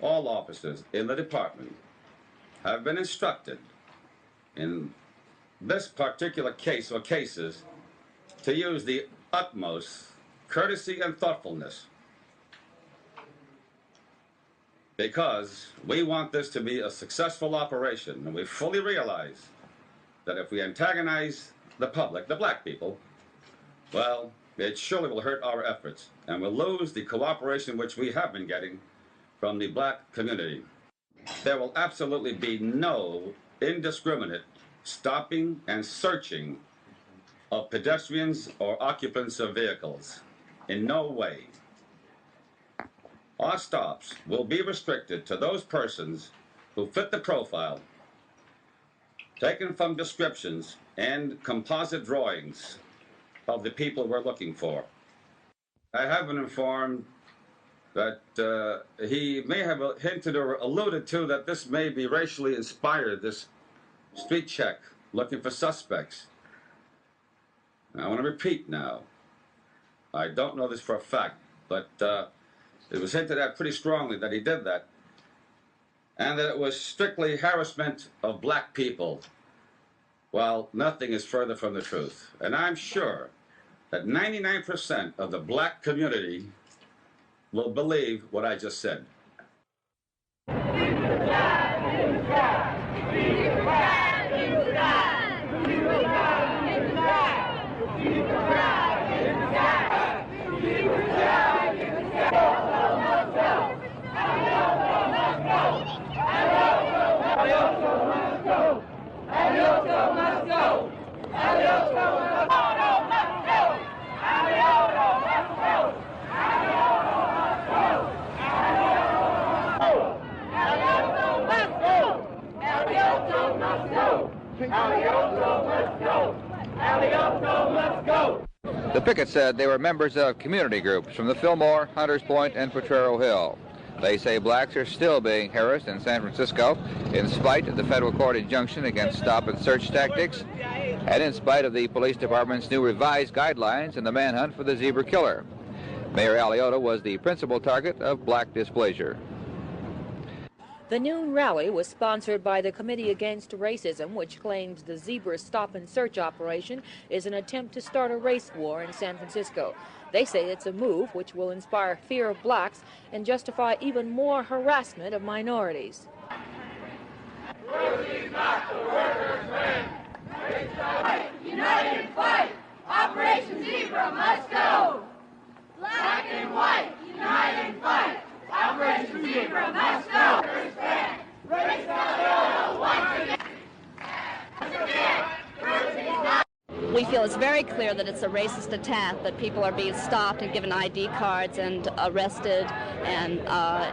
all officers in the department have been instructed in this particular case or cases to use the utmost courtesy and thoughtfulness, because we want this to be a successful operation, and we fully realize that if we antagonize the public, the black people, well, it surely will hurt our efforts, and we'll lose the cooperation which we have been getting from the black community. There will absolutely be no indiscriminate stopping and searching of pedestrians or occupants of vehicles. In no way. Our stops will be restricted to those persons who fit the profile, taken from descriptions and composite drawings of the people we're looking for. I have been informed that he may have hinted or alluded to that this may be racially inspired, this street check looking for suspects. I want to repeat now, I don't know this for a fact, but it was hinted at pretty strongly that he did that, and that it was strictly harassment of black people. Well, nothing is further from the truth. And I'm sure that 99% of the black community will believe what I just said. The picket said they were members of community groups from the Fillmore, Hunters Point, and Potrero Hill. They say blacks are still being harassed in San Francisco in spite of the federal court injunction against stop and search tactics, and in spite of the police department's new revised guidelines in the manhunt for the zebra killer. Mayor Alioto was the principal target of black displeasure. The noon rally was sponsored by the Committee Against Racism, which claims the zebra stop and search operation is an attempt to start a race war in San Francisco. They say it's a move which will inspire fear of blacks and justify even more harassment of minorities. United fight! Operation Zebra must go! Black and white, unite and fight! Operation Zebra must go! Race Alioto once again! We feel it's very clear that it's a racist attack, that people are being stopped and given ID cards and arrested and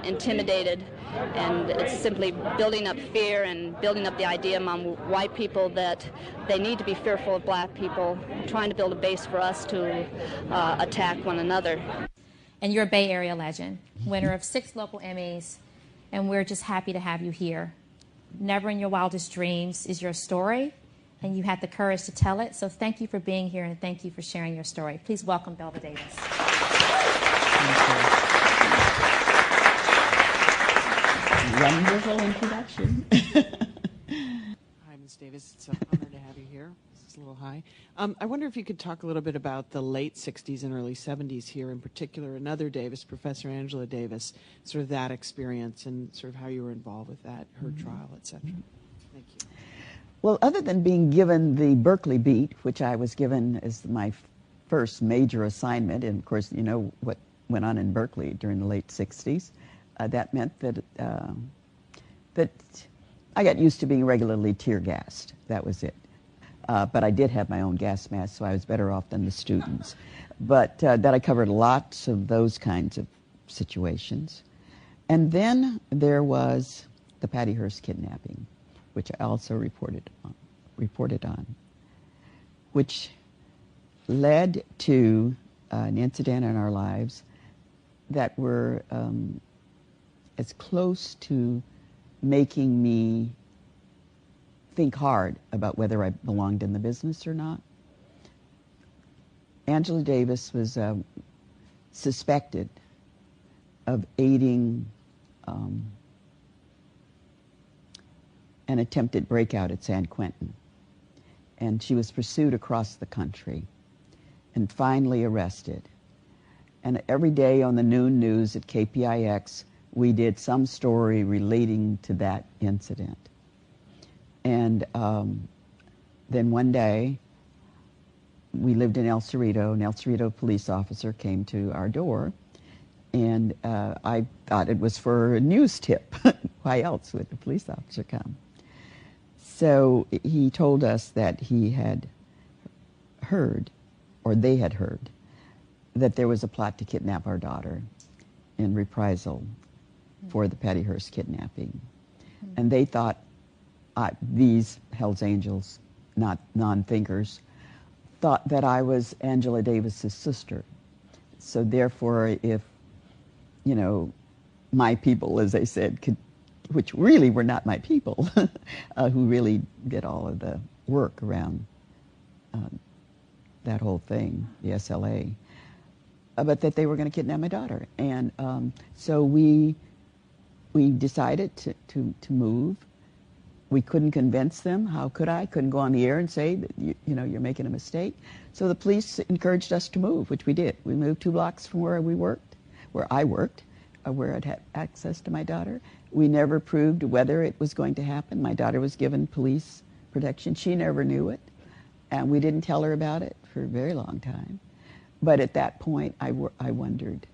intimidated. And it's simply building up fear and building up the idea among white people that they need to be fearful of black people, trying to build a base for us to attack one another. And you're a Bay Area legend, winner of 6 local Emmys, and we're just happy to have you here. Never in your wildest dreams is your story, and you had the courage to tell it. So thank you for being here, and thank you for sharing your story. Please welcome Belva Davis. Wonderful introduction. Hi, Ms. Davis. It's an honor to have you here. This is a little high. I wonder if you could talk a little bit about the late 60s and early 70s here, in particular, another Davis, Professor Angela Davis, sort of that experience and sort of how you were involved with that, her trial, et cetera. Thank you. Well, other than being given the Berkeley beat, which I was given as my first major assignment, and of course, you know what went on in Berkeley during the late 60s, that meant that that I got used to being regularly tear gassed. That was it. But I did have my own gas mask, so I was better off than the students. But that I covered lots of those kinds of situations. And then there was the Patty Hearst kidnapping, which I also reported on, which led to an incident in our lives that were as close to making me think hard about whether I belonged in the business or not. Angela Davis was suspected of aiding an attempted breakout at San Quentin. And she was pursued across the country and finally arrested. And every day on the noon news at KPIX, we did some story relating to that incident. And then one day, we lived in El Cerrito. An El Cerrito police officer came to our door, and I thought it was for a news tip. Why else would a police officer come? So he told us that he had heard, or they had heard, that there was a plot to kidnap our daughter in reprisal for the Patty Hearst kidnapping. And they thought, these Hells Angels, not non-thinkers, thought that I was Angela Davis's sister. So therefore, if, you know, my people, as they said, could, which really were not my people, who really did all of the work around that whole thing, the SLA, but that they were going to kidnap my daughter. And so we decided to move. We couldn't convince them. How could I? Couldn't go on the air and say that, you know, you're making a mistake. So the police encouraged us to move, which we did. We moved 2 blocks from where we worked, where I worked, where I'd had access to my daughter. We never proved whether it was going to happen. My daughter was given police protection. She never knew it. And we didn't tell her about it for a very long time. But at that point, I wondered,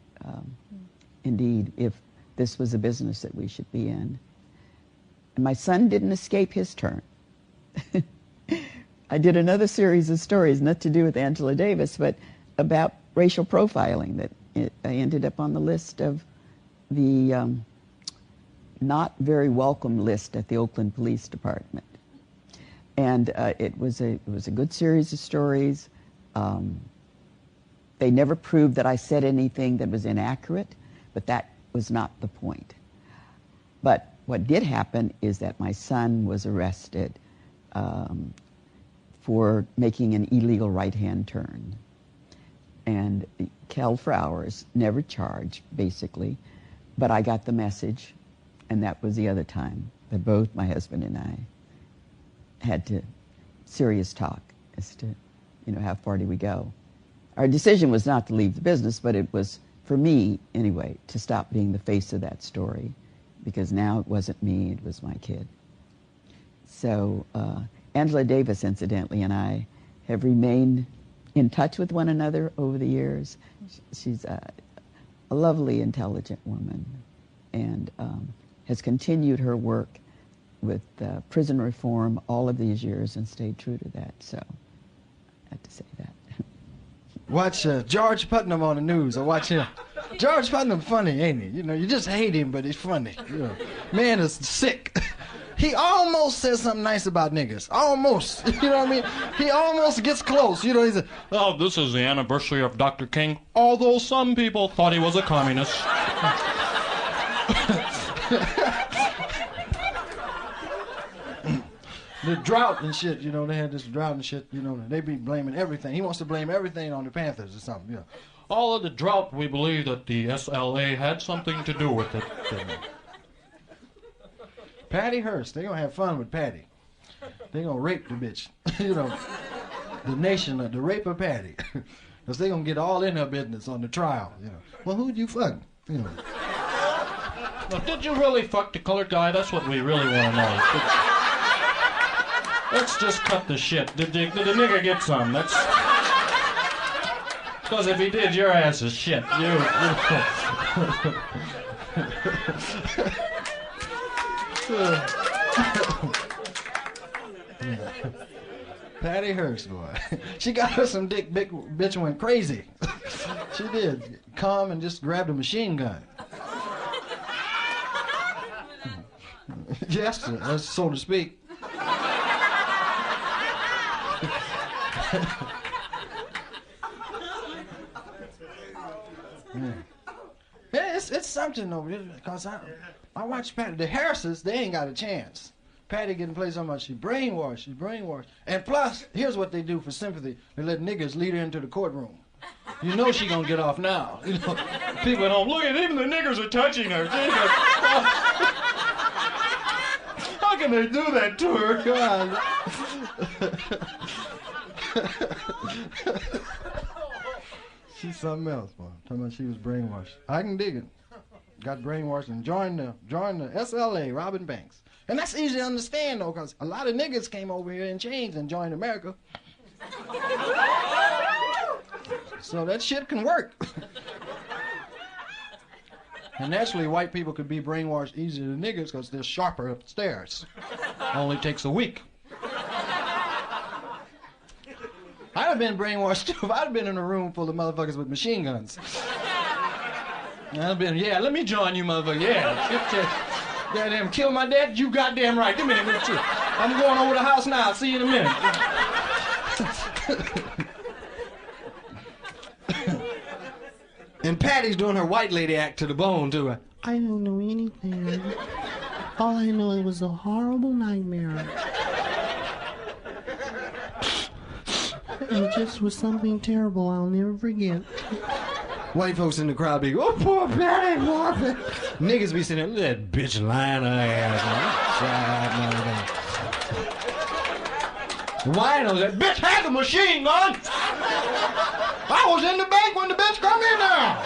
indeed, if this was a business that we should be in. And my son didn't escape his turn. I did another series of stories, not to do with Angela Davis, but about racial profiling, that I ended up on the list of the not very welcome list at the Oakland Police Department. And it was a good series of stories. They never proved that I said anything that was inaccurate, but that was not the point. But what did happen is that my son was arrested for making an illegal right-hand turn and held for hours, never charged, basically. But I got the message, and that was the other time that both my husband and I had to serious talk as to, you know, how far do we go. Our decision was not to leave the business, but it was, for me anyway, to stop being the face of that story, because now it wasn't me, it was my kid. So Angela Davis, incidentally, and I have remained in touch with one another over the years. She's a lovely, intelligent woman, and has continued her work with prison reform all of these years and stayed true to that. So I had to say that. Watch George Putnam on the news. I watch him. George Putnam funny, ain't he? You know, you just hate him, but he's funny. You know, man is sick. He almost says something nice about niggas. Almost. You know what I mean? He almost gets close. You know, he's oh, this is the anniversary of Dr. King, although some people thought he was a communist. The drought and shit, you know, they had this drought and shit, you know, they be blaming everything. He wants to blame everything on the Panthers or something, you know. All of the drought, we believe that the SLA had something to do with it. Patty Hearst, they gonna have fun with Patty. They gonna rape the bitch, you know, the nation, the rape of Patty. Because they gonna get all in her business on the trial, you know. Well, who'd you fuck, you know? Well, did you really fuck the colored guy? That's what we really want to know. Let's just cut the shit. Did the nigger get some? That's... Because if he did, your ass is shit. Patty Hearst, boy. She got her some dick, big bitch went crazy. She did. Come and just grabbed a machine gun. Yes, so to speak. Yeah, it's something though, because I watch Patty. The Harrises, they ain't got a chance. Patty getting played so much, she's brainwashed. And plus, here's what they do for sympathy. They let niggas lead her into the courtroom. You know she gonna get off now. You know, people at home, look at even the niggers are touching her. How can they do that to her? God. She's something else, boy. Talking about she was brainwashed. I can dig it. Got brainwashed and joined the SLA, robbing banks. And that's easy to understand, though, because a lot of niggas came over here in chains and joined America. So that shit can work. And naturally, white people could be brainwashed easier than niggas because they're sharper upstairs. Only takes a week. I'd have been brainwashed too if I'd have been in a room full of motherfuckers with machine guns. I'd have been, yeah, let me join you, motherfucker. Yeah, goddamn, kill my dad? You goddamn right. Give me that shit. I'm going over to the house now. I'll see you in a minute. And Patty's doing her white lady act to the bone to her. I don't know anything. All I know, it was a horrible nightmare. It just was something terrible I'll never forget. White folks in the crowd be, oh, poor Patty, poor Patty. Niggas be sitting there, that bitch lying her ass. The winos, that bitch had the machine gun. I was in the bank when the bitch come in there.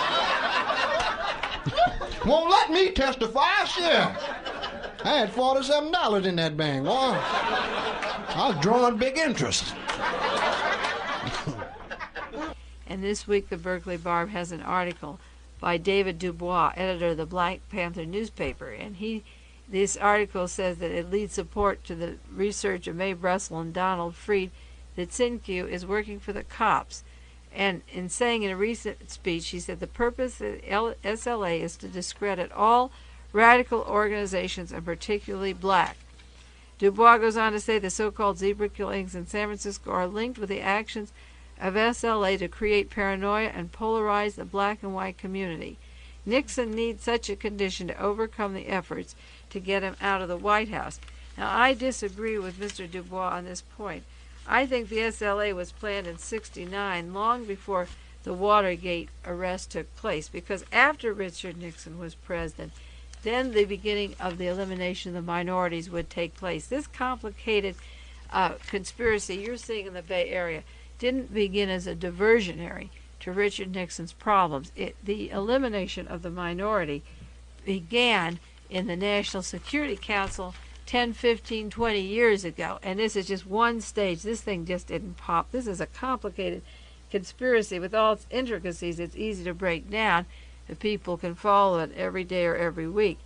Won't let me testify, shit. I had $47 in that bank, boy. I was drawing big interest. And this week, the Berkeley Barb has an article by David Dubois, editor of the Black Panther newspaper. And this article says that it leads support to the research of Mae Brussel and Donald Freed that C.O.W.S is working for the cops. And in saying in a recent speech, he said the purpose of SLA is to discredit all radical organizations, and particularly black. Dubois goes on to say the so-called zebra killings in San Francisco are linked with the actions of SLA to create paranoia and polarize the black and white community. Nixon needs such a condition to overcome the efforts to get him out of the White House. Now, I disagree with Mr. Dubois on this point. I think the SLA was planned in '69, long before the Watergate arrest took place, because after Richard Nixon was president, then the beginning of the elimination of the minorities would take place. This complicated conspiracy you're seeing in the Bay Area didn't begin as a diversionary to Richard Nixon's problems. The elimination of the minority began in the National Security Council 10, 15, 20 years ago, and this is just one stage. This thing just didn't pop. This is a complicated conspiracy with all its intricacies. It's easy to break down if people can follow it every day or every week.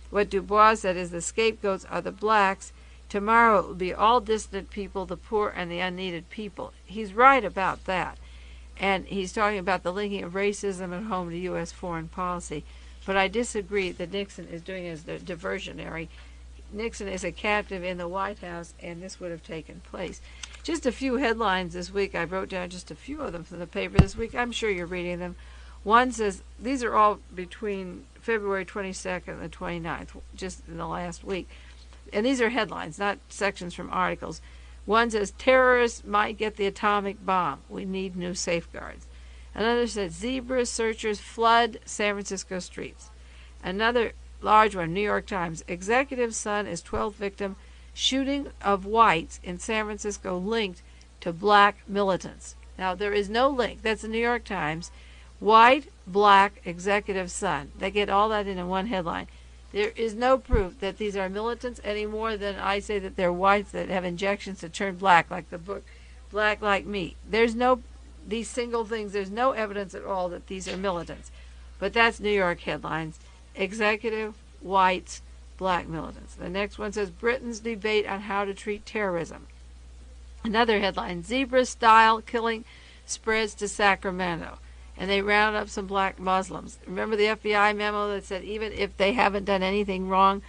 What Dubois said is the scapegoats are the blacks. Tomorrow it will be all distant people, the poor and the unneeded people. He's right about that. And he's talking about the linking of racism at home to U.S. foreign policy. But I disagree that Nixon is doing it as the diversionary. Nixon is a captive in the White House, and this would have taken place. Just a few headlines this week. I wrote down just a few of them from the paper this week. I'm sure you're reading them. One says, these are all between February 22nd and the 29th, just in the last week. And these are headlines, not sections from articles. One says, terrorists might get the atomic bomb. We need new safeguards. Another says, zebra searchers flood San Francisco streets. Another large one, New York Times, executive son is 12th victim, shooting of whites in San Francisco linked to black militants. Now, there is no link. That's the New York Times. White, black, executive son. They get all that in one headline. There is no proof that these are militants any more than I say that they're whites that have injections to turn black, like the book Black Like Me. There's no, these single things, there's no evidence at all that these are militants. But that's New York headlines. Executive, whites, black militants. The next one says, Britain's debate on how to treat terrorism. Another headline, zebra-style killing spreads to Sacramento. And they round up some black Muslims. Remember the FBI memo that said even if they haven't done anything wrong,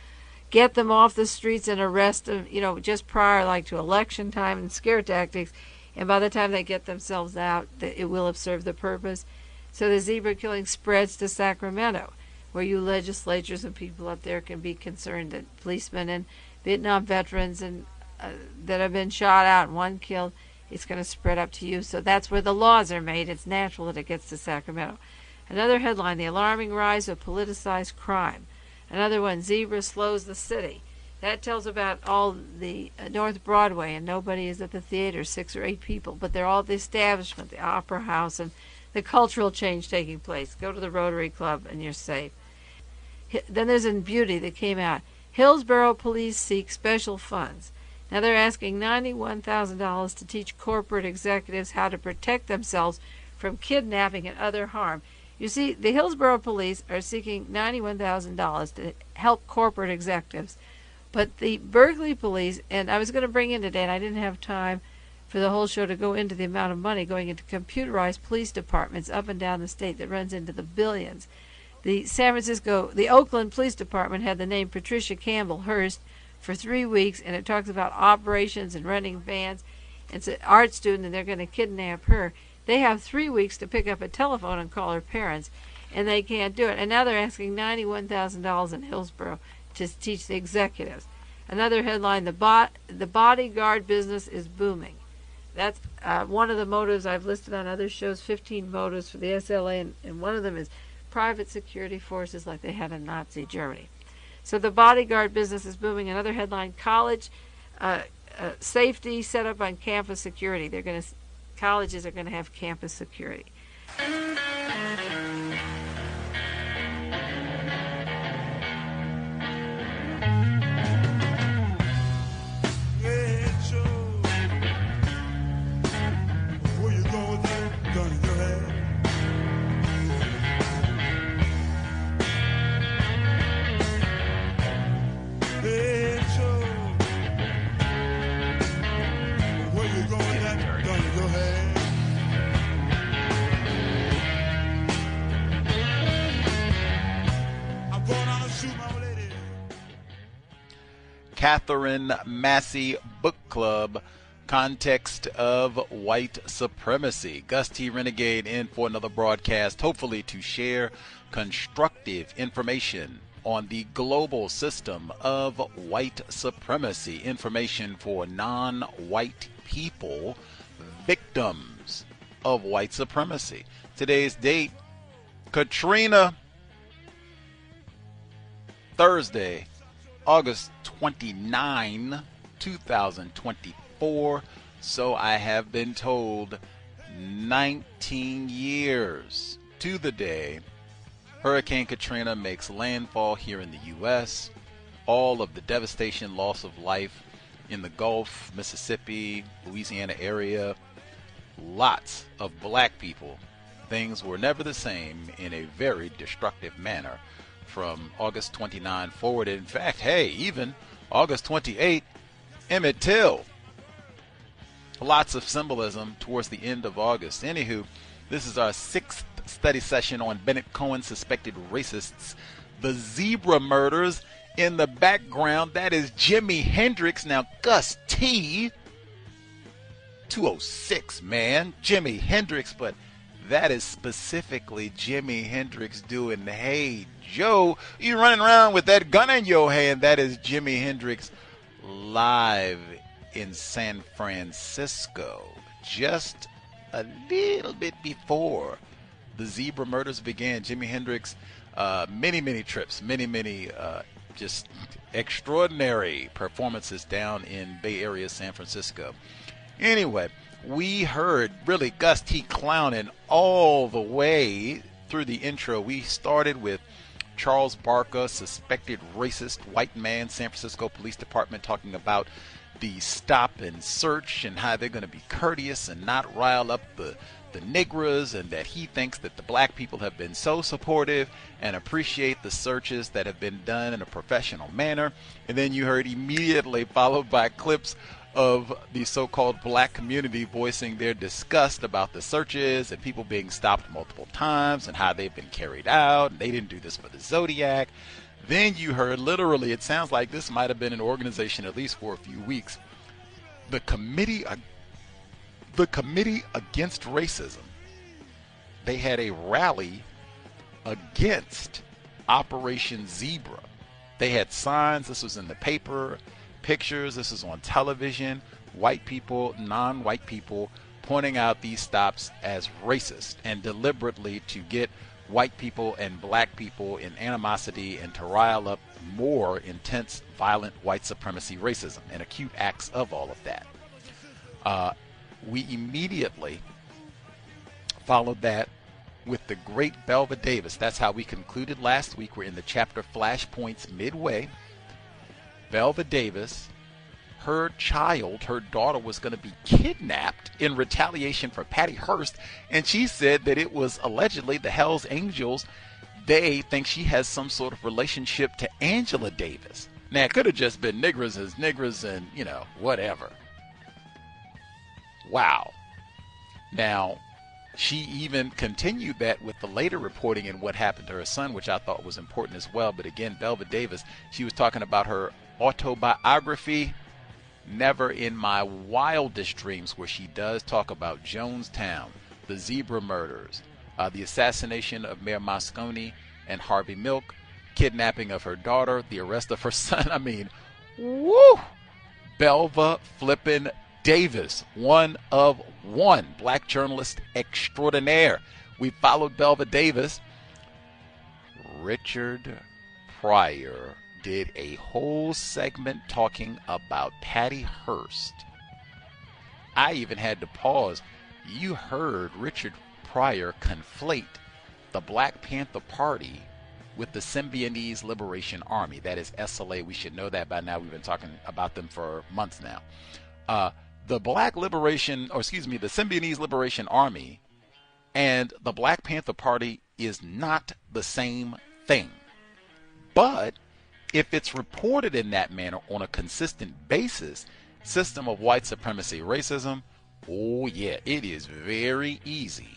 get them off the streets and arrest them, just prior, like to election time and scare tactics. And by the time they get themselves out, it will have served the purpose. So the zebra killing spreads to Sacramento, where you legislators and people up there can be concerned that policemen and Vietnam veterans and that have been shot out and one killed, it's going to spread up to you. So that's where the laws are made. It's natural that it gets to Sacramento. Another headline, the alarming rise of politicized crime. Another one, zebra slows the city. That tells about all the North Broadway, and nobody is at the theater, 6 or 8 people, but they're all at the establishment, the Opera House, and the cultural change taking place. Go to the Rotary Club and you're safe. Then there's in Beauty that came out. Hillsborough police seek special funds. Now they're asking $91,000 to teach corporate executives how to protect themselves from kidnapping and other harm. You see, the Hillsborough police are seeking $91,000 to help corporate executives. But the Berkeley police, and I was going to bring in today, and I didn't have time for the whole show to go into the amount of money going into computerized police departments up and down the state that runs into the billions. The Oakland Police Department had the name Patricia Campbell Hearst for 3 weeks, and it talks about operations and running vans. It's an art student, and they're going to kidnap her. They have 3 weeks to pick up a telephone and call her parents, and they can't do it. And now they're asking $91,000 in Hillsborough to teach the executives. Another headline, the bodyguard business is booming. That's one of the motives I've listed on other shows, 15 motives for the SLA, and one of them is private security forces like they had in Nazi Germany. So the bodyguard business is booming. Another headline, college safety set up on campus security. Colleges are going to have campus security. Katherine Massey Book Club, Context of White Supremacy. Gus T. Renegade in for another broadcast, hopefully to share constructive information on the global system of white supremacy, information for non-white people, victims of white supremacy. Today's date, Katrina, Thursday, August 29, 2024. So I have been told 19 years to the day Hurricane Katrina makes landfall here in the U.S. All of the devastation, loss of life in the Gulf, Mississippi, Louisiana area, lots of black people. Things were never the same in a very destructive manner from August 29 forward. In fact, hey, even August 28, Emmett Till. Lots of symbolism towards the end of August. Anywho, this is our 6th study session on Bennett Cohen suspected racists. The zebra murders in the background, that is Jimi Hendrix. Now, Gus T, 206, man, Jimi Hendrix, but that is specifically Jimi Hendrix doing, hey, Joe, you running around with that gun in your hand. That is Jimi Hendrix live in San Francisco, just a little bit before the zebra murders began. Jimi Hendrix, many trips, many just extraordinary performances down in Bay Area, San Francisco. Anyway, we heard really Gus T. clowning all the way through the intro. We started with Charles Barker, suspected racist white man, San Francisco Police Department, talking about the stop and search and how they're going to be courteous and not rile up the Negras, and that he thinks that the black people have been so supportive and appreciate the searches that have been done in a professional manner. And then you heard immediately followed by clips of the so-called black community voicing their disgust about the searches and people being stopped multiple times and how they've been carried out, and they didn't do this for the Zodiac. Then you heard, literally, it sounds like this might have been an organization at least for a few weeks, the Committee Against Racism. They had a rally against Operation Zebra. They had signs. This was in the paper, pictures. This is on television. White people, non-white people, pointing out these stops as racist and deliberately to get white people and black people in animosity and to rile up more intense, violent white supremacy racism and acute acts of all of that. We immediately followed that with the great Belva Davis. That's how we concluded last week. We're in the chapter Flashpoints midway. Belva Davis, her child, her daughter, was going to be kidnapped in retaliation for Patty Hearst, and she said that it was allegedly the Hells Angels. They think she has some sort of relationship to Angela Davis. Now, it could have just been niggers as niggers and, you know, whatever. Wow. Now, she even continued that with the later reporting and what happened to her son, which I thought was important as well. But again, Belva Davis, she was talking about her autobiography, Never in My Wildest Dreams, where she does talk about Jonestown, the zebra murders, the assassination of Mayor Moscone and Harvey Milk, kidnapping of her daughter, the arrest of her son. I mean, woo! Belva flippin' Davis, one of one, black journalist extraordinaire. We followed Belva Davis. Richard Pryor did a whole segment talking about Patty Hearst. I even had to pause. You heard Richard Pryor conflate the Black Panther Party with the Symbionese Liberation Army. That is SLA. We should know that by now. We've been talking about them for months now. The the Symbionese Liberation Army and the Black Panther Party is not the same thing. But if it's reported in that manner on a consistent basis, system of white supremacy racism, oh yeah, it is very easy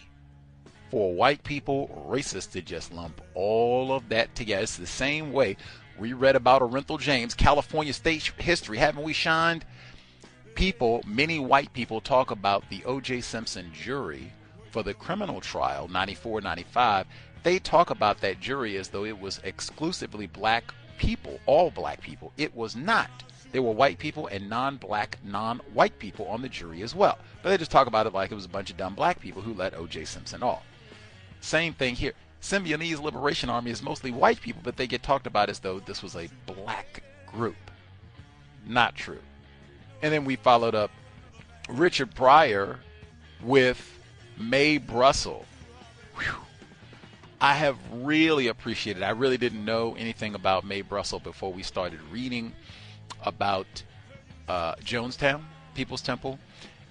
for white people, racists, to just lump all of that together. It's the same way we read about Orenthal James, California state history, haven't we shined? People, many white people, talk about the O.J. Simpson jury for the criminal trial, 94, 95. They talk about that jury as though it was exclusively black people, all black people. It was not. There were white people and non-black, non-white people on the jury as well. But they just talk about it like it was a bunch of dumb black people who let O.J. Simpson off. Same thing here. Symbionese Liberation Army is mostly white people, but they get talked about as though this was a black group. Not true. And then we followed up Richard Pryor with Mae Brussell. Whew. I have really appreciated it. I really didn't know anything about Mae Brussell before we started reading about Jonestown, People's Temple.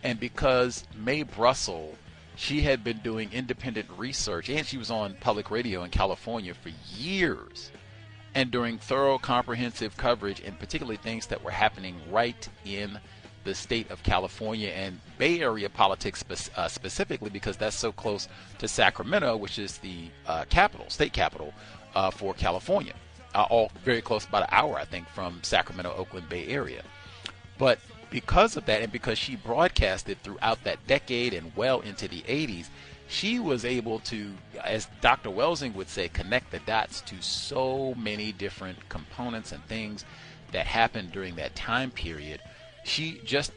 And because Mae Brussell, she had been doing independent research, and she was on public radio in California for years, and doing thorough, comprehensive coverage, and particularly things that were happening right in the state of California and Bay Area politics specifically, because that's so close to Sacramento, which is the state capital for California. All very close, about an hour, I think, from Sacramento, Oakland, Bay Area. But because of that, and because she broadcasted throughout that decade and well into the 80s, she was able to, as Dr. Welsing would say, connect the dots to so many different components and things that happened during that time period.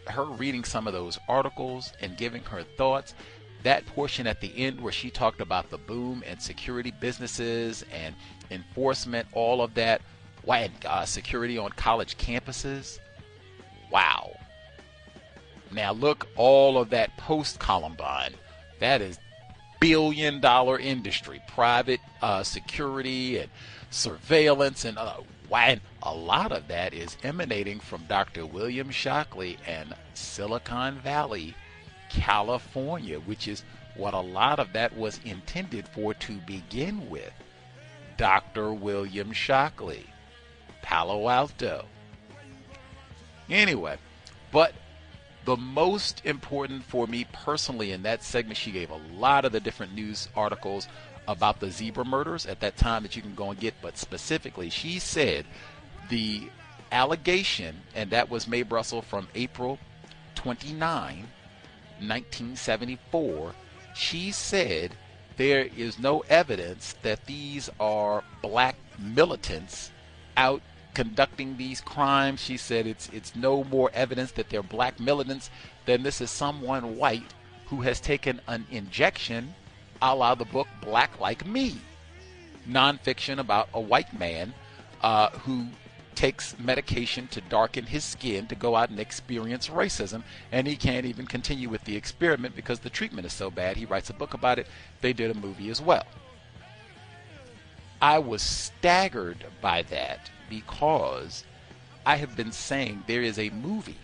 Her reading some of those articles and giving her thoughts, that portion at the end where she talked about the boom and security businesses and enforcement, all of that, security on college campuses. Wow. Now look, all of that post-Columbine, that is billion-dollar industry, private security and surveillance, and a lot of that is emanating from Dr. William Shockley and Silicon Valley, California, which is what a lot of that was intended for to begin with. Dr. William Shockley, Palo Alto. Anyway, but the most important for me personally in that segment, she gave a lot of the different news articles about the zebra murders at that time that you can go and get, but specifically she said the allegation, and that was Mae Brussell from April 29, 1974, she said there is no evidence that these are black militants out conducting these crimes. She said it's no more evidence that they're black militants than this is someone white who has taken an injection, a la the book Black Like Me. nonfiction about a white man who takes medication to darken his skin to go out and experience racism, and he can't even continue with the experiment because the treatment is so bad. He writes a book about it. They did a movie as well. I was staggered by that because I have been saying there is a movie,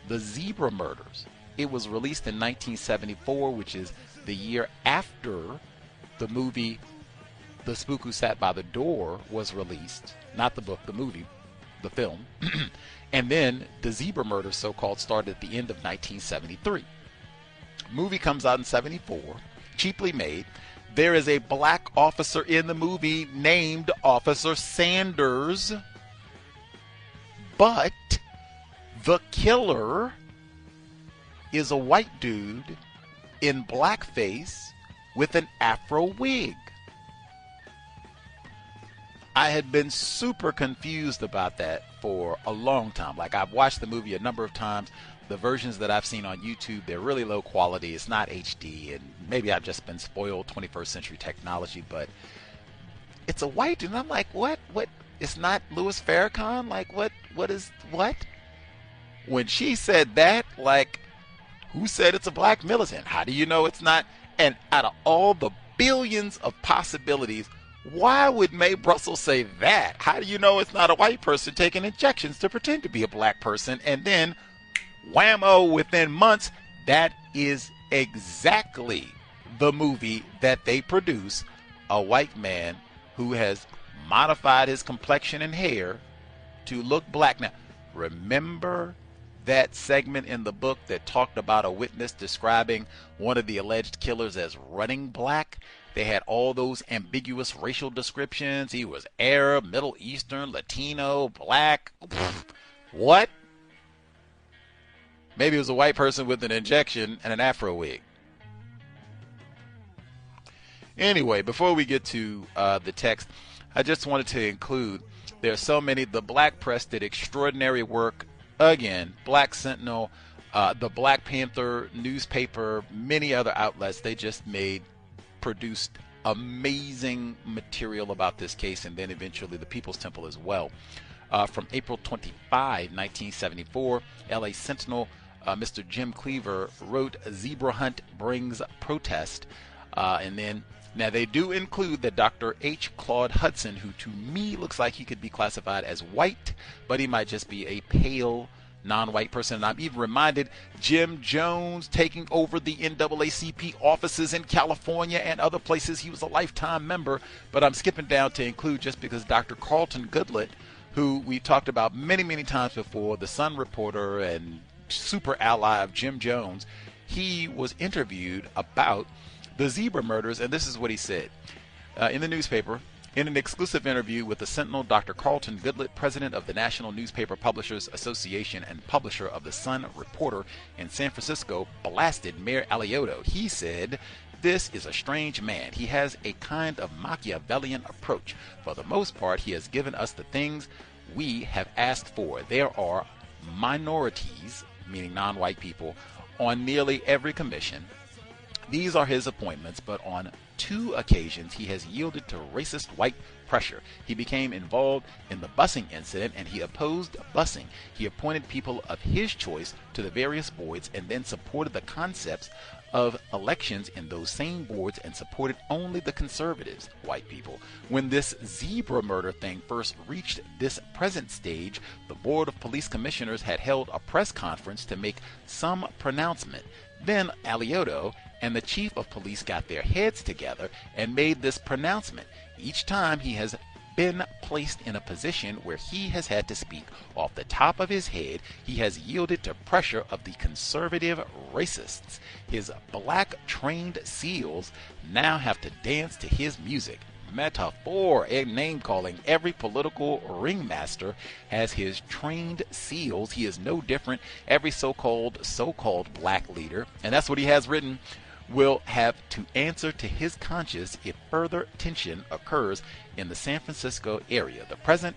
The Zebra Murders. It was released in 1974, which is the year after the movie The Spook Who Sat by the Door was released. Not the book, the movie, the film. And then The Zebra Murders, so-called, started at the end of 1973. Movie comes out in 74, cheaply made. There is a black officer in the movie named Officer Sanders, but the killer is a white dude in blackface with an afro wig. I had been super confused about that for a long time. Like, I've watched the movie a number of times. The versions that I've seen on YouTube, they're really low quality. It's not HD, and maybe I've just been spoiled 21st century technology, but it's a white dude. And I'm like, what? It's not Louis Farrakhan? Like, what? When she said that, like, who said it's a black militant? How do you know it's not? And out of all the billions of possibilities, why would Mae Brussels say that? How do you know it's not a white person taking injections to pretend to be a black person? And then, whammo, within months, that is exactly the movie that they produce. A white man who has modified his complexion and hair to look black. Now, remember that segment in the book that talked about a witness describing one of the alleged killers as running black? They had all those ambiguous racial descriptions. He was Arab, Middle Eastern, Latino, black. What? Maybe it was a white person with an injection and an afro wig. Anyway, before we get to the text, I just wanted to include, there are so many. The black press did extraordinary work. Again, Black Sentinel, the Black Panther newspaper, many other outlets, they just produced amazing material about this case, and then eventually the People's Temple as well. From April 25, 1974, LA Sentinel, Mr. Jim Cleaver wrote, "Zebra Hunt Brings Protest." And then, now they do include that Dr. H. Claude Hudson, who to me looks like he could be classified as white, but he might just be a pale, non-white person. And I'm even reminded Jim Jones taking over the NAACP offices in California and other places. He was a lifetime member, but I'm skipping down to include, just because Dr. Carlton Goodlett, who we talked about many, many times before, the Sun reporter and super ally of Jim Jones, he was interviewed about the Zebra Murders, and this is what he said in the newspaper. In an exclusive interview with the Sentinel, Dr. Carlton Goodlett, president of the National Newspaper Publishers Association and publisher of the Sun Reporter in San Francisco, blasted Mayor Alioto. He said, "This is a strange man. He has a kind of Machiavellian approach. For the most part, he has given us the things we have asked for. There are minorities," meaning non-white people, "on nearly every commission. These are his appointments, but on 2 occasions he has yielded to racist white pressure. He became involved in the busing incident, and he opposed busing. He appointed people of his choice to the various boards and then supported the concepts of elections in those same boards and supported only the conservatives, white people. When this Zebra murder thing first reached this present stage, the Board of Police Commissioners had held a press conference to make some pronouncement. Then Alioto and the chief of police got their heads together and made this pronouncement. Each time he has been placed in a position where he has had to speak off the top of his head, he has yielded to pressure of the conservative racists. His black trained SEALs now have to dance to his music." Metaphor and name calling. Every political ringmaster has his trained SEALs. He is no different. Every so-called black leader, and that's what he has written, will have to answer to his conscience if further tension occurs in the San Francisco area. The present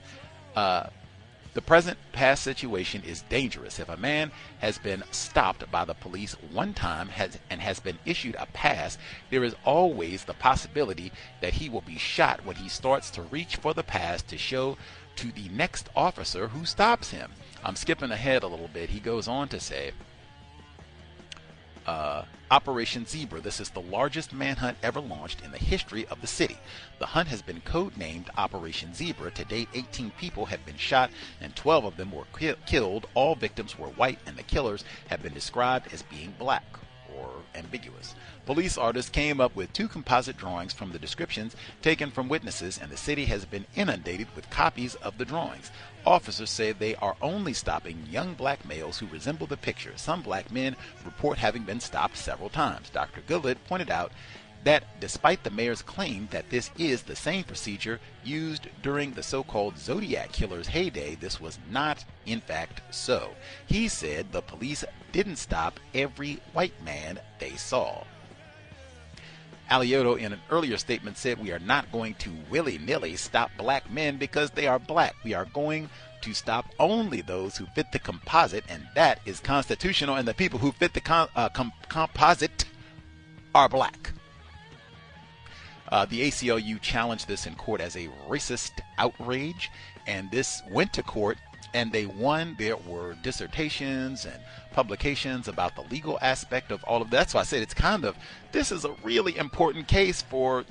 The present past situation is dangerous. If a man has been stopped by the police one time and has been issued a pass, there is always the possibility that he will be shot when he starts to reach for the pass to show to the next officer who stops him. I'm skipping ahead a little bit. He goes on to say, Operation Zebra. This is the largest manhunt ever launched in the history of the city. The hunt has been codenamed Operation Zebra. To date, 18 people have been shot and 12 of them were killed. All victims were white and the killers have been described as being black or ambiguous. Police artists came up with 2 composite drawings from the descriptions taken from witnesses, and the city has been inundated with copies of the drawings. Officers say they are only stopping young black males who resemble the picture. Some black men report having been stopped several times. Dr. Gullett pointed out that despite the mayor's claim that this is the same procedure used during the so-called Zodiac killer's heyday, this was not, in fact, so. He said the police didn't stop every white man they saw. Alioto, in an earlier statement, said, "We are not going to willy-nilly stop black men because they are black. We are going to stop only those who fit the composite, and that is constitutional, and the people who fit the composite are black." The ACLU challenged this in court as a racist outrage, and this went to court, and they won. There were dissertations and publications about the legal aspect of all of that. That's why I said this is a really important case for,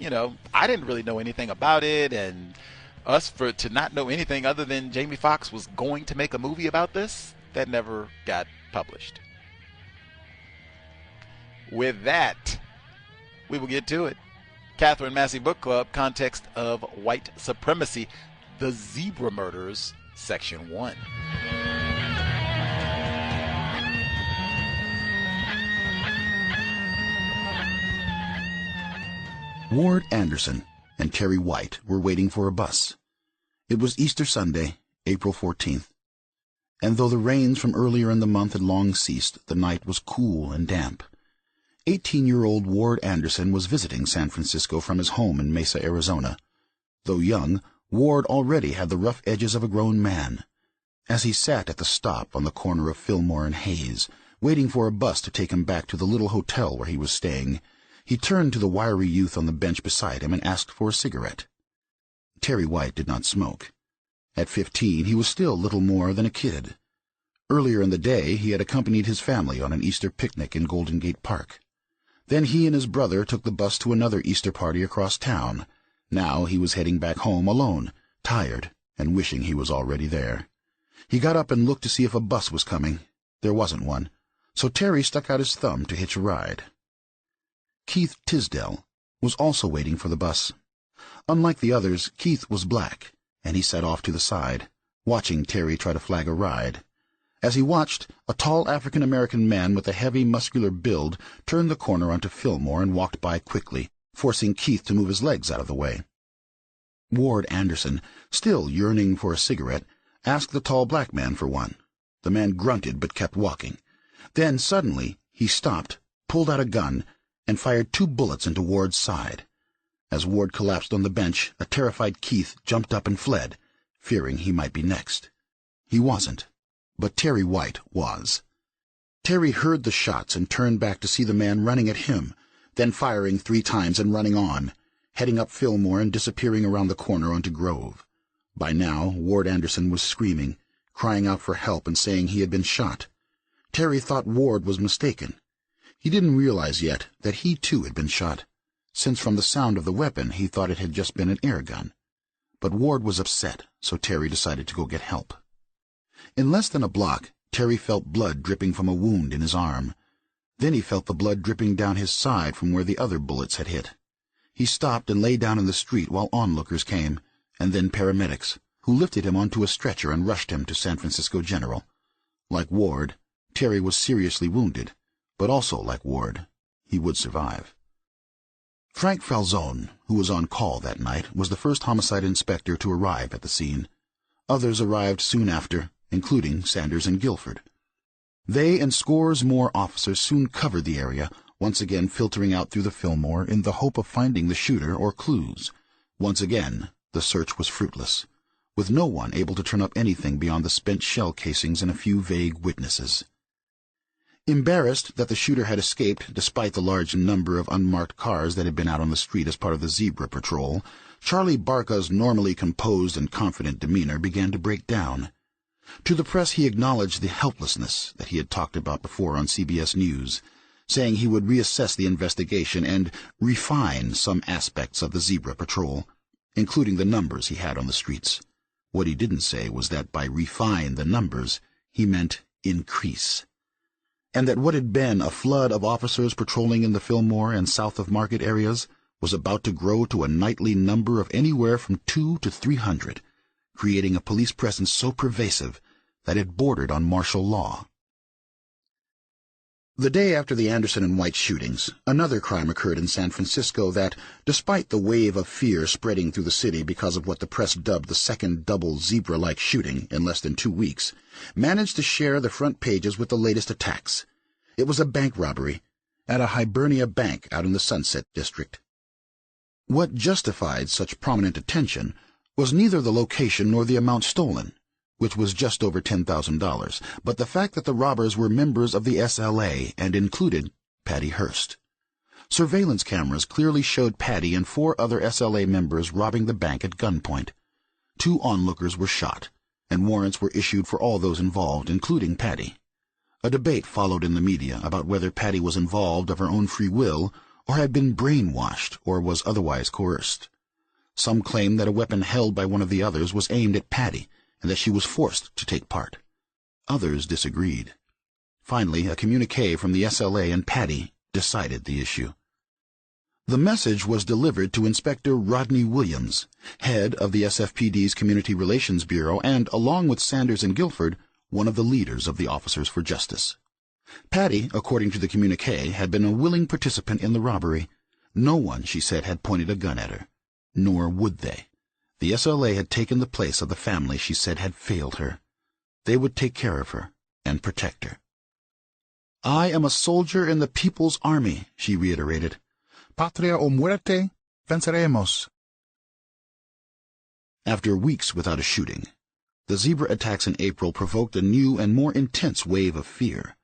I didn't really know anything about it, and us to not know anything other than Jamie Foxx was going to make a movie about this, that never got published. With that, we will get to it. Katherine Massey Book Club, Context of White Supremacy, The Zebra Murders, Section 1. Ward Anderson and Terry White were waiting for a bus. It was Easter Sunday, April 14th, and though the rains from earlier in the month had long ceased, the night was cool and damp. 18-year-old Ward Anderson was visiting San Francisco from his home in Mesa, Arizona. Though young, Ward already had the rough edges of a grown man. As he sat at the stop on the corner of Fillmore and Hayes, waiting for a bus to take him back to the little hotel where he was staying, he turned to the wiry youth on the bench beside him and asked for a cigarette. Terry White did not smoke. At 15, he was still little more than a kid. Earlier in the day, he had accompanied his family on an Easter picnic in Golden Gate Park. Then he and his brother took the bus to another Easter party across town. Now he was heading back home alone, tired, and wishing he was already there. He got up and looked to see if a bus was coming. There wasn't one, so Terry stuck out his thumb to hitch a ride. Keith Tisdale was also waiting for the bus. Unlike the others, Keith was black, and he sat off to the side, watching Terry try to flag a ride. As he watched, a tall African-American man with a heavy, muscular build turned the corner onto Fillmore and walked by quickly, forcing Keith to move his legs out of the way. Ward Anderson, still yearning for a cigarette, asked the tall black man for one. The man grunted but kept walking. Then, suddenly, he stopped, pulled out a gun, and fired 2 bullets into Ward's side. As Ward collapsed on the bench, a terrified Keith jumped up and fled, fearing he might be next. He wasn't, but Terry White was. Terry heard the shots and turned back to see the man running at him, then firing 3 times and running on, heading up Fillmore and disappearing around the corner onto Grove. By now, Ward Anderson was screaming, crying out for help and saying he had been shot. Terry thought Ward was mistaken. He didn't realize yet that he too had been shot, since from the sound of the weapon he thought it had just been an air gun. But Ward was upset, so Terry decided to go get help. In less than a block, Terry felt blood dripping from a wound in his arm. Then he felt the blood dripping down his side from where the other bullets had hit. He stopped and lay down in the street while onlookers came, and then paramedics, who lifted him onto a stretcher and rushed him to San Francisco General. Like Ward, Terry was seriously wounded, but also like Ward, he would survive. Frank Falzone, who was on call that night, was the first homicide inspector to arrive at the scene. Others arrived soon after, including Sanders and Guilford. They and scores more officers soon covered the area, once again filtering out through the Fillmore in the hope of finding the shooter or clues. Once again, the search was fruitless. with no one able to turn up anything beyond the spent shell casings and a few vague witnesses. Embarrassed that the shooter had escaped despite the large number of unmarked cars that had been out on the street as part of the zebra patrol, Charlie Barca's normally composed and confident demeanor began to break down. To the press he acknowledged the helplessness that he had talked about before on CBS News, saying he would reassess the investigation and refine some aspects of the zebra patrol, including the numbers he had on the streets. What he didn't say was that by refine the numbers, he meant increase, and that what had been a flood of officers patrolling in the Fillmore and south of Market areas was about to grow to a nightly number of anywhere from 200 to 300, creating a police presence so pervasive that it bordered on martial law. The day after the Anderson and White shootings, another crime occurred in San Francisco that, despite the wave of fear spreading through the city because of what the press dubbed the second double zebra-like shooting in less than 2 weeks, managed to share the front pages with the latest attacks. It was a bank robbery at a Hibernia bank out in the Sunset District. What justified such prominent attention was neither the location nor the amount stolen, which was just over $10,000, but the fact that the robbers were members of the SLA and included Patty Hearst. Surveillance cameras clearly showed Patty and 4 other SLA members robbing the bank at gunpoint. 2 onlookers were shot, and warrants were issued for all those involved, including Patty. A debate followed in the media about whether Patty was involved of her own free will or had been brainwashed or was otherwise coerced. Some claimed that a weapon held by one of the others was aimed at Patty, and that she was forced to take part. Others disagreed. Finally, a communique from the SLA and Patty decided the issue. The message was delivered to Inspector Rodney Williams, head of the SFPD's Community Relations Bureau and, along with Sanders and Guilford, one of the leaders of the Officers for Justice. Patty, according to the communique, had been a willing participant in the robbery. No one, she said, had pointed a gun at her, nor would they. The SLA had taken the place of the family she said had failed her. They would take care of her and protect her. "I am a soldier in the People's Army," she reiterated. "Patria o muerte, venceremos." After weeks without a shooting, the zebra attacks in April provoked a new and more intense wave of fear.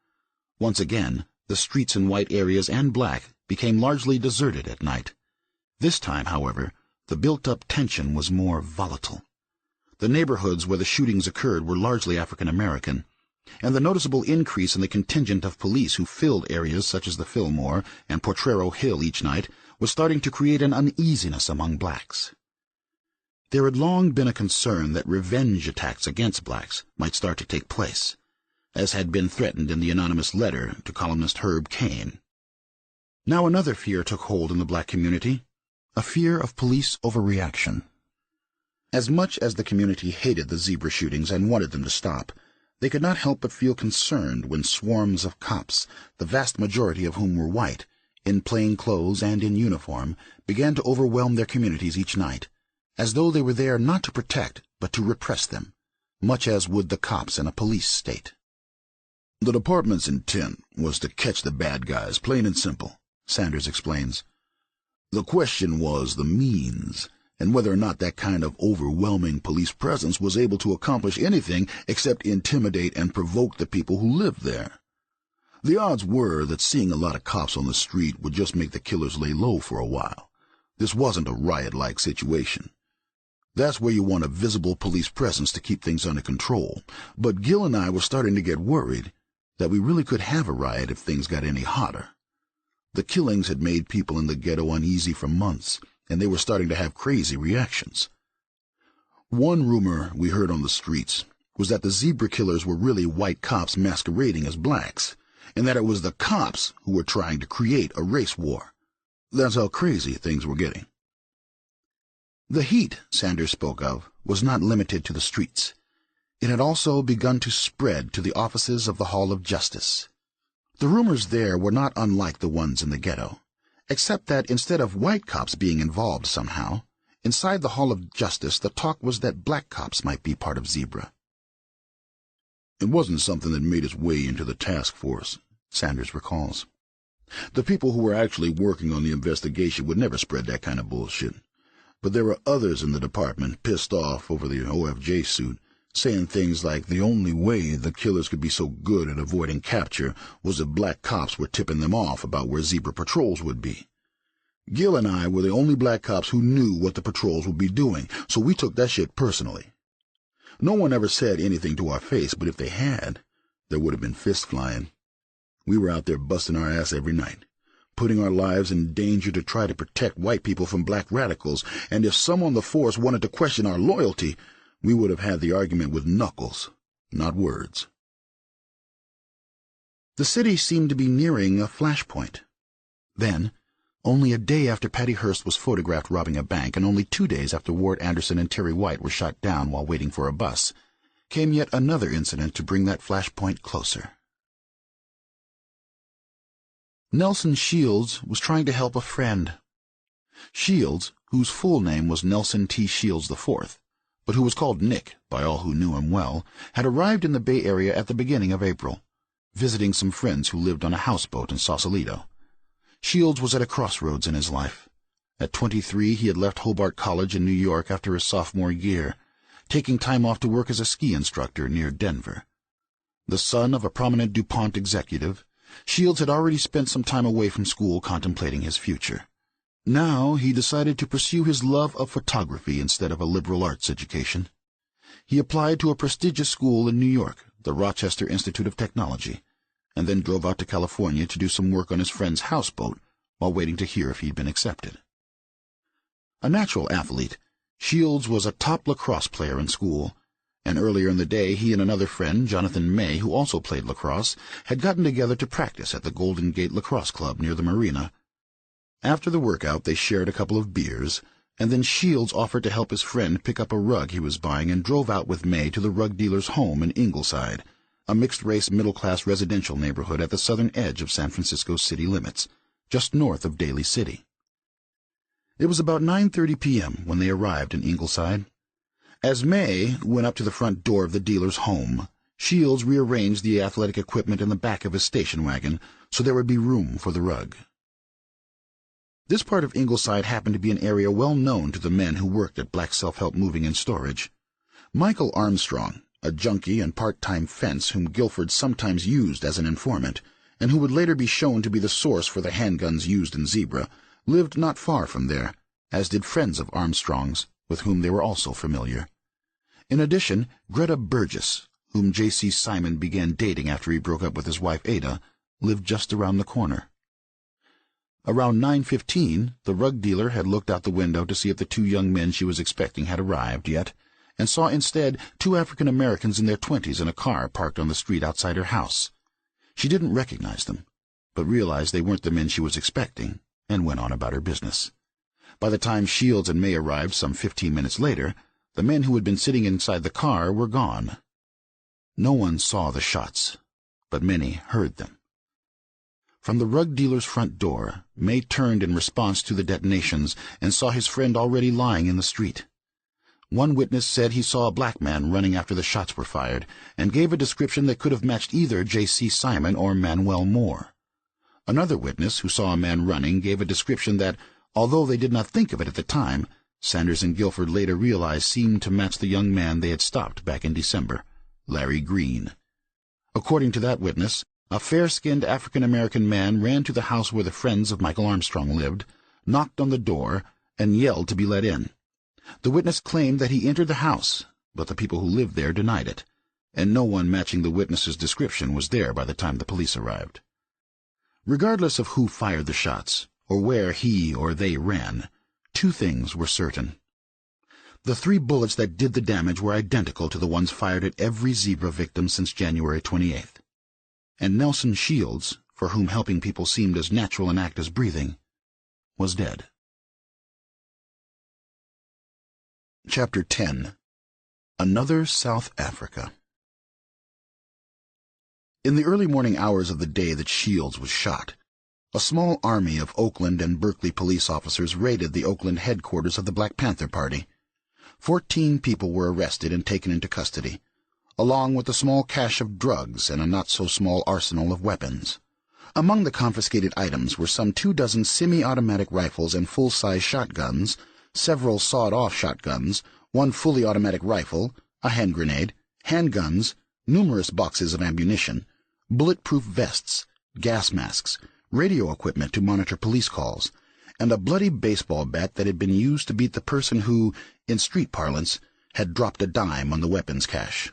Once again, the streets in white areas and black became largely deserted at night. This time, however, the built-up tension was more volatile. The neighborhoods where the shootings occurred were largely African American, and the noticeable increase in the contingent of police who filled areas such as the Fillmore and Potrero Hill each night was starting to create an uneasiness among blacks. There had long been a concern that revenge attacks against blacks might start to take place, as had been threatened in the anonymous letter to columnist Herb Cain. Now another fear took hold in the black community, a fear of police overreaction. As much as the community hated the zebra shootings and wanted them to stop, they could not help but feel concerned when swarms of cops, the vast majority of whom were white, in plain clothes and in uniform, began to overwhelm their communities each night, as though they were there not to protect but to repress them, much as would the cops in a police state. "The department's intent was to catch the bad guys, plain and simple," Sanders explains. "The question was the means, and whether or not that kind of overwhelming police presence was able to accomplish anything except intimidate and provoke the people who lived there. The odds were that seeing a lot of cops on the street would just make the killers lay low for a while. This wasn't a riot-like situation. That's where you want a visible police presence to keep things under control. But Gil and I were starting to get worried that we really could have a riot if things got any hotter. The killings had made people in the ghetto uneasy for months, and they were starting to have crazy reactions. One rumor we heard on the streets was that the zebra killers were really white cops masquerading as blacks, and that it was the cops who were trying to create a race war. That's how crazy things were getting." The heat Sanders spoke of was not limited to the streets. It had also begun to spread to the offices of the Hall of Justice. The rumors there were not unlike the ones in the ghetto, except that instead of white cops being involved somehow, inside the Hall of Justice the talk was that black cops might be part of Zebra. "It wasn't something that made its way into the task force," Sanders recalls. "The people who were actually working on the investigation would never spread that kind of bullshit. But there were others in the department pissed off over the OFJ suit, saying things like the only way the killers could be so good at avoiding capture was if black cops were tipping them off about where zebra patrols would be. Gil and I were the only black cops who knew what the patrols would be doing, so we took that shit personally. No one ever said anything to our face, but if they had, there would have been fists flying. We were out there busting our ass every night, putting our lives in danger to try to protect white people from black radicals, and if some on the force wanted to question our loyalty, we would have had the argument with knuckles, not words. The city seemed to be nearing a flashpoint. Then, only a day after Patty Hearst was photographed robbing a bank, and only 2 days after Ward Anderson and Terry White were shot down while waiting for a bus, came yet another incident to bring that flashpoint closer. Nelson Shields was trying to help a friend. Shields, whose full name was Nelson T. Shields IV, but who was called Nick by all who knew him well, had arrived in the Bay Area at the beginning of April, visiting some friends who lived on a houseboat in Sausalito. Shields was at a crossroads in his life. At 23, he had left Hobart College in New York after his sophomore year, taking time off to work as a ski instructor near Denver. The son of a prominent DuPont executive, Shields had already spent some time away from school contemplating his future. Now he decided to pursue his love of photography instead of a liberal arts education. He applied to a prestigious school in New York, the Rochester Institute of Technology, and then drove out to California to do some work on his friend's houseboat while waiting to hear if he'd been accepted. A natural athlete, Shields was a top lacrosse player in school, and earlier in the day he and another friend, Jonathan May, who also played lacrosse, had gotten together to practice at the Golden Gate Lacrosse Club near the marina. After the workout they shared a couple of beers, and then Shields offered to help his friend pick up a rug he was buying and drove out with May to the rug dealer's home in Ingleside, a mixed-race middle-class residential neighborhood at the southern edge of San Francisco's city limits, just north of Daly City. It was about 9:30 p.m. when they arrived in Ingleside. As May went up to the front door of the dealer's home, Shields rearranged the athletic equipment in the back of his station wagon so there would be room for the rug. This part of Ingleside happened to be an area well known to the men who worked at Black Self-Help Moving and Storage. Michael Armstrong, a junkie and part-time fence whom Guilford sometimes used as an informant, and who would later be shown to be the source for the handguns used in Zebra, lived not far from there, as did friends of Armstrong's, with whom they were also familiar. In addition, Greta Burgess, whom J.C. Simon began dating after he broke up with his wife Ada, lived just around the corner. Around 9:15, the rug dealer had looked out the window to see if the 2 young men she was expecting had arrived yet, and saw instead 2 African Americans in their 20s in a car parked on the street outside her house. She didn't recognize them, but realized they weren't the men she was expecting, and went on about her business. By the time Shields and May arrived some 15 minutes later, the men who had been sitting inside the car were gone. No one saw the shots, but many heard them. From the rug dealer's front door, May turned in response to the detonations and saw his friend already lying in the street. One witness said he saw a black man running after the shots were fired, and gave a description that could have matched either J.C. Simon or Manuel Moore. Another witness, who saw a man running, gave a description that, although they did not think of it at the time, Sanders and Guilford later realized seemed to match the young man they had stopped back in December, Larry Green. According to that witness, a fair-skinned African-American man ran to the house where the friends of Michael Armstrong lived, knocked on the door, and yelled to be let in. The witness claimed that he entered the house, but the people who lived there denied it, and no one matching the witness's description was there by the time the police arrived. Regardless of who fired the shots, or where he or they ran, 2 things were certain. The 3 bullets that did the damage were identical to the ones fired at every Zebra victim since January 28th. And Nelson Shields, for whom helping people seemed as natural an act as breathing, was dead. Chapter 10. Another South Africa. In the early morning hours of the day that Shields was shot, a small army of Oakland and Berkeley police officers raided the Oakland headquarters of the Black Panther Party. 14 people were arrested and taken into custody, along with a small cache of drugs and a not-so-small arsenal of weapons. Among the confiscated items were some 24 semi-automatic rifles and full-size shotguns, several sawed-off shotguns, one fully automatic rifle, a hand grenade, handguns, numerous boxes of ammunition, bulletproof vests, gas masks, radio equipment to monitor police calls, and a bloody baseball bat that had been used to beat the person who, in street parlance, had dropped a dime on the weapons cache,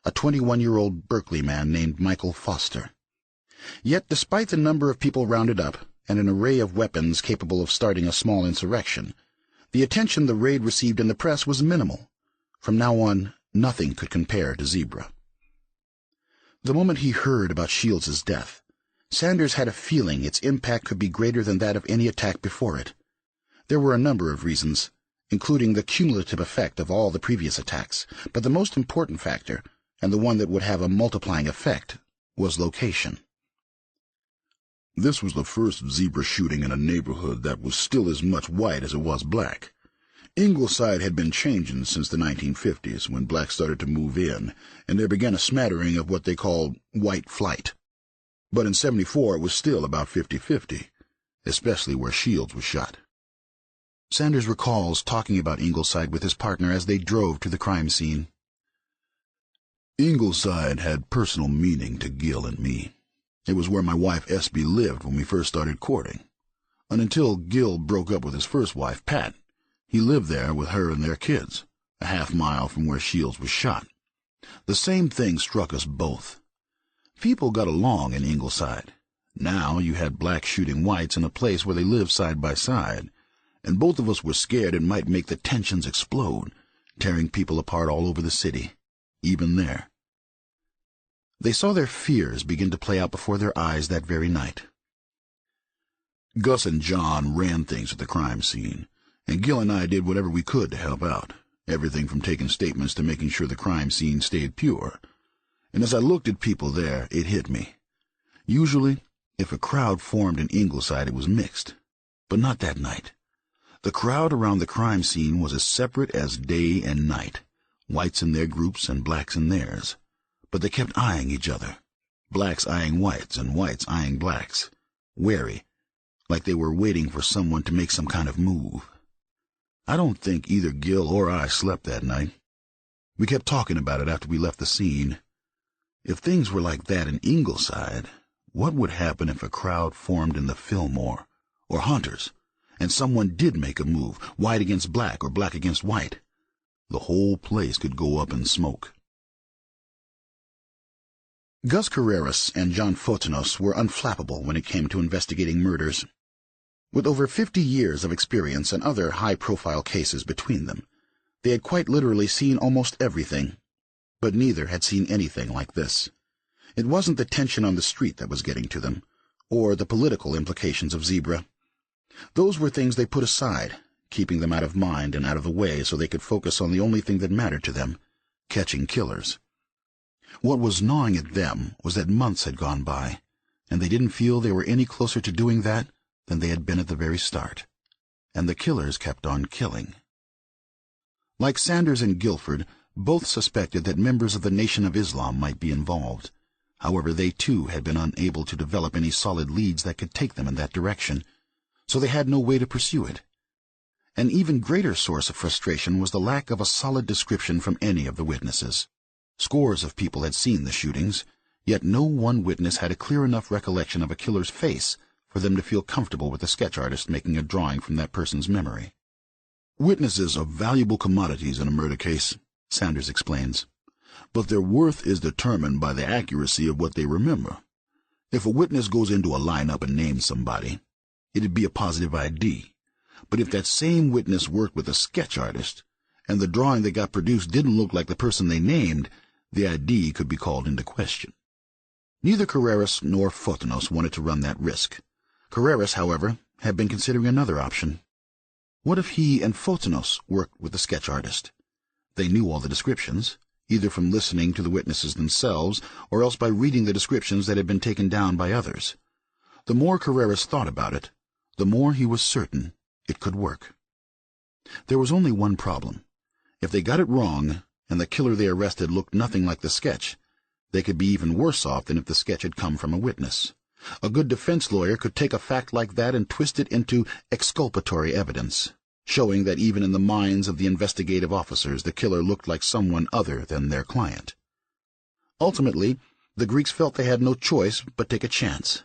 a 21-year-old Berkeley man named Michael Foster. Yet, despite the number of people rounded up and an array of weapons capable of starting a small insurrection, the attention the raid received in the press was minimal. From now on, nothing could compare to Zebra. The moment he heard about Shields's death, Sanders had a feeling its impact could be greater than that of any attack before it. There were a number of reasons, including the cumulative effect of all the previous attacks, but the most important factor, and the one that would have a multiplying effect, was location. This was the first Zebra shooting in a neighborhood that was still as much white as it was black. Ingleside had been changing since the 1950s, when blacks started to move in, and there began a smattering of what they called white flight. But in '74 it was still about 50-50, especially where Shields was shot. Sanders recalls talking about Ingleside with his partner as they drove to the crime scene. Ingleside had personal meaning to Gil and me. It was where my wife Espy lived when we first started courting. And until Gil broke up with his first wife, Pat, he lived there with her and their kids, a half-mile from where Shields was shot. The same thing struck us both. People got along in Ingleside. Now you had blacks shooting whites in a place where they lived side by side, and both of us were scared it might make the tensions explode, tearing people apart all over the city, even there. They saw their fears begin to play out before their eyes that very night. Gus and John ran things at the crime scene, and Gil and I did whatever we could to help out, everything from taking statements to making sure the crime scene stayed pure. And as I looked at people there, it hit me. Usually, if a crowd formed in Ingleside, it was mixed. But not that night. The crowd around the crime scene was as separate as day and night, whites in their groups and blacks in theirs. But they kept eyeing each other, blacks eyeing whites and whites eyeing blacks, wary, like they were waiting for someone to make some kind of move. I don't think either Gil or I slept that night. We kept talking about it after we left the scene. If things were like that in Ingleside, what would happen if a crowd formed in the Fillmore, or Hunters, and someone did make a move, white against black or black against white? The whole place could go up in smoke. Gus Carreras and John Fotinos were unflappable when it came to investigating murders. With over 50 years of experience and other high-profile cases between them, they had quite literally seen almost everything, but neither had seen anything like this. It wasn't the tension on the street that was getting to them, or the political implications of Zebra. Those were things they put aside, keeping them out of mind and out of the way so they could focus on the only thing that mattered to them, catching killers. What was gnawing at them was that months had gone by, and they didn't feel they were any closer to doing that than they had been at the very start. And the killers kept on killing. Like Sanders and Guilford, both suspected that members of the Nation of Islam might be involved. However, they too had been unable to develop any solid leads that could take them in that direction, so they had no way to pursue it. An even greater source of frustration was the lack of a solid description from any of the witnesses. Scores of people had seen the shootings, yet no one witness had a clear enough recollection of a killer's face for them to feel comfortable with the sketch artist making a drawing from that person's memory. Witnesses are valuable commodities in a murder case, Sanders explains, but their worth is determined by the accuracy of what they remember. If a witness goes into a lineup and names somebody, it'd be a positive ID. But if that same witness worked with a sketch artist, and the drawing that got produced didn't look like the person they named, the ID could be called into question. Neither Carreras nor Fotinos wanted to run that risk. Carreras, however, had been considering another option. What if he and Fotinos worked with the sketch artist? They knew all the descriptions, either from listening to the witnesses themselves or else by reading the descriptions that had been taken down by others. The more Carreras thought about it, the more he was certain it could work. There was only one problem. If they got it wrong, and the killer they arrested looked nothing like the sketch, they could be even worse off than if the sketch had come from a witness. A good defense lawyer could take a fact like that and twist it into exculpatory evidence, showing that even in the minds of the investigative officers the killer looked like someone other than their client. Ultimately, the Greeks felt they had no choice but take a chance.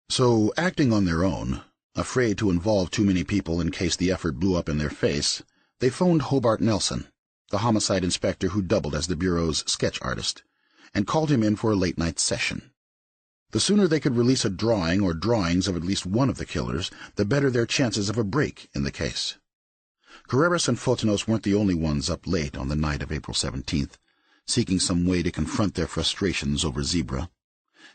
So, acting on their own, afraid to involve too many people in case the effort blew up in their face, they phoned Hobart Nelson, the homicide inspector who doubled as the Bureau's sketch artist, and called him in for a late-night session. The sooner they could release a drawing or drawings of at least one of the killers, the better their chances of a break in the case. C.O.W.S and Photinos weren't the only ones up late on the night of April 17th, seeking some way to confront their frustrations over Zebra.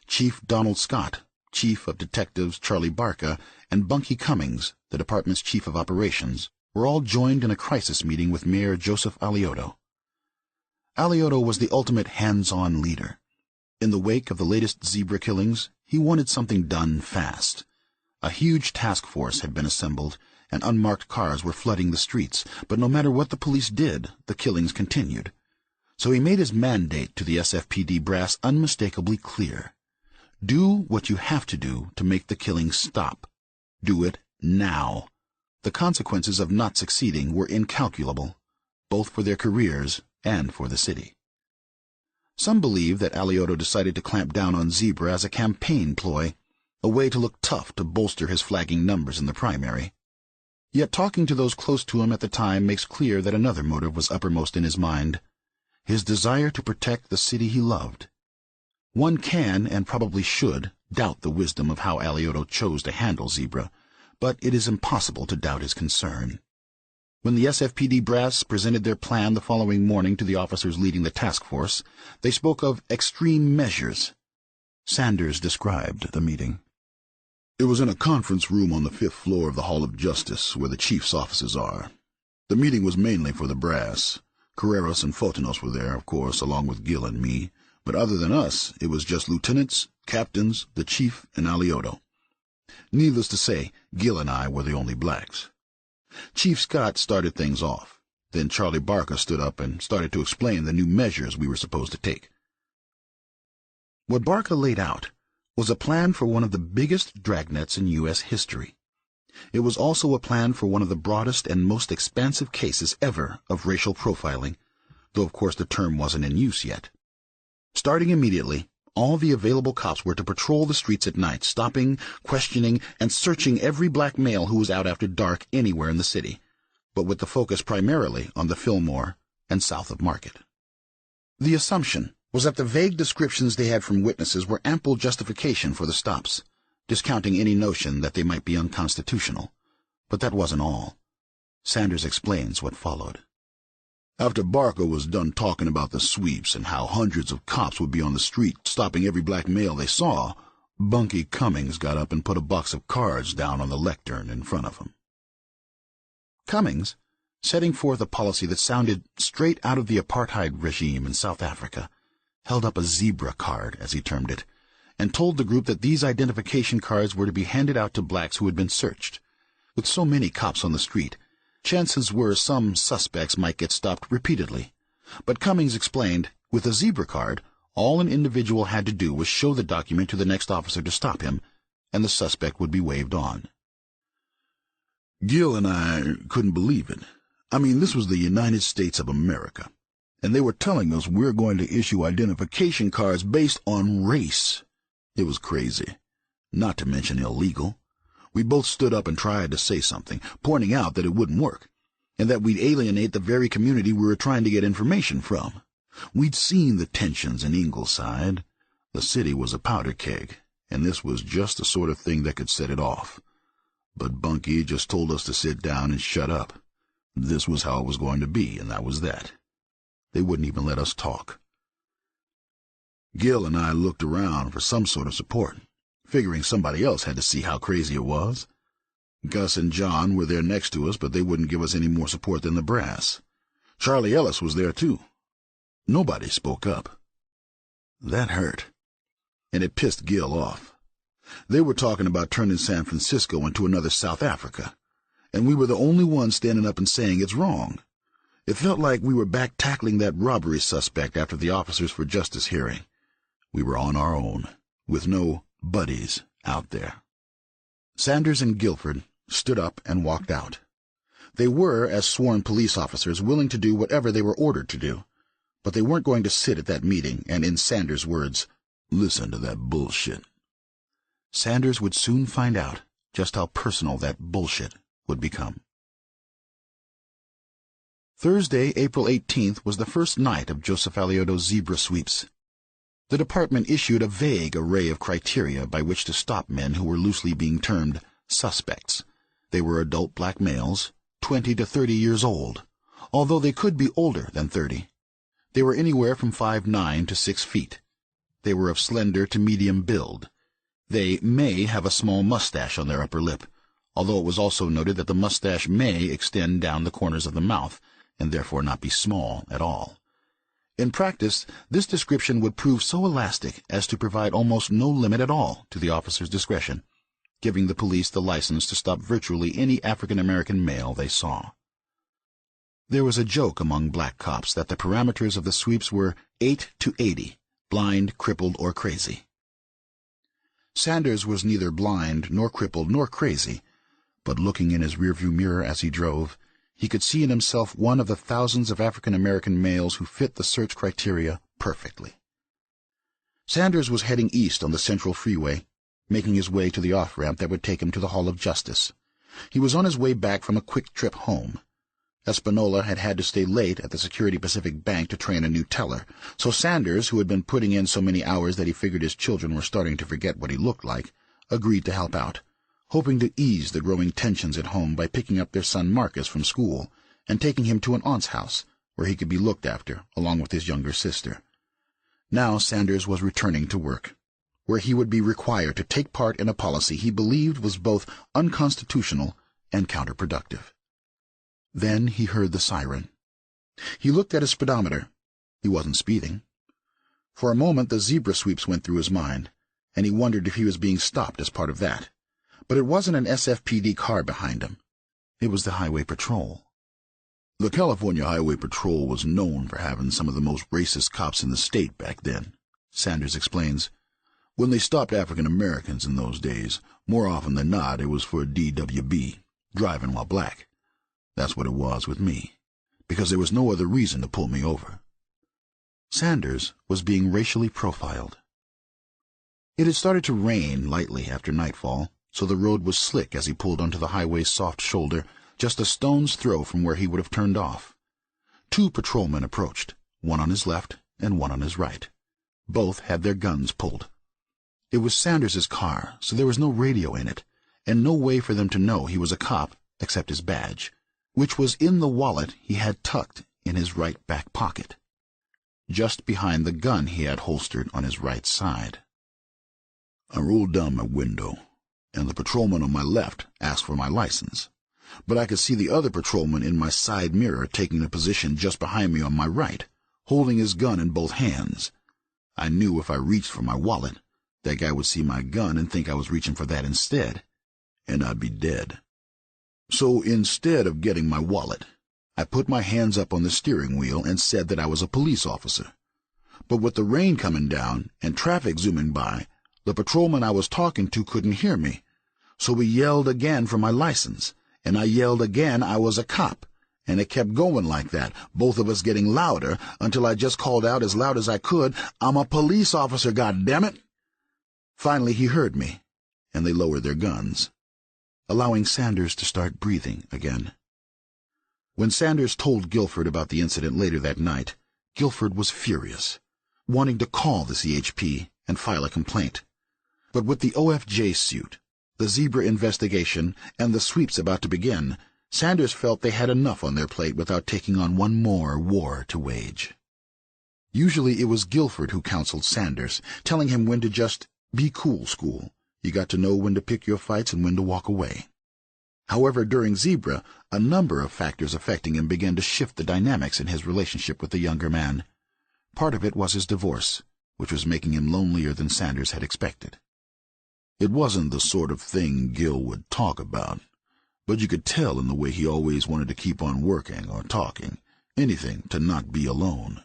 Chief Donald Scott, Chief of Detectives Charlie Barca, and Bunky Cummings, the department's Chief of Operations, were all joined in a crisis meeting with Mayor Joseph Alioto. Alioto was the ultimate hands-on leader. In the wake of the latest Zebra killings, he wanted something done fast. A huge task force had been assembled, and unmarked cars were flooding the streets, but no matter what the police did, the killings continued. So he made his mandate to the SFPD brass unmistakably clear. Do what you have to do to make the killings stop. Do it now. The consequences of not succeeding were incalculable, both for their careers and for the city. Some believe that Alioto decided to clamp down on Zebra as a campaign ploy, a way to look tough to bolster his flagging numbers in the primary. Yet talking to those close to him at the time makes clear that another motive was uppermost in his mind, his desire to protect the city he loved. One can, and probably should, doubt the wisdom of how Alioto chose to handle Zebra, but it is impossible to doubt his concern. When the SFPD brass presented their plan the following morning to the officers leading the task force, they spoke of extreme measures. Sanders described the meeting. It was in a conference room on the 5th floor of the Hall of Justice, where the chief's offices are. The meeting was mainly for the brass. C.O.W.S and Photinos were there, of course, along with Gil and me, but other than us, it was just lieutenants, captains, the chief, and Alioto. Needless to say, Gil and I were the only blacks. Chief Scott started things off. Then Charlie Barca stood up and started to explain the new measures we were supposed to take. What Barca laid out was a plan for one of the biggest dragnets in U.S. history. It was also a plan for one of the broadest and most expansive cases ever of racial profiling, though of course the term wasn't in use yet. Starting immediately, all the available cops were to patrol the streets at night, stopping, questioning, and searching every black male who was out after dark anywhere in the city, but with the focus primarily on the Fillmore and south of Market. The assumption was that the vague descriptions they had from witnesses were ample justification for the stops, discounting any notion that they might be unconstitutional. But that wasn't all. Sanders explains what followed. After Barca was done talking about the sweeps and how hundreds of cops would be on the street stopping every black male they saw, Bunky Cummings got up and put a box of cards down on the lectern in front of him. Cummings, setting forth a policy that sounded straight out of the apartheid regime in South Africa, held up a zebra card, as he termed it, and told the group that these identification cards were to be handed out to blacks who had been searched. With so many cops on the street, chances were some suspects might get stopped repeatedly. But Cummings explained, with a zebra card, all an individual had to do was show the document to the next officer to stop him, and the suspect would be waved on. Gil and I couldn't believe it. I mean, this was the United States of America, and they were telling us we're going to issue identification cards based on race. It was crazy, not to mention illegal. We both stood up and tried to say something, pointing out that it wouldn't work, and that we'd alienate the very community we were trying to get information from. We'd seen the tensions in Ingleside. The city was a powder keg, and this was just the sort of thing that could set it off. But Bunky just told us to sit down and shut up. This was how it was going to be, and that was that. They wouldn't even let us talk. Gil and I looked around for some sort of support, figuring somebody else had to see how crazy it was. Gus and John were there next to us, but they wouldn't give us any more support than the brass. Charlie Ellis was there, too. Nobody spoke up. That hurt, and it pissed Gil off. They were talking about turning San Francisco into another South Africa, and we were the only ones standing up and saying it's wrong. It felt like we were back tackling that robbery suspect after the Officers for Justice hearing. We were on our own, with no buddies out there. Sanders and Guilford stood up and walked out. They were, as sworn police officers, willing to do whatever they were ordered to do. But they weren't going to sit at that meeting and, in Sanders' words, listen to that bullshit. Sanders would soon find out just how personal that bullshit would become. Thursday, April 18th, was the first night of Joseph Alioto's zebra sweeps. The department issued a vague array of criteria by which to stop men who were loosely being termed suspects. They were adult black males, 20 to 30 years old, although they could be older than 30. They were anywhere from 5'9" to 6 feet. They were of slender to medium build. They may have a small mustache on their upper lip, although it was also noted that the mustache may extend down the corners of the mouth, and therefore not be small at all. In practice, this description would prove so elastic as to provide almost no limit at all to the officer's discretion, giving the police the license to stop virtually any African-American male they saw. There was a joke among black cops that the parameters of the sweeps were 8 to 80, blind, crippled, or crazy. Sanders was neither blind, nor crippled, nor crazy, but looking in his rearview mirror as he drove, he could see in himself one of the thousands of African-American males who fit the search criteria perfectly. Sanders was heading east on the Central Freeway, making his way to the off-ramp that would take him to the Hall of Justice. He was on his way back from a quick trip home. Espanola had had to stay late at the Security Pacific Bank to train a new teller, so Sanders, who had been putting in so many hours that he figured his children were starting to forget what he looked like, agreed to help out, hoping to ease the growing tensions at home by picking up their son Marcus from school and taking him to an aunt's house where he could be looked after along with his younger sister. Now Sanders was returning to work, where he would be required to take part in a policy he believed was both unconstitutional and counterproductive. Then he heard the siren. He looked at his speedometer. He wasn't speeding. For a moment the zebra sweeps went through his mind, and he wondered if he was being stopped as part of that. But it wasn't an SFPD car behind him. It was the Highway Patrol. The California Highway Patrol was known for having some of the most racist cops in the state back then, Sanders explains. When they stopped African Americans in those days, more often than not it was for DWB, driving while black. That's what it was with me, because there was no other reason to pull me over. Sanders was being racially profiled. It had started to rain lightly after nightfall, so the road was slick as he pulled onto the highway's soft shoulder, just a stone's throw from where he would have turned off. 2 patrolmen approached, one on his left and one on his right. Both had their guns pulled. It was Sanders's car, so there was no radio in it, and no way for them to know he was a cop except his badge, which was in the wallet he had tucked in his right back pocket, just behind the gun he had holstered on his right side. I rolled down my window, and the patrolman on my left asked for my license, but I could see the other patrolman in my side mirror taking a position just behind me on my right, holding his gun in both hands. I knew if I reached for my wallet, that guy would see my gun and think I was reaching for that instead, and I'd be dead. So instead of getting my wallet, I put my hands up on the steering wheel and said that I was a police officer. But with the rain coming down and traffic zooming by, the patrolman I was talking to couldn't hear me, so we yelled again for my license, and I yelled again I was a cop, and it kept going like that, both of us getting louder, until I just called out as loud as I could, "I'm a police officer, goddammit!" Finally he heard me, and they lowered their guns, allowing Sanders to start breathing again. When Sanders told Guilford about the incident later that night, Guilford was furious, wanting to call the CHP and file a complaint. But with the OFJ suit, the zebra investigation, and the sweeps about to begin, Sanders felt they had enough on their plate without taking on one more war to wage. Usually it was Guilford who counseled Sanders, telling him when to just be cool, school. You got to know when to pick your fights and when to walk away. However, during Zebra, a number of factors affecting him began to shift the dynamics in his relationship with the younger man. Part of it was his divorce, which was making him lonelier than Sanders had expected. It wasn't the sort of thing Gil would talk about, but you could tell in the way he always wanted to keep on working or talking, anything to not be alone.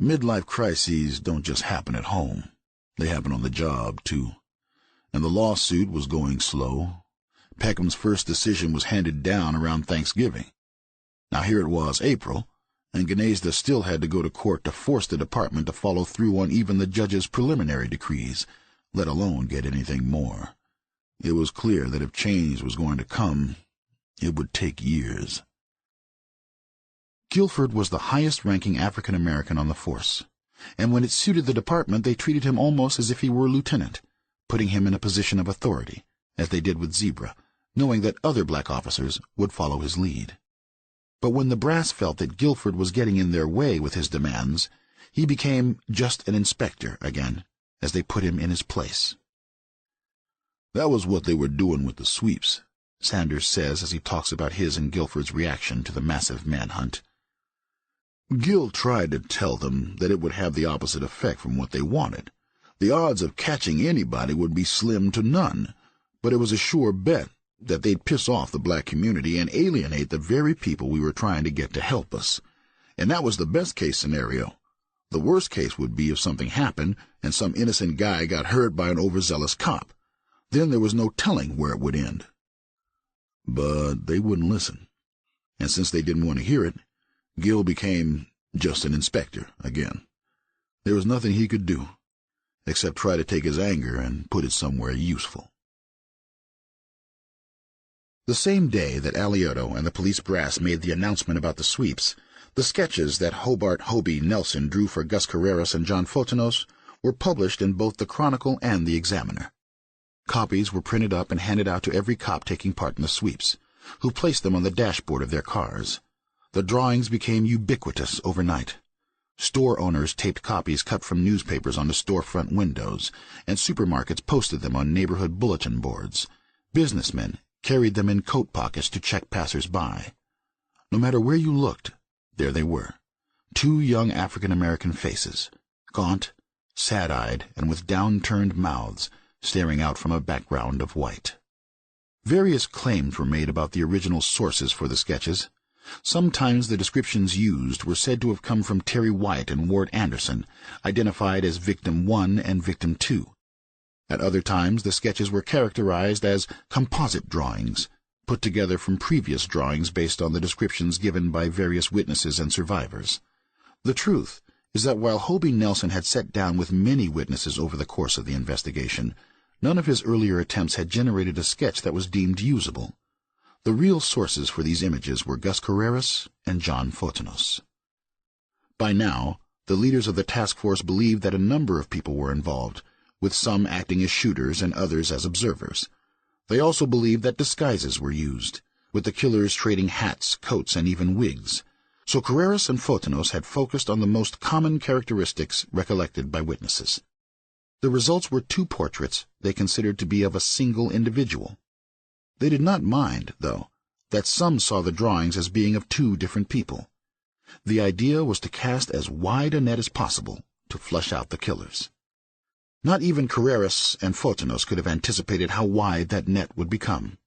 Midlife crises don't just happen at home. They happen on the job, too. And the lawsuit was going slow. Peckham's first decision was handed down around Thanksgiving. Now here it was April, and Gnezda still had to go to court to force the department to follow through on even the judge's preliminary decrees, let alone get anything more. It was clear that if change was going to come, it would take years. Guilford was the highest-ranking African-American on the force, and when it suited the department they treated him almost as if he were a lieutenant, putting him in a position of authority, as they did with Zebra, knowing that other black officers would follow his lead. But when the brass felt that Guilford was getting in their way with his demands, he became just an inspector again, as they put him in his place. That was what they were doing with the sweeps, Sanders says as he talks about his and Guilford's reaction to the massive manhunt. Gil tried to tell them that it would have the opposite effect from what they wanted. The odds of catching anybody would be slim to none, but it was a sure bet that they'd piss off the black community and alienate the very people we were trying to get to help us. And that was the best-case scenario. The worst case would be if something happened and some innocent guy got hurt by an overzealous cop. Then there was no telling where it would end. But they wouldn't listen. And since they didn't want to hear it, Gil became just an inspector again. There was nothing he could do, except try to take his anger and put it somewhere useful. The same day that Alioto and the police brass made the announcement about the sweeps, the sketches that Hobart Hobie Nelson drew for Gus Carreras and John Photinos were published in both the Chronicle and the Examiner. Copies were printed up and handed out to every cop taking part in the sweeps, who placed them on the dashboard of their cars. The drawings became ubiquitous overnight. Store owners taped copies cut from newspapers onto storefront windows, and supermarkets posted them on neighborhood bulletin boards. Businessmen carried them in coat pockets to check passers-by. No matter where you looked, there they were, 2 young African-American faces, gaunt, sad-eyed, and with down-turned mouths, staring out from a background of white. Various claims were made about the original sources for the sketches. Sometimes the descriptions used were said to have come from Terry White and Ward Anderson, identified as Victim 1 and Victim 2. At other times the sketches were characterized as composite drawings, put together from previous drawings based on the descriptions given by various witnesses and survivors. The truth is that while Hobie Nelson had sat down with many witnesses over the course of the investigation, none of his earlier attempts had generated a sketch that was deemed usable. The real sources for these images were Gus Carreras and John Photinos. By now, the leaders of the task force believed that a number of people were involved, with some acting as shooters and others as observers. They also believed that disguises were used, with the killers trading hats, coats, and even wigs. So Carreras and Photinos had focused on the most common characteristics recollected by witnesses. The results were 2 portraits they considered to be of a single individual. They did not mind, though, that some saw the drawings as being of 2 different people. The idea was to cast as wide a net as possible to flush out the killers. Not even Carreras and Photinos could have anticipated how wide that net would become.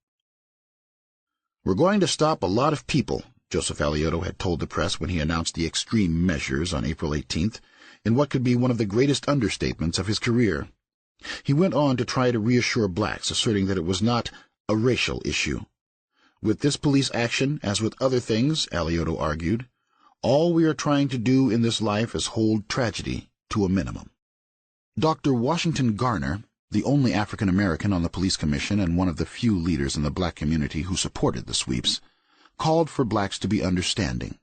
"We're going to stop a lot of people," Joseph Alioto had told the press when he announced the extreme measures on April 18th, in what could be one of the greatest understatements of his career. He went on to try to reassure blacks, asserting that it was not a racial issue. With this police action, as with other things, Alioto argued, all we are trying to do in this life is hold tragedy to a minimum. Dr. Washington Garner, the only African-American on the police commission and one of the few leaders in the black community who supported the sweeps, called for blacks to be understanding.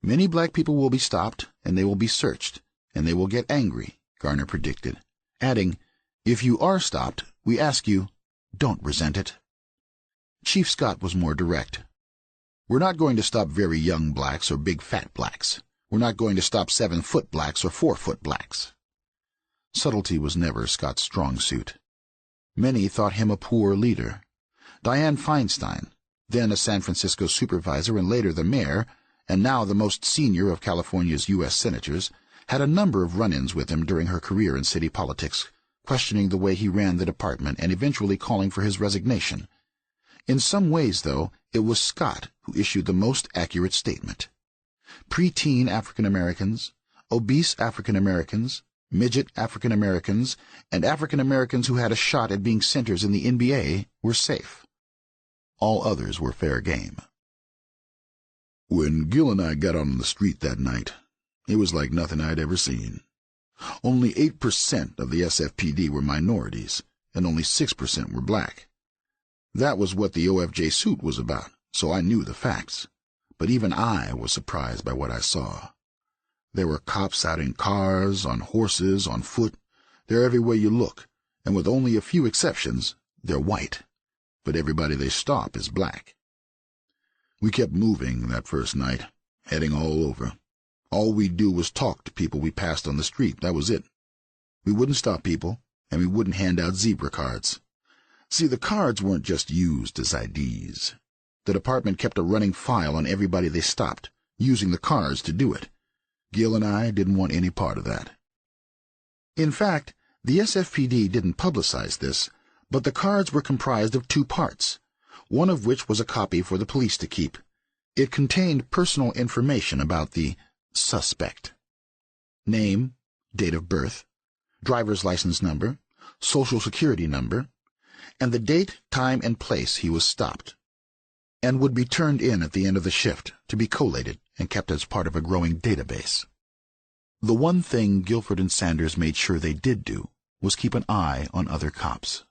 "Many black people will be stopped, and they will be searched, and they will get angry," Garner predicted, adding, "If you are stopped, we ask you, don't resent it." Chief Scott was more direct. "We're not going to stop very young blacks or big fat blacks. We're not going to stop 7-foot blacks or 4-foot blacks." Subtlety was never Scott's strong suit. Many thought him a poor leader. Dianne Feinstein, then a San Francisco supervisor and later the mayor, and now the most senior of California's U.S. senators, had a number of run-ins with him during her career in city politics, questioning the way he ran the department and eventually calling for his resignation. In some ways, though, it was Scott who issued the most accurate statement. Preteen African-Americans, obese African-Americans, midget African-Americans, and African-Americans who had a shot at being centers in the NBA were safe. All others were fair game. When Gil and I got on the street that night, it was like nothing I'd ever seen. Only 8% of the SFPD were minorities, and only 6% were black. That was what the OFJ suit was about, so I knew the facts. But even I was surprised by what I saw. There were cops out in cars, on horses, on foot. They're everywhere you look, and with only a few exceptions, they're white. But everybody they stop is black. We kept moving that first night, heading all over. All we'd do was talk to people we passed on the street, that was it. We wouldn't stop people, and we wouldn't hand out zebra cards. See, the cards weren't just used as IDs. The department kept a running file on everybody they stopped, using the cards to do it. Gil and I didn't want any part of that. In fact, the SFPD didn't publicize this, but the cards were comprised of 2 parts, one of which was a copy for the police to keep. It contained personal information about the suspect. Name, date of birth, driver's license number, social security number, and the date, time, and place he was stopped, and would be turned in at the end of the shift to be collated and kept as part of a growing database. The one thing Guilford and Sanders made sure they did do was keep an eye on other cops.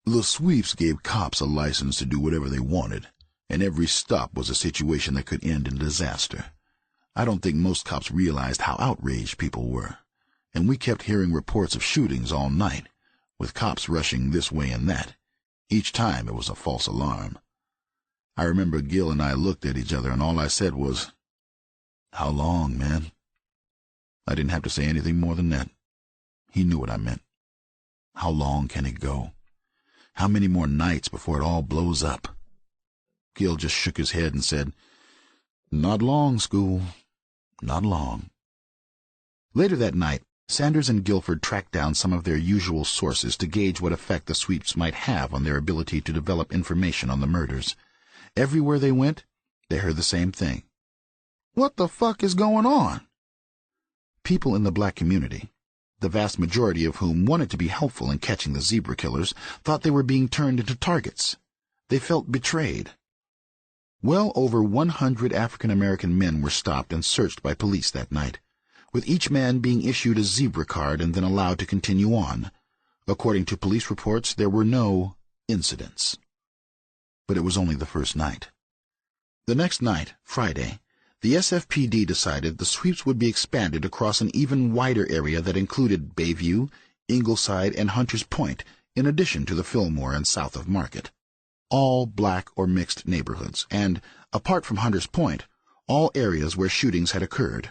The sweeps gave cops a license to do whatever they wanted, and every stop was a situation that could end in disaster. I don't think most cops realized how outraged people were, and we kept hearing reports of shootings all night, with cops rushing this way and that. Each time it was a false alarm. I remember Gil and I looked at each other, and all I said was, "How long, man?" I didn't have to say anything more than that. He knew what I meant. How long can it go? How many more nights before it all blows up? Gil just shook his head and said, "Not long, School. Not long." Later that night, Sanders and Guilford tracked down some of their usual sources to gauge what effect the sweeps might have on their ability to develop information on the murders. Everywhere they went, they heard the same thing. "What the fuck is going on?" People in the black community, the vast majority of whom wanted to be helpful in catching the zebra killers, thought they were being turned into targets. They felt betrayed. Well over 100 African-American men were stopped and searched by police that night, with each man being issued a zebra card and then allowed to continue on. According to police reports, there were no incidents. But it was only the first night. The next night, Friday, the SFPD decided the sweeps would be expanded across an even wider area that included Bayview, Ingleside, and Hunters Point, in addition to the Fillmore and south of Market. All black or mixed neighborhoods, and, apart from Hunters Point, all areas where shootings had occurred.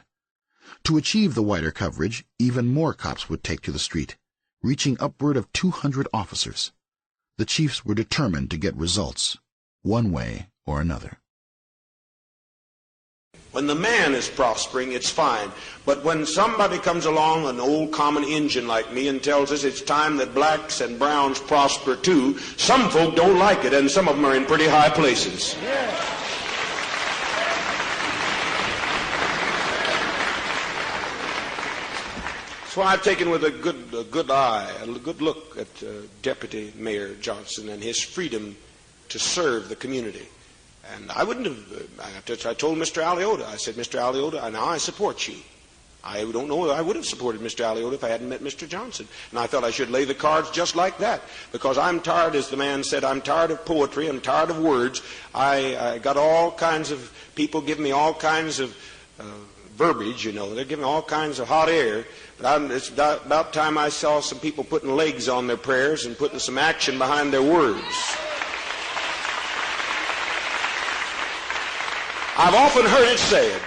To achieve the wider coverage, even more cops would take to the street, reaching upward of 200 officers. The chiefs were determined to get results, one way or another. When the man is prospering, it's fine. But when somebody comes along, an old common Injun like me, and tells us it's time that blacks and browns prosper too, some folk don't like it, and some of them are in pretty high places. Yeah. So I've taken with a good eye, a good look at Deputy Mayor Johnson and his freedom to serve the community. And I wouldn't have, I told Mr. Aliota, I said, "Mr. Aliota, now I support you. I don't know I would have supported Mr. Aliota if I hadn't met Mr. Johnson." And I felt I should lay the cards just like that, because I'm tired, as the man said, I'm tired of poetry, I'm tired of words. I got all kinds of people giving me all kinds of verbiage, you know. They're giving all kinds of hot air. But it's about time I saw some people putting legs on their prayers and putting some action behind their words. I've often heard it said,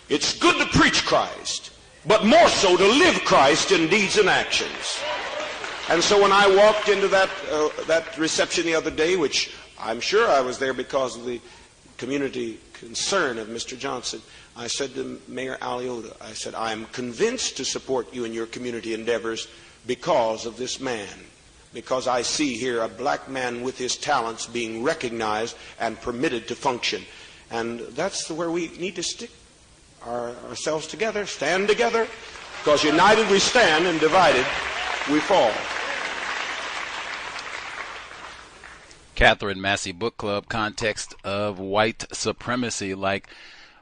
it's good to preach Christ, but more so to live Christ in deeds and actions. And so when I walked into that reception the other day, which I'm sure I was there because of the community concern of Mr. Johnson, I said to Mayor Aliota, I said, "I'm convinced to support you in your community endeavors because of this man. Because I see here a black man with his talents being recognized and permitted to function." And that's where we need to stick ourselves together, stand together, because united we stand and divided we fall. Katherine Massey Book Club context of white supremacy, like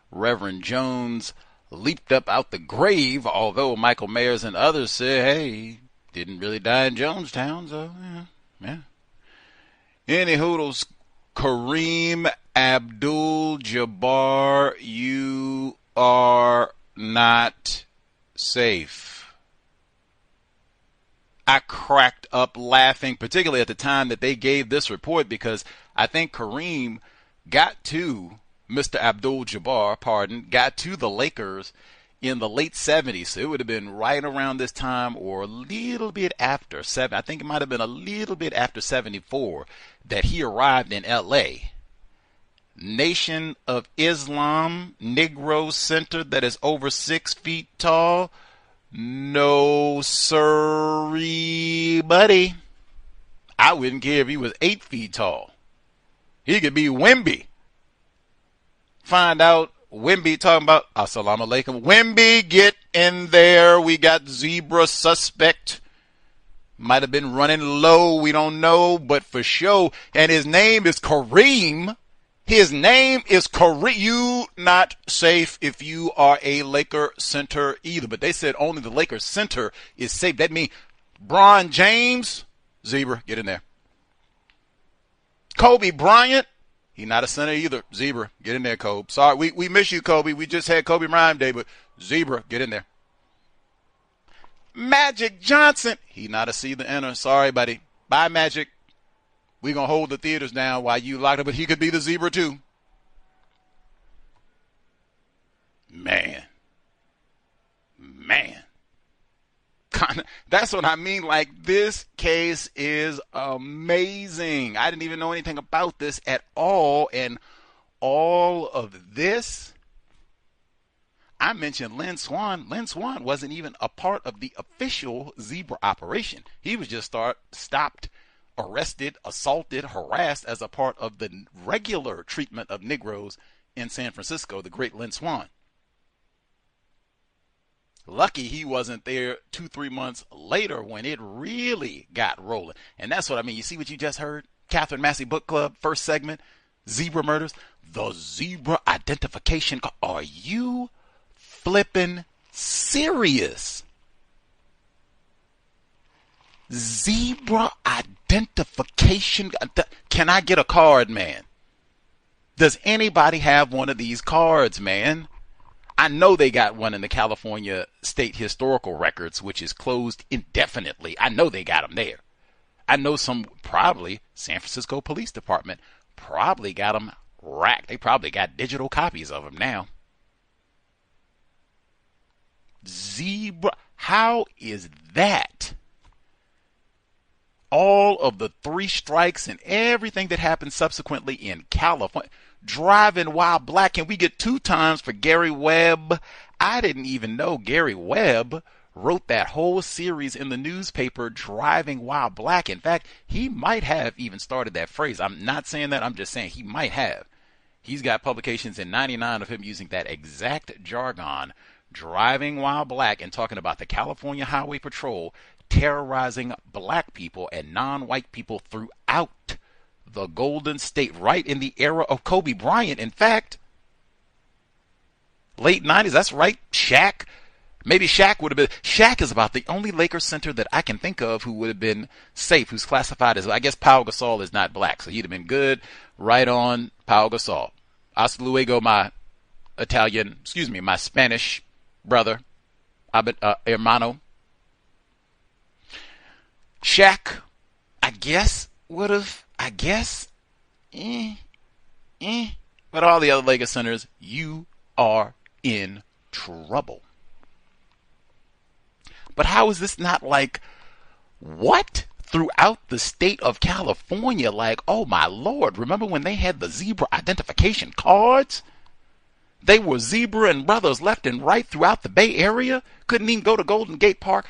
Reverend Jones leaped up out the grave, although Michael Mayers and others say, hey, he didn't really die in Jonestown, so yeah. Any hoodles, Kareem Abdul-Jabbar, you are not safe. I cracked up laughing, particularly at the time that they gave this report, because I think Kareem got to Mr. Abdul-Jabbar, got to the Lakers in the late 70s. So it would have been right around this time or a little bit after. I think it might have been a little bit after 74 that he arrived in L.A. Nation of Islam Negro Center that is over 6 feet tall. No sirree, buddy. I wouldn't care if he was 8 feet tall. He could be Wimby. Find out Wimby talking about Assalamu alaikum. Wimby, get in there. We got zebra suspect. Might have been running low. We don't know, but for sure. And his name is Kareem. His name is Kareem. You not safe if you are a Laker center either. But they said only the Lakers center is safe. That means Bron James, zebra, get in there. Kobe Bryant, he not a center either. Zebra, get in there, Kobe. Sorry, we miss you, Kobe. We just had Kobe Bryant Day, but zebra, get in there. Magic Johnson, he not a see the enter. Sorry, buddy. Bye, Magic. We gonna hold the theaters down while you locked up, but he could be the zebra too. Man. That's what I mean. Like, this case is amazing. I didn't even know anything about this at all. And all of this, I mentioned Lynn Swann. Lynn Swann wasn't even a part of the official zebra operation. He was just stopped, arrested, assaulted, harassed as a part of the regular treatment of Negroes in San Francisco, the great Lynn Swann. Lucky he wasn't there 2-3 months later when it really got rolling. And that's what I mean. You see what you just heard? Katherine Massey Book Club, first segment, zebra murders. The zebra identification. Are you flipping serious? Zebra identification. Can I get a card, man? Does anybody have one of these cards, man? I know they got one in the California State Historical Records, which is closed indefinitely. I know they got them there. I know probably San Francisco Police Department probably got them racked. They probably got digital copies of them now. Zebra, how is that? All of the 3 strikes and everything that happened subsequently in California. Driving while black. Can we get 2 times for Gary Webb? I didn't even know Gary Webb wrote that whole series in the newspaper, Driving While Black. In fact, he might have even started that phrase. I'm not saying that. I'm just saying he might have. He's got publications in 99 of him using that exact jargon, Driving While Black, and talking about the California Highway Patrol terrorizing black people and non-white people throughout the Golden State, right in the era of Kobe Bryant. In fact, late 90s, that's right, Shaq. Maybe Shaq would have been. Shaq is about the only Lakers center that I can think of who would have been safe, who's classified as, I guess Pau Gasol is not black, so he'd have been good. Right on, Pau Gasol. Hasta luego, my Spanish brother, hermano. Shaq, I guess, would have, but all the other Lakers centers, you are in trouble. But how is this not like, what? Throughout the state of California, like, oh my Lord, remember when they had the zebra identification cards? They were zebra and brothers left and right throughout the Bay Area. Couldn't even go to Golden Gate Park.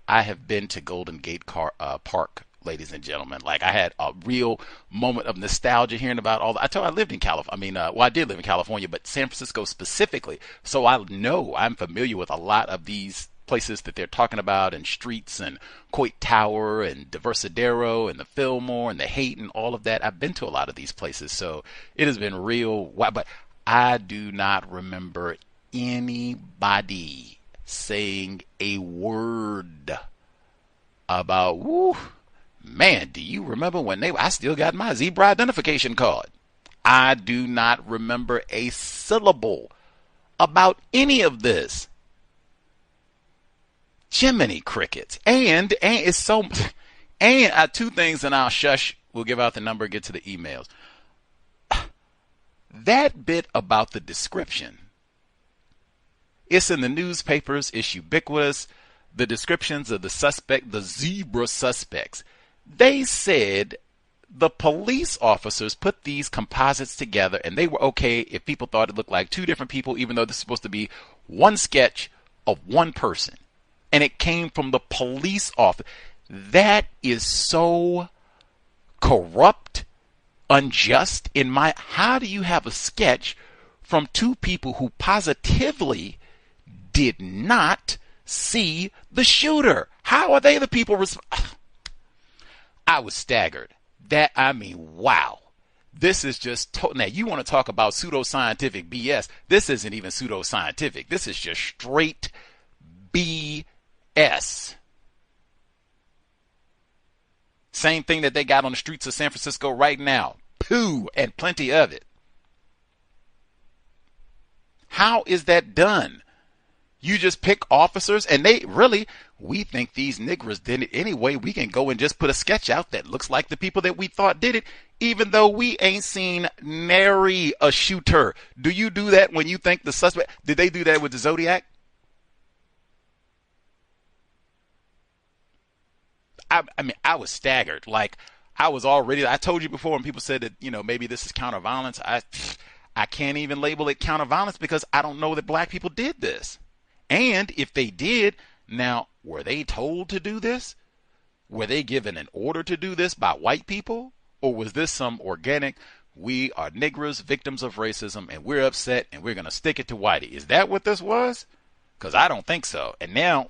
I have been to Golden Gate Park, ladies and gentlemen. Like, I had a real moment of nostalgia hearing about all that. I lived in California. I did live in California, but San Francisco specifically. So I know I'm familiar with a lot of these places that they're talking about, and streets and Coit Tower and Diversadero and the Fillmore and the Haight and all of that. I've been to a lot of these places, so it has been real. But I do not remember anybody saying a word about, woo, man, do you remember when I still got my zebra identification card? I do not remember a syllable about any of this. Jiminy crickets. And it's so, and two things, and I'll shush. We'll give out the number, get to the emails. That bit about the description, it's in the newspapers, it's ubiquitous. The descriptions of the suspect, the zebra suspects, they said the police officers put these composites together and they were okay if people thought it looked like two different people, even though this is supposed to be one sketch of one person. And it came from the police office. That is so corrupt, unjust. How do you have a sketch from two people who positively did not see the shooter? How are they the people I was staggered. Wow. This is just now you want to talk about pseudoscientific BS. This isn't even pseudoscientific. This is just straight BS. Same thing that they got on the streets of San Francisco right now. Poo, and plenty of it. How is that done? You just pick officers and we think these niggers did it anyway. We can go and just put a sketch out that looks like the people that we thought did it, even though we ain't seen nary a shooter. Do you do that when you think the suspect? Did they do that with the Zodiac? I was staggered. I told you before when people said that, maybe this is counter violence. I can't even label it counter violence because I don't know that black people did this. And if they did, now, were they told to do this? Were they given an order to do this by white people? Or was this some organic, we are niggers, victims of racism, and we're upset, and we're going to stick it to whitey? Is that what this was? Because I don't think so. And now,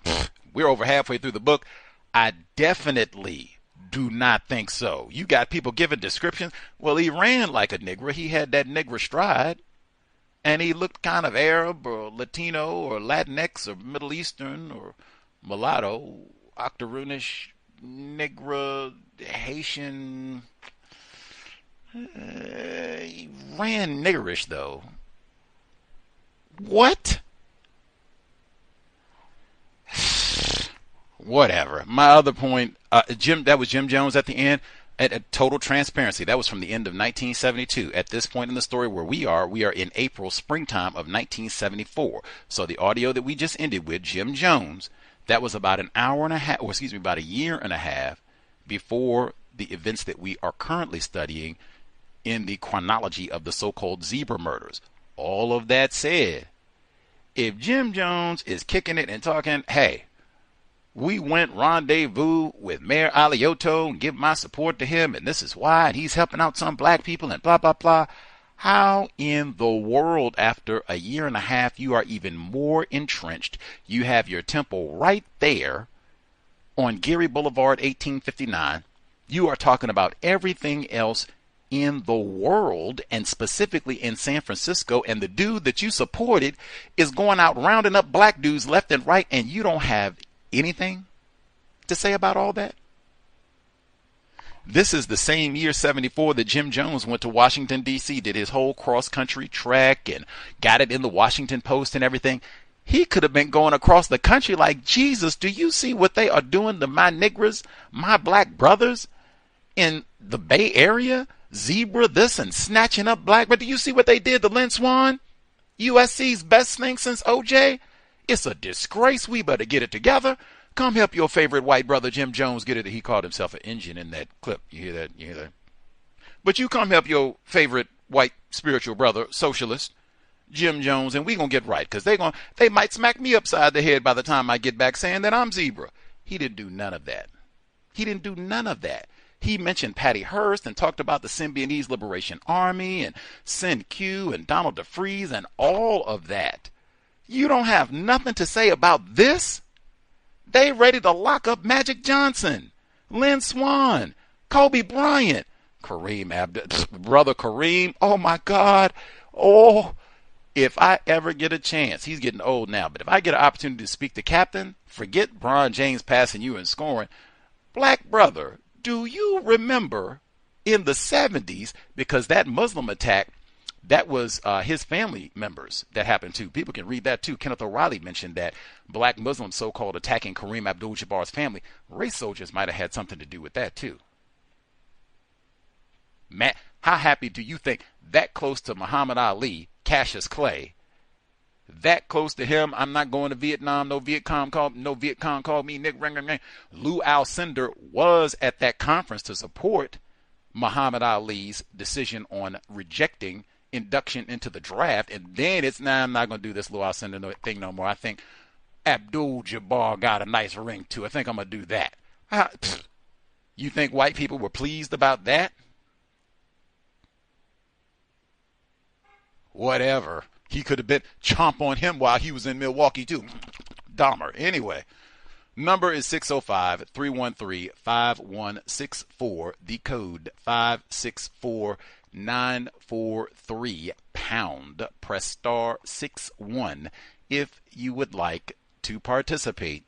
we're over halfway through the book. I definitely do not think so. You got people giving descriptions. Well, he ran like a nigger. He had that nigger stride. And he looked kind of Arab or Latino or Latinx or Middle Eastern or mulatto, octoroonish, Negra, Haitian. He ran niggerish, though. What? Whatever. My other point, that was Jim Jones at the end. At total transparency, that was from the end of 1972. At this point in the story where we are in April, springtime of 1974. So the audio that we just ended with, Jim Jones, that was about about a year and a half before the events that we are currently studying in the chronology of the so-called zebra murders. All of that said, if Jim Jones is kicking it and talking, hey, we went rendezvous with Mayor Alioto and give my support to him, and this is why, and he's helping out some black people and blah, blah, blah. How in the world, after a year and a half, you are even more entrenched? You have your temple right there on Geary Boulevard, 1859. You are talking about everything else in the world, and specifically in San Francisco, and the dude that you supported is going out rounding up black dudes left and right, and you don't have anything to say about all that? This is the same year, 74, that Jim Jones went to Washington, D.C., did his whole cross-country trek and got it in the Washington Post and everything. He could have been going across the country like, Jesus, do you see what they are doing to my niggers, my black brothers in the Bay Area? Zebra this and snatching up black. But do you see what they did to Lynn Swan? USC's best thing since OJ? It's a disgrace. We better get it together. Come help your favorite white brother Jim Jones get it. He called himself an Indian in that clip. You hear that? You hear that? But you come help your favorite white spiritual brother, socialist, Jim Jones, and we gonna get right. Because they might smack me upside the head by the time I get back saying that I'm zebra. He didn't do none of that. He didn't do none of that. He mentioned Patty Hearst and talked about the Symbionese Liberation Army and Sin-Q and Donald DeFreeze and all of that. You don't have nothing to say about this? They ready to lock up Magic Johnson, Lynn Swann, Kobe Bryant, Kareem brother Kareem. Oh my God. Oh, if I ever get a chance, he's getting old now, but if I get an opportunity to speak to Captain, forget Bron James passing you and scoring. Black brother, do you remember in the 70s, because that Muslim attack, that was his family members that happened to. People can read that too. Kenneth O'Reilly mentioned that black Muslims so-called attacking Kareem Abdul-Jabbar's family. Race soldiers might have had something to do with that too. Matt, how happy do you think that close to Muhammad Ali, Cassius Clay, that close to him? I'm not going to Vietnam. No Viet Cong called me Nick Ringer. Lou Alcindor was at that conference to support Muhammad Ali's decision on rejecting induction into the draft, and then it's now I'm not going to do this Lou Alcindor thing no more. I think Abdul-Jabbar got a nice ring too. I think I'm going to do that. You think white people were pleased about that? Whatever. He could have been chomp on him while he was in Milwaukee too. Dahmer. Anyway, number is 605-313-5164. The code 564943 pound. Press star 61 if you would like to participate.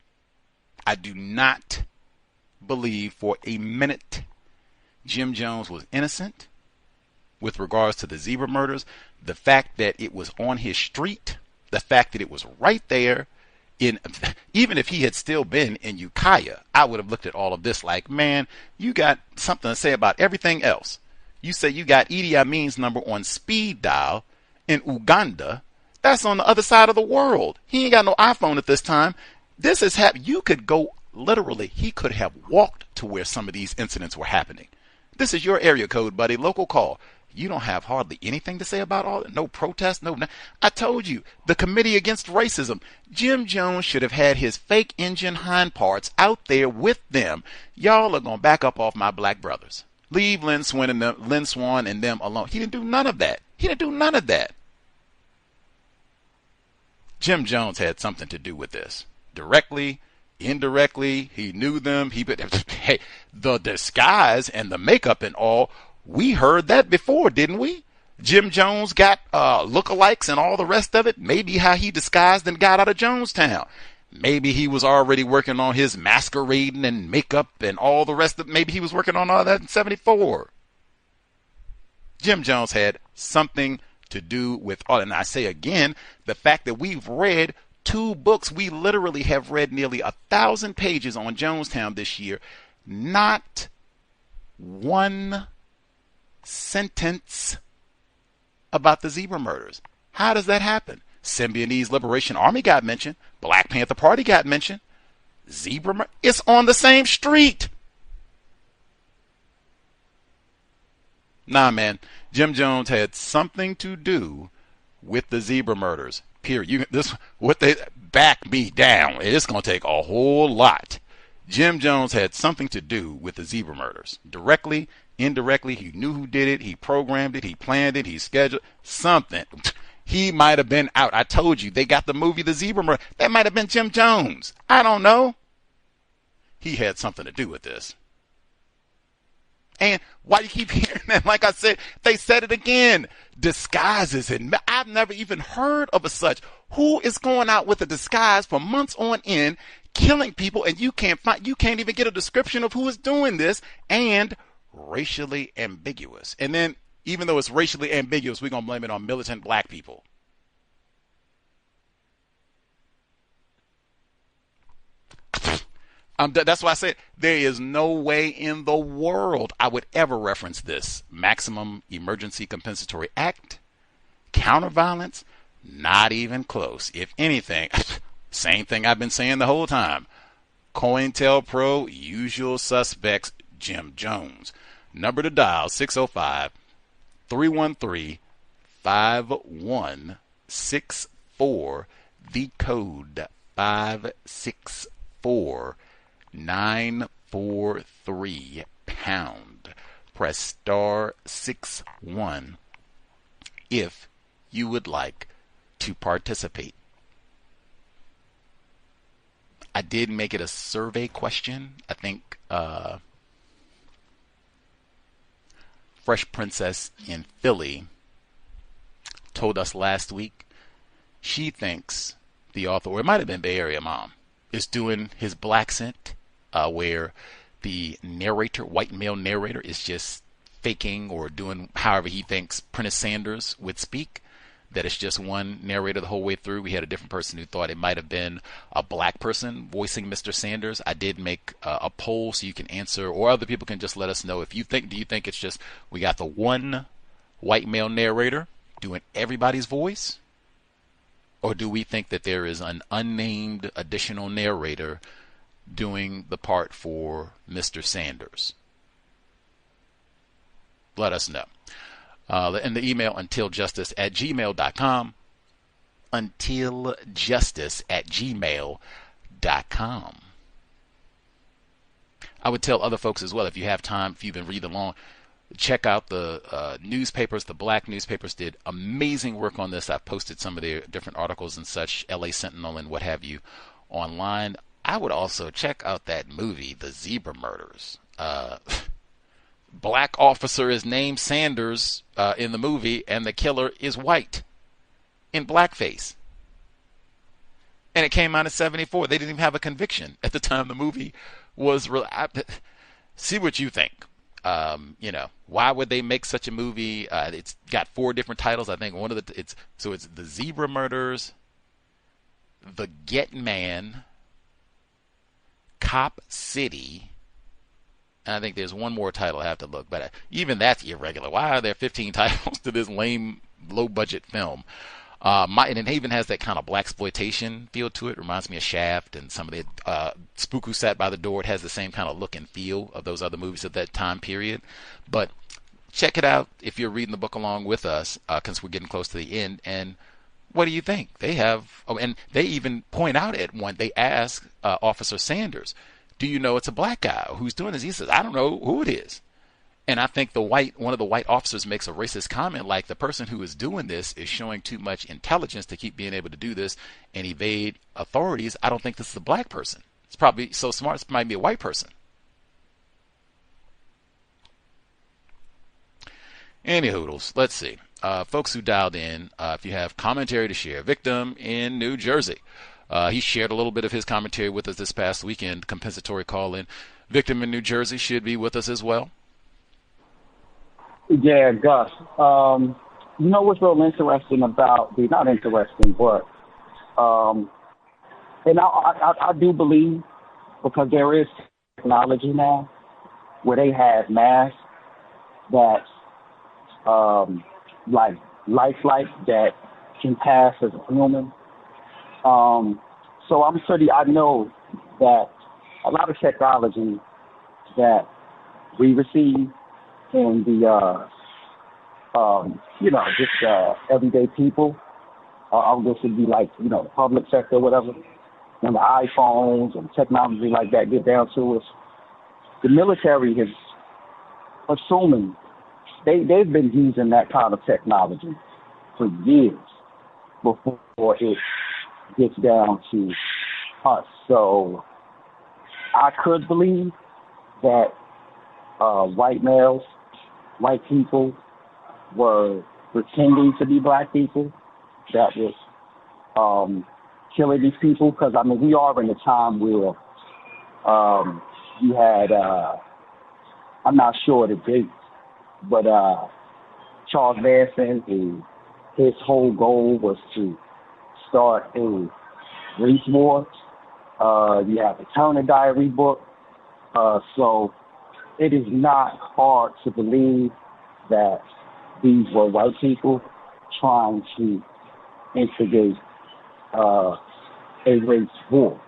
I do not believe for a minute Jim Jones was innocent with regards to the zebra murders. The fact that it was on his street, the fact that it was right there, even if he had still been in Ukiah, I would have looked at all of this like, man, you got something to say about everything else. You say you got Idi Amin's number on speed dial in Uganda. That's on the other side of the world. He ain't got no iPhone at this time. This is you could go literally, he could have walked to where some of these incidents were happening. This is your area code, buddy. Local call. You don't have hardly anything to say about all that. No protest, no. I told you, the Committee Against Racism. Jim Jones should have had his fake engine hind parts out there with them. Y'all are going to back up off my black brothers. Leave Lynn Swann and them alone. He didn't do none of that. He didn't do none of that. Jim Jones had something to do with this. Directly, indirectly, he knew them. Hey, the disguise and the makeup and all, we heard that before, didn't we? Jim Jones got lookalikes and all the rest of it. Maybe how he disguised and got out of Jonestown. Maybe he was already working on his masquerading and makeup and all the rest of it. Maybe he was working on all that in 74. Jim Jones had something to do with all. And I say again, the fact that we've read 2 books, we literally have read nearly 1,000 pages on Jonestown this year. Not one sentence about the zebra murders. How does that happen? Symbionese Liberation Army got mentioned. Black Panther Party got mentioned. Zebra it's on the same street. Nah, man. Jim Jones had something to do with the zebra murders. Period. They back me down. It's going to take a whole lot. Jim Jones had something to do with the zebra murders. Directly, indirectly, he knew who did it. He programmed it. He planned it. He scheduled something. He might have been out. I told you, they got the movie The Zebra Murder. That might have been Jim Jones. I don't know. He had something to do with this. And why do you keep hearing that? Like I said, they said it again. Disguises. And I've never even heard of a such. Who is going out with a disguise for months on end, killing people, and you can't even get a description of who is doing this, and racially ambiguous. And then, even though it's racially ambiguous, we're going to blame it on militant black people. That's why I said there is no way in the world I would ever reference this. Maximum Emergency Compensatory Act, counterviolence, not even close. If anything, same thing I've been saying the whole time. COINTELPRO, usual suspects, Jim Jones. Number to dial, 605-313-5164. The code 564943 pound. Press star 61 if you would like to participate. I did make it a survey question. I think Fresh Princess in Philly told us last week she thinks the author, or it might have been Bay Area Mom, is doing his black accent, where the narrator, white male narrator, is just faking or doing however he thinks Prentice Sanders would speak. That it's just one narrator the whole way through. We had a different person who thought it might have been a black person voicing Mr. Sanders. I did make a poll so you can answer, or other people can just let us know if you think. Do you think it's just we got the one white male narrator doing everybody's voice, or do we think that there is an unnamed additional narrator doing the part for Mr. Sanders? Let us know. And the email untiljustice@gmail.com. Untiljustice@gmail.com. I would tell other folks as well, if you have time, if you've been reading along, check out the newspapers. The black newspapers did amazing work on this. I've posted some of their different articles and such, LA Sentinel and what have you, online. I would also check out that movie, The Zebra Murders. Black officer is named Sanders in the movie, and the killer is white in blackface. And it came out in '74. They didn't even have a conviction at the time the movie was. See what you think. Why would they make such a movie? It's got 4 different titles. I think one of it's The Zebra Murders, The Get Man, Cop City. And I think there's one more title I have to look, but even that's irregular. Why are there 15 titles to this lame, low-budget film? And it even has that kind of blaxploitation feel to it. Reminds me of Shaft and some of the Spook Who Sat by the Door. It has the same kind of look and feel of those other movies of that time period. But check it out if you're reading the book along with us, because we're getting close to the end. And what do you think? They have, and they even point out at one, they ask Officer Sanders, do you know it's a black guy who's doing this? He says, I don't know who it is. And I think one of the white officers makes a racist comment like, the person who is doing this is showing too much intelligence to keep being able to do this and evade authorities. I don't think this is a black person. It's probably so smart, it might be a white person. Any hoodles, let's see. Folks who dialed in, if you have commentary to share. Victim in New Jersey. He shared a little bit of his commentary with us this past weekend, compensatory call-in. Victim in New Jersey should be with us as well. Yeah, Gus. You know what's real interesting about not interesting, but and I do believe, because there is technology now where they have masks that like lifelike that can pass as a human. So I know that a lot of technology that we receive in the, everyday people, I guess it'd be like, the public sector or whatever, when the iPhones and technology like that get down to us, the military is assuming they've been using that kind of technology for years before it gets down to us. So I could believe that white males, white people were pretending to be black people that was killing these people, because, we are in a time where you had, I'm not sure the date, but Charles Manson, his whole goal was to start a race war. You have the Turner Diary book. So it is not hard to believe that these were white people trying to instigate a race war.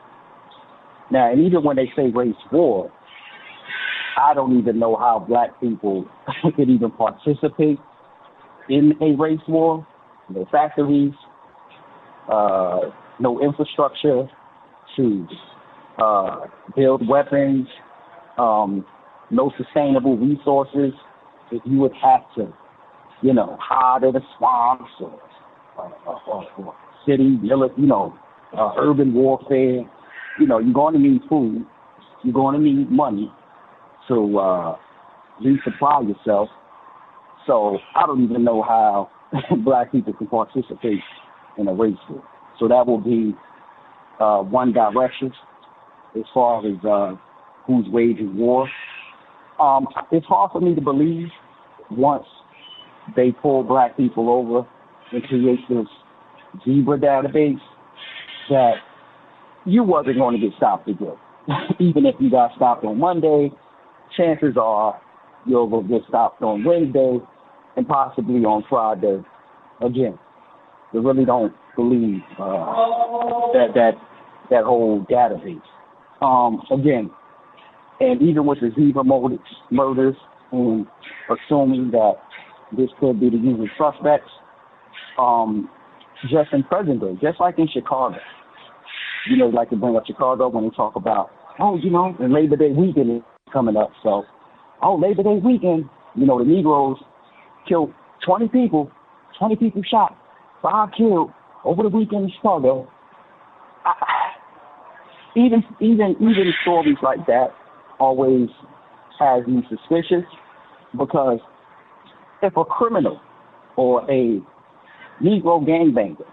Now, and even when they say race war, I don't even know how black people could even participate in a race war. No factories, no infrastructure to build weapons, no sustainable resources. If you would have to, hide in the swamps or city, urban warfare. you're going to need food. You're going to need money to resupply yourself. So I don't even know how black people can participate in a race war. So that will be one direction as far as who's waging war. It's hard for me to believe once they pull black people over and create this zebra database that you wasn't going to get stopped again. Even if you got stopped on Monday, chances are you'll get stopped on Wednesday and possibly on Friday again. They really don't believe that whole database. Again, and even with the zebra murders and assuming that this could be the usual suspects, just in present day, just like in Chicago, like to bring up Chicago when they talk about, and Labor Day weekend is coming up. So, Labor Day weekend, the Negroes killed 20 people shot, 5 killed over the weekend in Chicago. Even stories like that always has me suspicious, because if a criminal or a Negro gangbanger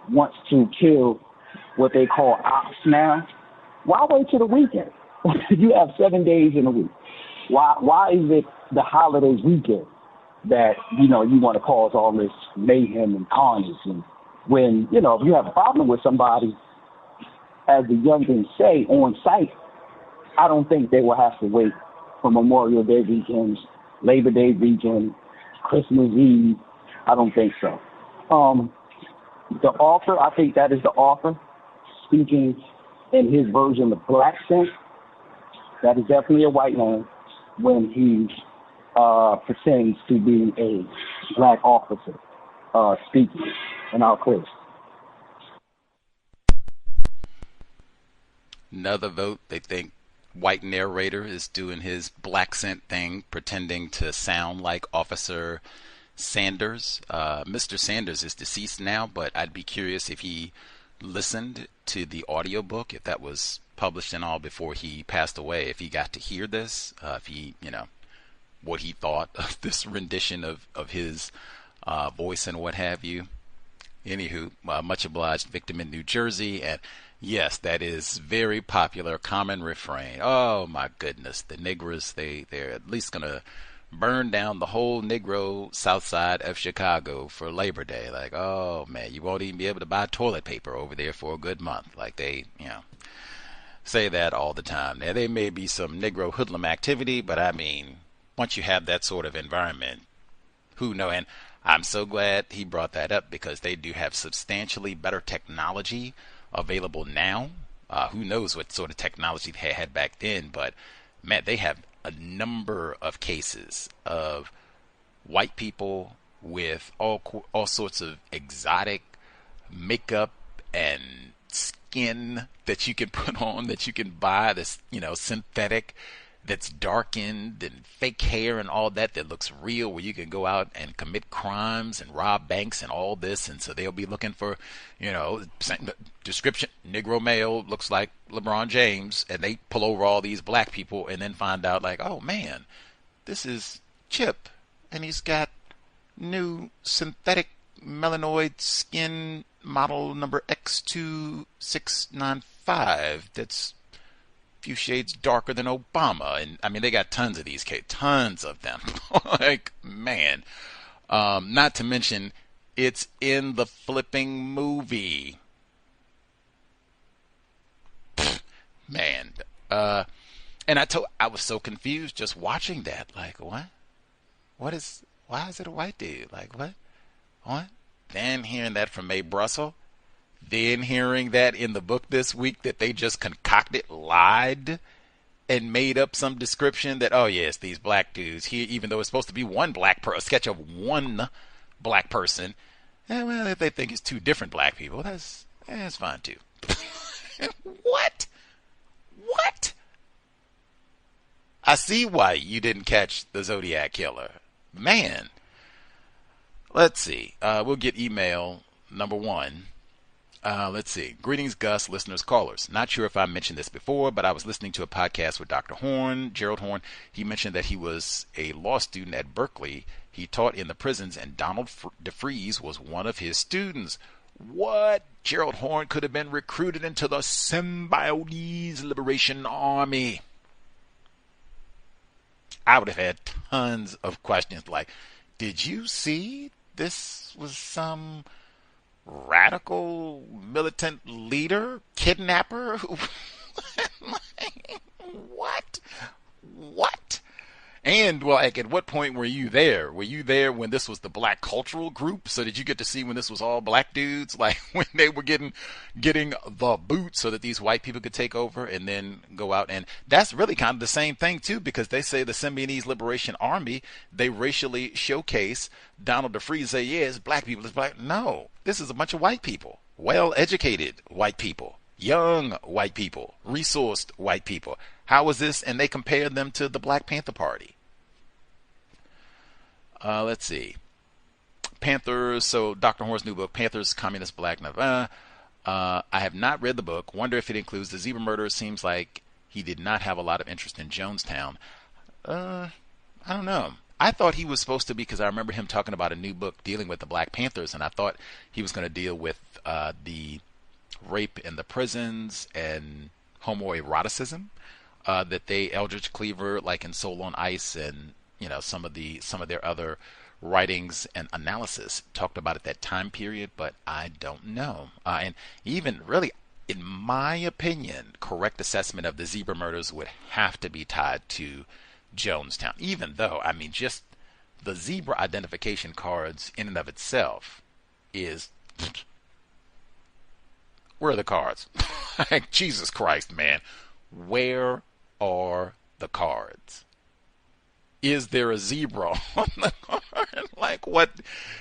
wants to kill what they call ops now, why wait till the weekend? You have 7 days in a week. Why is it the holidays weekend that, you want to cause all this mayhem and carnage? And when, if you have a problem with somebody, as the youngins say, on site, I don't think they will have to wait for Memorial Day weekend, Labor Day weekend, Christmas Eve. I don't think so. The author, I think that is the author speaking in his version of black sense. That is definitely a white man when he pretends to be a black officer speaking in our place. Another vote, they think white narrator is doing his black scent thing, pretending to sound like Officer Sanders. Mr. Sanders is deceased now, but I'd be curious if he listened to the audiobook, if that was published and all before he passed away, if he got to hear this, if he, what he thought of this rendition of his voice and what have you. Anywho, much obliged, victim in New Jersey. And yes, that is very popular, common refrain. Oh my goodness, the Negroes, they're at least going to burn down the whole Negro south side of Chicago for Labor Day. Like, oh man, you won't even be able to buy toilet paper over there for a good month. Like they, say that all the time. Now, there may be some Negro hoodlum activity, but I mean, once you have that sort of environment, who knows? And I'm so glad he brought that up, because they do have substantially better technology available now. Who knows what sort of technology they had back then, but man, they have a number of cases of white people with all sorts of exotic makeup and skin that you can put on, that you can buy, this synthetic, that's darkened, and fake hair and all that looks real, where you can go out and commit crimes and rob banks and all this. And so they'll be looking for, description, Negro male, looks like LeBron James, and they pull over all these black people and then find out, like, oh man, this is Chip, and he's got new synthetic melanoid skin model number X2695 that's few shades darker than Obama. And I mean, they got tons of these cases, tons of them. Like, man. Not to mention, it's in the flipping movie. Man. And I was so confused just watching that. Like, what? Why is it a white dude? Like, what? Then hearing that from Mae Brussel, then hearing that in the book this week that they just concocted, lied, and made up some description that, oh yes, these black dudes here, even though it's supposed to be one black person, a sketch of one black person, well, if they think it's two different black people, that's fine too. What? I see why you didn't catch the Zodiac Killer. Man. Let's see. We'll get email number 1. Let's see. Greetings, Gus, listeners, callers. Not sure if I mentioned this before, but I was listening to a podcast with Dr. Horn, Gerald Horn. He mentioned that he was a law student at Berkeley. He taught in the prisons, and Donald DeFreeze was one of his students. What? Gerald Horn could have been recruited into the Symbionese Liberation Army. I would have had tons of questions like, did you see this was some radical militant leader, kidnapper? What? And, well, like, at what point were you there? Were you there when this was the black cultural group? So did you get to see when this was all black dudes? Like, when they were getting the boot so that these white people could take over and then go out? And that's really kind of the same thing, too, because they say the Symbionese Liberation Army, they racially showcase Donald DeFreeze, say, yeah, it's black people, it's black. No, this is a bunch of white people, well-educated white people, young white people, resourced white people. How is this? And they compare them to the Black Panther Party. Let's see. Panthers, so Dr. Horn's new book, Panthers, Communist Black. I have not read the book. Wonder if it includes the zebra murder. Seems like he did not have a lot of interest in Jonestown. I don't know. I thought he was supposed to be, because I remember him talking about a new book dealing with the Black Panthers, and I thought he was going to deal with the rape in the prisons and homoeroticism that they, Eldridge Cleaver, like in Soul on Ice, and some of their other writings and analysis talked about at that time period, but I don't know. And even really, in my opinion, correct assessment of the zebra murders would have to be tied to Jonestown, even though, I mean, just the zebra identification cards in and of itself is, where are the cards? Jesus Christ, man. Where are the cards? Is there a zebra on the card? Like what?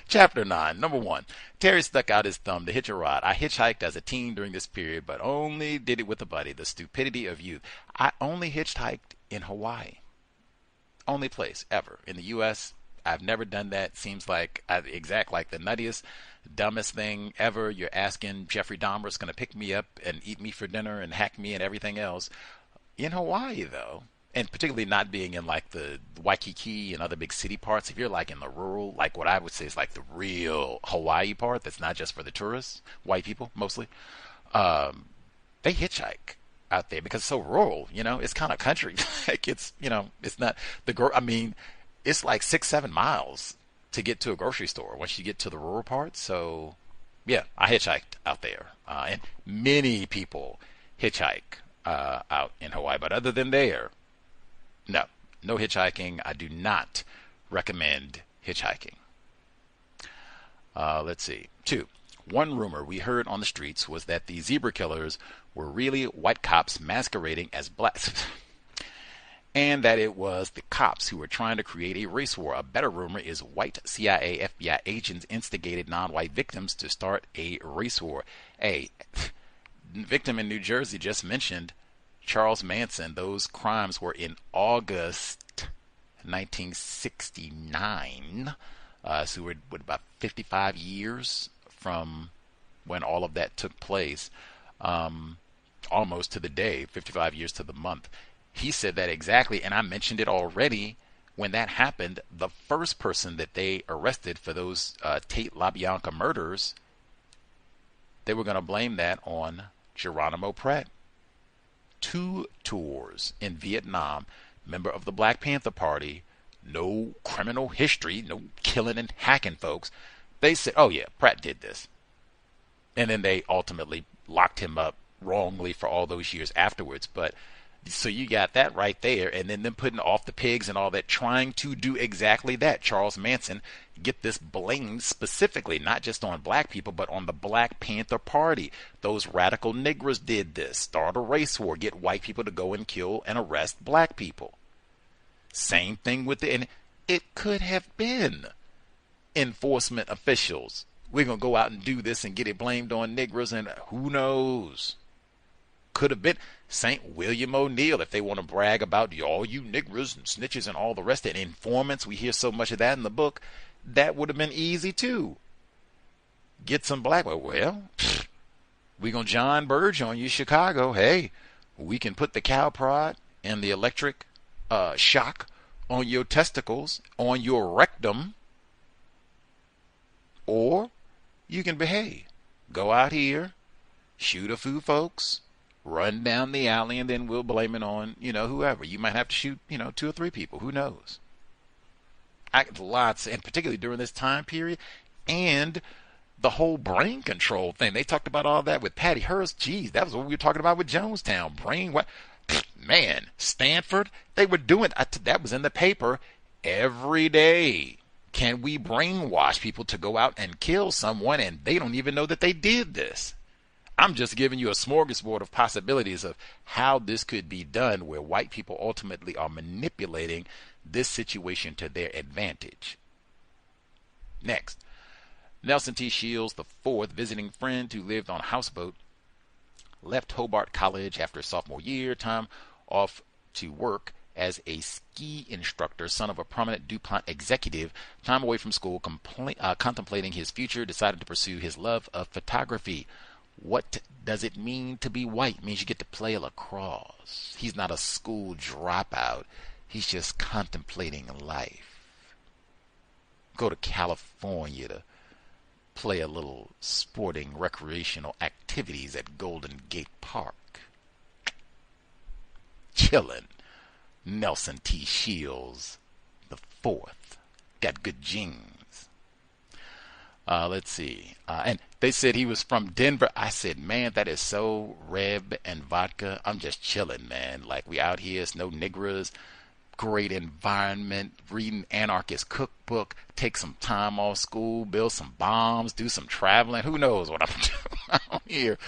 Chapter 9, number 1. Terry stuck out his thumb to hitch a ride. I hitchhiked as a teen during this period, but only did it with a buddy. The stupidity of youth. I only hitchhiked in Hawaii. Only place ever. In the U.S., I've never done that. Seems like like the nuttiest, dumbest thing ever. You're asking Jeffrey Dahmer's going to pick me up and eat me for dinner and hack me and everything else. In Hawaii, though, and particularly not being in like the Waikiki and other big city parts, if you're like in the rural, like what I would say is like the real Hawaii part that's not just for the tourists, white people mostly, they hitchhike out there because it's so rural, it's kind of country. Like it's not it's like 6-7 miles to get to a grocery store once you get to the rural parts. So yeah, I hitchhiked out there, and many people hitchhike out in Hawaii, but other than there, no hitchhiking. I do not recommend hitchhiking. Let's see. 2. One rumor we heard on the streets was that the zebra killers were really white cops masquerading as blacks, and that it was the cops who were trying to create a race war. A better rumor is white CIA, FBI agents instigated non-white victims to start a race war. A victim in New Jersey just mentioned Charles Manson. Those crimes were in August 1969. So we're about 55 years from when all of that took place, almost to the day, 55 years to the month. He said that exactly, and I mentioned it already. When that happened, the first person that they arrested for those Tate LaBianca murders, they were going to blame that on Geronimo Pratt. 2 tours in Vietnam, member of the Black Panther Party, no criminal history, no killing and hacking folks. They said, oh yeah, Pratt did this. And then they ultimately locked him up wrongly for all those years afterwards. But so you got that right there, and then them putting off the pigs and all that, trying to do exactly that. Charles Manson, get this blamed specifically, not just on black people, but on the Black Panther Party. Those radical niggers did this, start a race war, get white people to go and kill and arrest black people. Same thing with and it could have been enforcement officials. We're going to go out and do this and get it blamed on niggers, and who knows? Could have been St. William O'Neill, if they want to brag about all you niggers and snitches and all the rest of it. Informants, we hear so much of that in the book. That would have been easy too. Get some black. Well, We gonna John Burge on you, Chicago. Hey, we can put the cow prod and the electric shock on your testicles, on your rectum, or you can behave. Go out here, shoot a few folks, run down the alley, and then we'll blame it on, whoever. You might have to shoot, 2 or 3 people. Who knows? Lots, and particularly during this time period, and the whole brain control thing. They talked about all that with Patty Hearst. Geez, that was what we were talking about with Jonestown. Man, Stanford, they were doing, that was in the paper every day. Can we brainwash people to go out and kill someone and they don't even know that they did this? I'm just giving you a smorgasbord of possibilities of how this could be done, where white people ultimately are manipulating this situation to their advantage. Next, Nelson T. Shields IV, visiting friend who lived on a houseboat, left Hobart College after sophomore year, time off to work as a ski instructor, son of a prominent DuPont executive. Time away from school, contemplating his future, decided to pursue his love of photography. What does it mean to be white? It means you get to play lacrosse. He's not a school dropout. He's just contemplating life. Go to California to play a little sporting recreational activities at Golden Gate Park. Chillin'. Nelson T. Shields IV. Got good genes. Let's see. And they said he was from Denver. I said, man, that is so Reb and vodka. I'm just chilling, man. Like, we out here, it's no niggas. Great environment, reading anarchist cookbook, take some time off school, build some bombs, do some traveling. Who knows what I'm doing out here?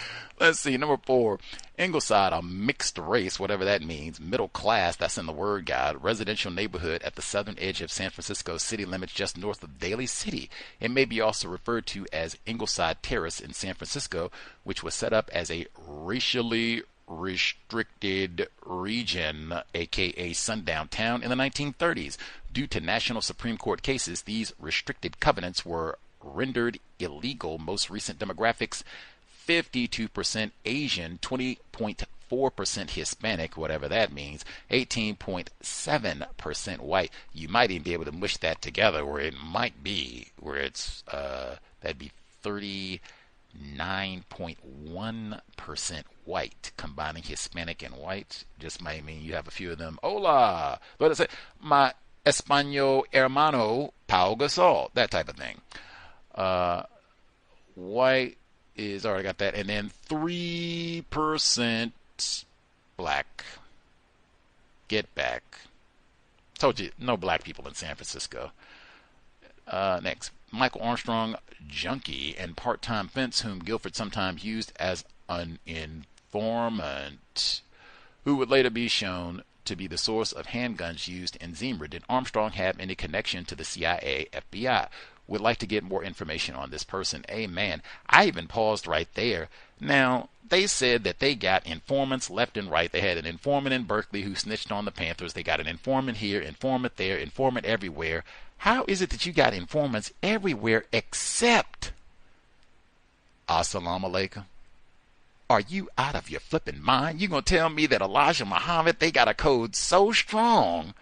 Let's see, number 4, Ingleside, a mixed race, whatever that means, middle class, that's in the word guide, residential neighborhood at the southern edge of San Francisco city limits just north of Daly City. It may be also referred to as Ingleside Terrace in San Francisco, which was set up as a racially restricted region, aka sundown town, in the 1930s. Due to national Supreme Court cases, these restricted covenants were rendered illegal. Most recent demographics: 52% Asian, 20.4% Hispanic, whatever that means, 18.7% white. You might even be able to mush that together, where it might be, where it's that'd be 39.1% white, combining Hispanic and white. Just might mean you have a few of them. Hola, what does it say? My Espanol hermano Pau Gasol, that type of thing. White is already got that, and then 3% black. Get back. Told you, no black people in San Francisco. Next, Michael Armstrong, junkie and part-time fence, whom Guilford sometimes used as an informant, who would later be shown to be the source of handguns used in Zimmer. Did Armstrong have any connection to the CIA, FBI? Would like to get more information on this person. Amen. I even paused right there. Now, they said that they got informants left and right. They had an informant in Berkeley who snitched on the Panthers. They got an informant here, informant there, informant everywhere. How is it that you got informants everywhere except Assalamu alaikum? Are you out of your flipping mind? You gonna tell me that Elijah Muhammad, they got a code so strong,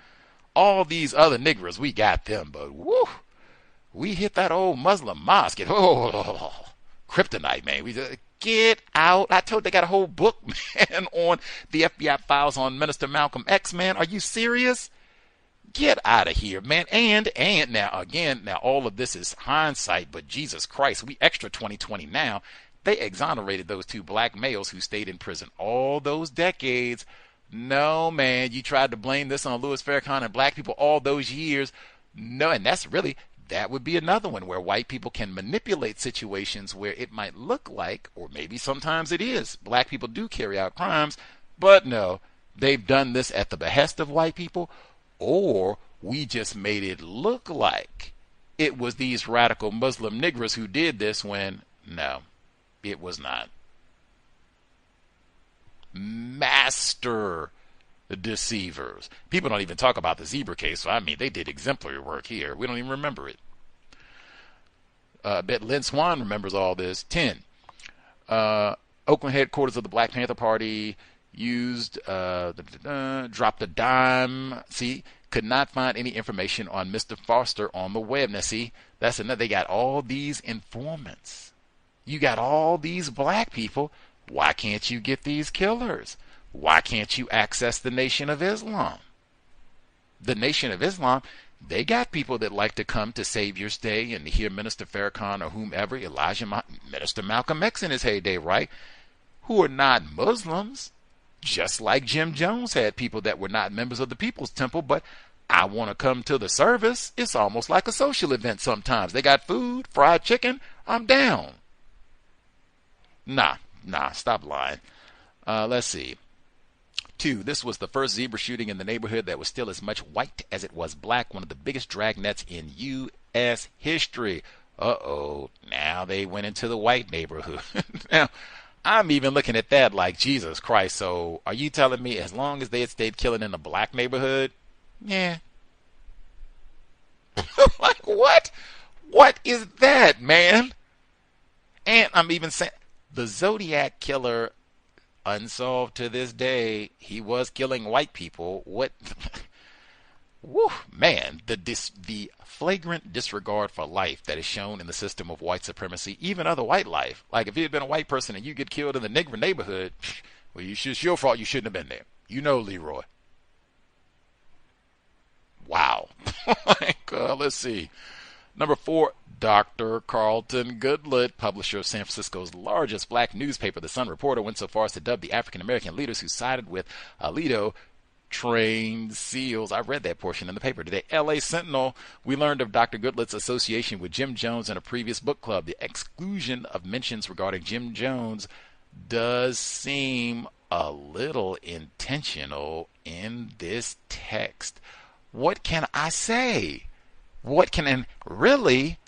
all these other niggers, we got them, but woo, we hit that old Muslim mosque and kryptonite, man. We just get out. I told they got a whole book, man, on the FBI files on Minister Malcolm X, man. Are you serious? Get out of here, man. And now all of this is hindsight, but Jesus Christ, we extra 2020 now. They exonerated those 2 black males who stayed in prison all those decades. No, man, you tried to blame this on Louis Farrakhan and black people all those years. No, and that would be another one where white people can manipulate situations where it might look like, or maybe sometimes it is, black people do carry out crimes, but no, they've done this at the behest of white people, or we just made it look like it was these radical Muslim niggers who did this, when no, it was not. Master deceivers. People don't even talk about the Zebra case, so I mean, they did exemplary work here. We don't even remember it. I bet Lynn Swan remembers all this. 10. Oakland headquarters of the Black Panther Party used, dropped a dime. See, could not find any information on Mr. Foster on the web. Now, see, that's another. They got all these informants. You got all these black people. Why can't you get these killers? Why can't you access the Nation of Islam? The Nation of Islam, they got people that like to come to Savior's Day and hear Minister Farrakhan or whomever, Minister Malcolm X in his heyday, right? Who are not Muslims. Just like Jim Jones had people that were not members of the People's Temple, but I want to come to the service. It's almost like a social event sometimes. They got food, fried chicken. I'm down. Nah, stop lying. Let's see. 2. This was the first zebra shooting in the neighborhood that was still as much white as it was black. One of the biggest dragnets in U.S. history. Uh-oh. Now they went into the white neighborhood. Now, I'm even looking at that like, Jesus Christ. So are you telling me as long as they had stayed killing in the black neighborhood? Yeah. Like, what? What is that, man? And I'm even saying the Zodiac killer, unsolved to this day, he was killing white people. What? Woo, man, the flagrant disregard for life that is shown in the system of white supremacy, even other white life. Like, if you had been a white person and you get killed in the nigger neighborhood, well, it's your fault. You shouldn't have been there. You know, Leroy. Wow. Let's see. Number 4, Dr. Carlton Goodlett, publisher of San Francisco's largest black newspaper, The Sun Reporter, went so far as to dub the African-American leaders who sided with Alito trained SEALs. I read that portion in the paper today. L.A. Sentinel, we learned of Dr. Goodlett's association with Jim Jones in a previous book club. The exclusion of mentions regarding Jim Jones does seem a little intentional in this text. What can I say? And really,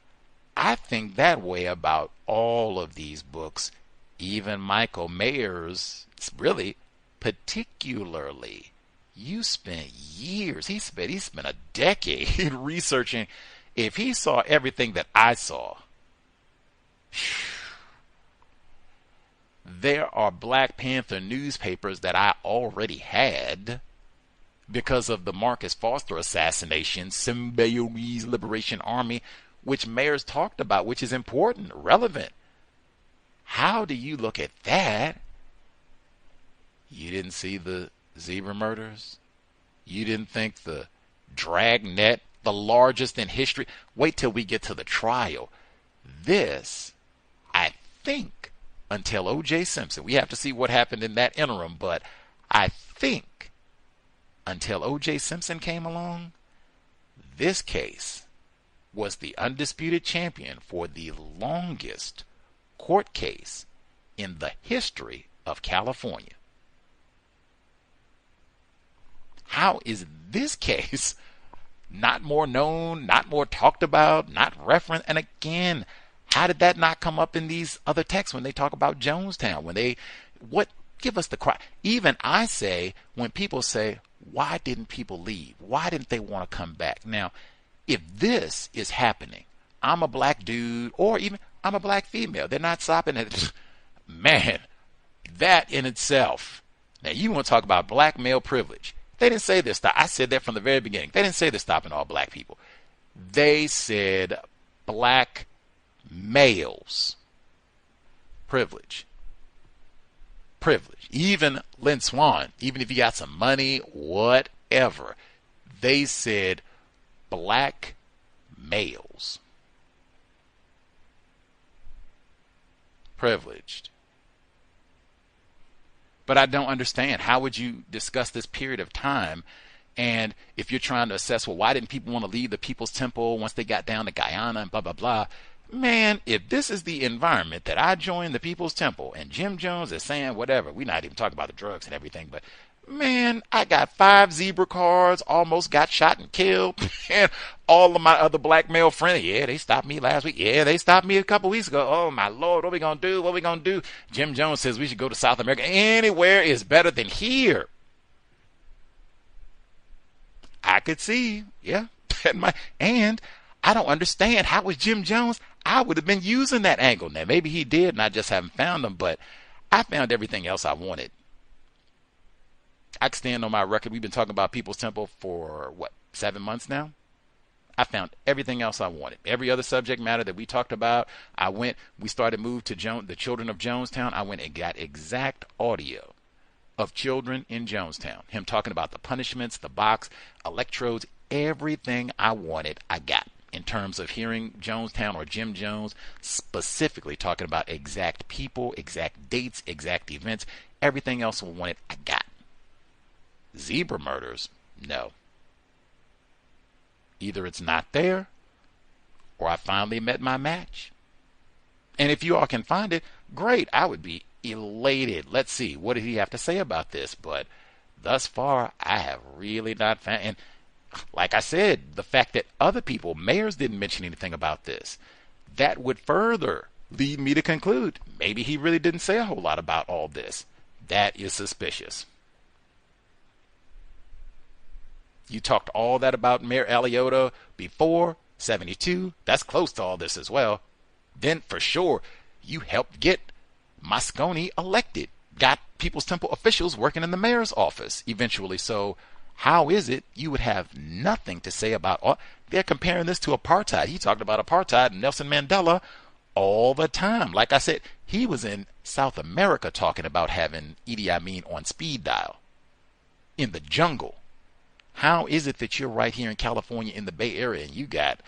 I think that way about all of these books, even Michael Mayer's, really, particularly. You spent years, he spent a decade researching. If he saw everything that I saw, there are Black Panther newspapers that I already had because of the Marcus Foster assassination, Symbionese Liberation Army, which Mayer's talked about, which is important, relevant. How do you look at that? You didn't see the zebra murders? You didn't think the dragnet, the largest in history? Wait till we get to the trial. This, I think, until O.J. Simpson, we have to see what happened in that interim, but I think until O.J. Simpson came along, this case was the undisputed champion for the longest court case in the history of California. How is this case not more known, not more talked about, not referenced? And again, how did that not come up in these other texts when they talk about Jonestown? Give us the cry. Even I say, when people say, why didn't people leave? Why didn't they want to come back? Now, if this is happening, I'm a black dude, or even I'm a black female, they're not stopping at, man, that in itself. Now, you want to talk about black male privilege. They didn't say this. I said that from the very beginning. They didn't say they're stopping all black people. They said black males. Privilege. Even Lynn Swann, even if you got some money, whatever, they said black males. Privileged. But I don't understand. How would you discuss this period of time? And if you're trying to assess, well, why didn't people want to leave the People's Temple once they got down to Guyana and blah, blah, blah? Man, if this is the environment that I joined the People's Temple and Jim Jones is saying whatever, we're not even talking about the drugs and everything, but man, I got 5 zebra cars, almost got shot and killed, and all of my other black male friends, yeah, they stopped me last week. Yeah, they stopped me a couple weeks ago. Oh, my Lord, what are we going to do? Jim Jones says we should go to South America. Anywhere is better than here. I could see, yeah. And I don't understand. How was Jim Jones? I would have been using that angle. Now, maybe he did, and I just haven't found him, but I found everything else I wanted. I can stand on my record. We've been talking about People's Temple for, 7 months now? I found everything else I wanted. Every other subject matter that we talked about, we started move to the children of Jonestown. I went and got exact audio of children in Jonestown. Him talking about the punishments, the box, electrodes, everything I wanted, I got. In terms of hearing Jonestown or Jim Jones, specifically talking about exact people, exact dates, exact events, everything else I wanted, I got. Zebra murders, no. Either it's not there, or I finally met my match. And if you all can find it, great. I would be elated. Let's see, what did he have to say about this? But thus far, I have really not found. And like I said, the fact that other people, mayors, didn't mention anything about this, that would further lead me to conclude maybe he really didn't say a whole lot about all this. That is suspicious. You talked all that about Mayor Aliotta before, 72. That's close to all this as well. Then, for sure, you helped get Moscone elected. Got People's Temple officials working in the mayor's office eventually. So how is it you would have nothing to say about all? They're comparing this to apartheid. He talked about apartheid and Nelson Mandela all the time. Like I said, he was in South America talking about having Idi Amin on speed dial in the jungle. How is it that you're right here in California in the Bay Area and you got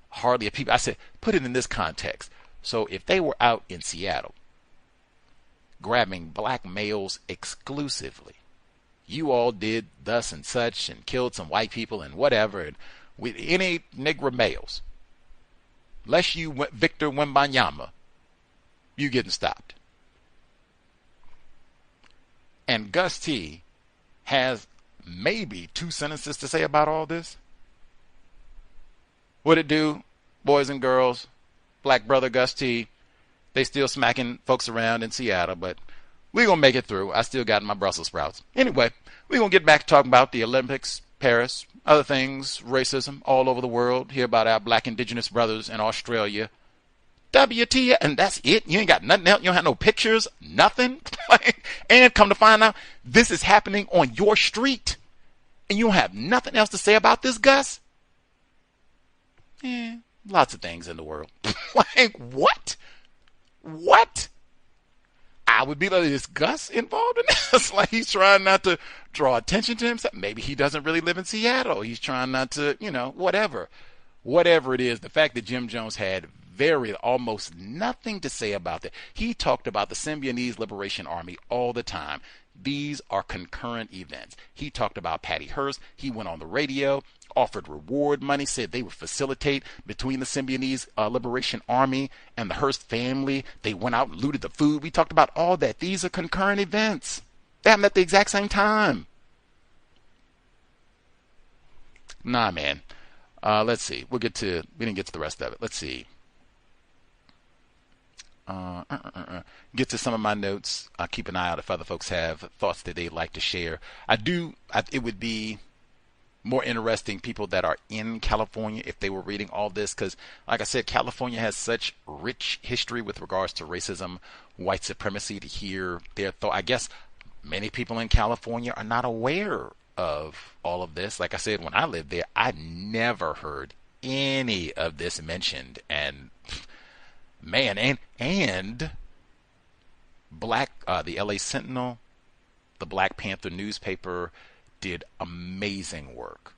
hardly a people? I said, put it in this context. So if they were out in Seattle grabbing black males exclusively, you all did thus and such and killed some white people and whatever, and with any Negro males, unless you went Victor Wembanyama, you getting stopped. And Gus T has maybe 2 sentences to say about all this. What it do, boys and girls, black brother Gus T, they still smacking folks around in Seattle, but we're going to make it through. I still got my Brussels sprouts. Anyway, we're going to get back to talking about the Olympics, Paris, other things, racism all over the world, hear about our black indigenous brothers in Australia. WT, and that's it. You ain't got nothing else. You don't have no pictures, nothing. And come to find out, this is happening on your street, and you don't have nothing else to say about this, Gus? Lots of things in the world. Like, what? What? I would be like, is Gus involved in this? Like, he's trying not to draw attention to himself. Maybe he doesn't really live in Seattle. He's trying not to, whatever. Whatever it is, the fact that Jim Jones had almost nothing to say about that. He talked about the Symbionese Liberation Army all the time. These are concurrent events. He talked about Patty Hearst. He went on the radio, offered reward money, said they would facilitate between the Symbionese Liberation Army and the Hearst family. They went out and looted the food. We talked about all that. These are concurrent events. They happened at the exact same time. Nah, man. Let's see. We didn't get to the rest of it. Let's see. Get to some of my notes. I'll keep an eye out if other folks have thoughts that they'd like to share. It would be more interesting people that are in California if they were reading all this, because like I said, California has such rich history with regards to racism, white supremacy, to hear their thought. I guess many people in California are not aware of all of this. Like I said, when I lived there, I never heard any of this mentioned. And man, and the LA Sentinel, the Black Panther newspaper, did amazing work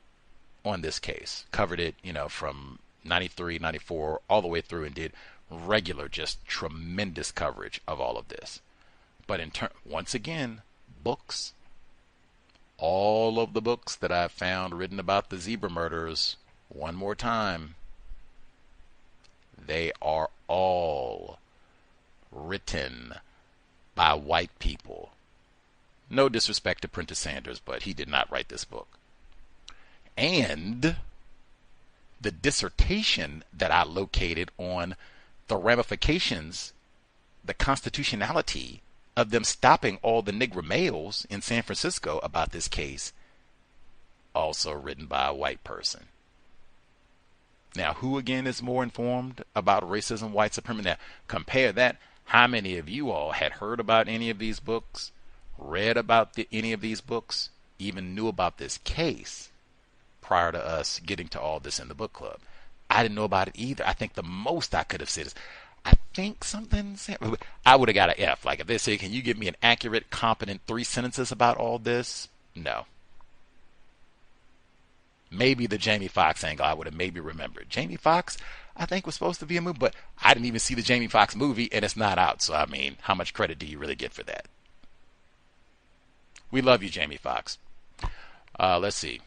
on this case. Covered it, from 93, 94, all the way through, and did regular, just tremendous coverage of all of this. But once again, books, all of the books that I've found written about the zebra murders, one more time, they are all written by white people. No disrespect to Prentice Sanders, but he did not write this book. And the dissertation that I located on the ramifications, the constitutionality of them stopping all the Negro males in San Francisco about this case, also written by a white person. Now, who again is more informed about racism, white supremacy? Now, compare that. How many of you all had heard about any of these books, read about any of these books, even knew about this case prior to us getting to all this in the book club? I didn't know about it either. I think the most I could have said is, I think something, I would have got an F. Like if they say, can you give me an accurate, competent 3 sentences about all this? No. Maybe the Jamie Foxx angle I would have maybe remembered. Jamie Foxx, I think, was supposed to be a movie, but I didn't even see the Jamie Foxx movie, and it's not out. So, I mean, how much credit do you really get for that? We love you, Jamie Foxx. Let's see.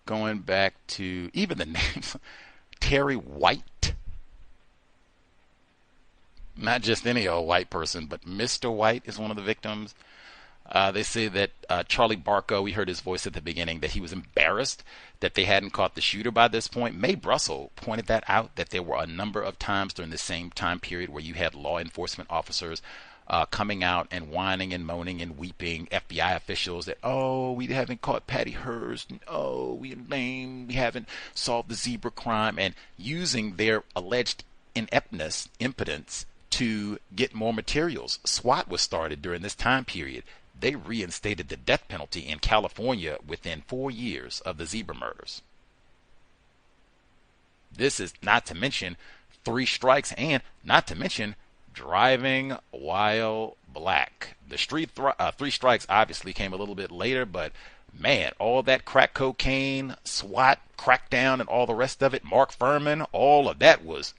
Going back to even the names, Terry White. Not just any old white person, but Mr. White is one of the victims. They say that Charlie Barco, we heard his voice at the beginning, that he was embarrassed that they hadn't caught the shooter by this point. Mae Brussell pointed that out, that there were a number of times during the same time period where you had law enforcement officers coming out and whining and moaning and weeping, FBI officials that, oh, we haven't caught Patty Hearst, and oh, we're lame, we haven't solved the zebra crime, and using their alleged impotence to get more materials. SWAT was started during this time period. They reinstated the death penalty in California within 4 years of the zebra murders. This is not to mention 3 strikes and not to mention driving while black. The 3 strikes obviously came a little bit later, but man, all that crack cocaine, SWAT, crackdown, and all the rest of it, Mark Furman, all of that was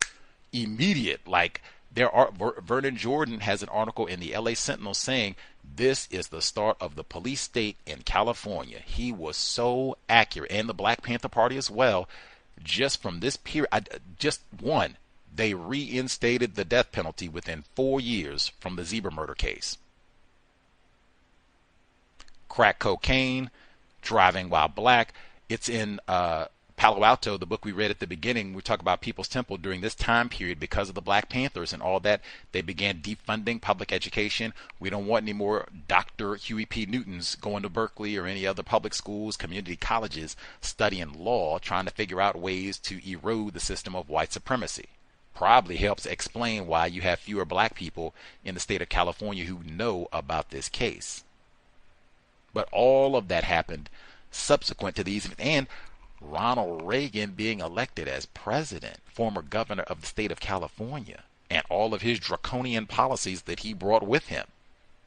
immediate. Like, Vernon Jordan has an article in the LA Sentinel saying this is the start of the police state in California. He was so accurate, and the Black Panther Party as well. Just from this period, they reinstated the death penalty within 4 years from the zebra murder case. Crack cocaine, driving while black. It's in Palo Alto, the book we read at the beginning. We talk about People's Temple during this time period because of the Black Panthers and all that. They began defunding public education. We don't want any more Dr. Huey P. Newtons going to Berkeley or any other public schools, community colleges, studying law, trying to figure out ways to erode the system of white supremacy. Probably helps explain why you have fewer black people in the state of California who know about this case. But all of that happened subsequent to these, and Ronald Reagan being elected as president, former governor of the state of California, and all of his draconian policies that he brought with him,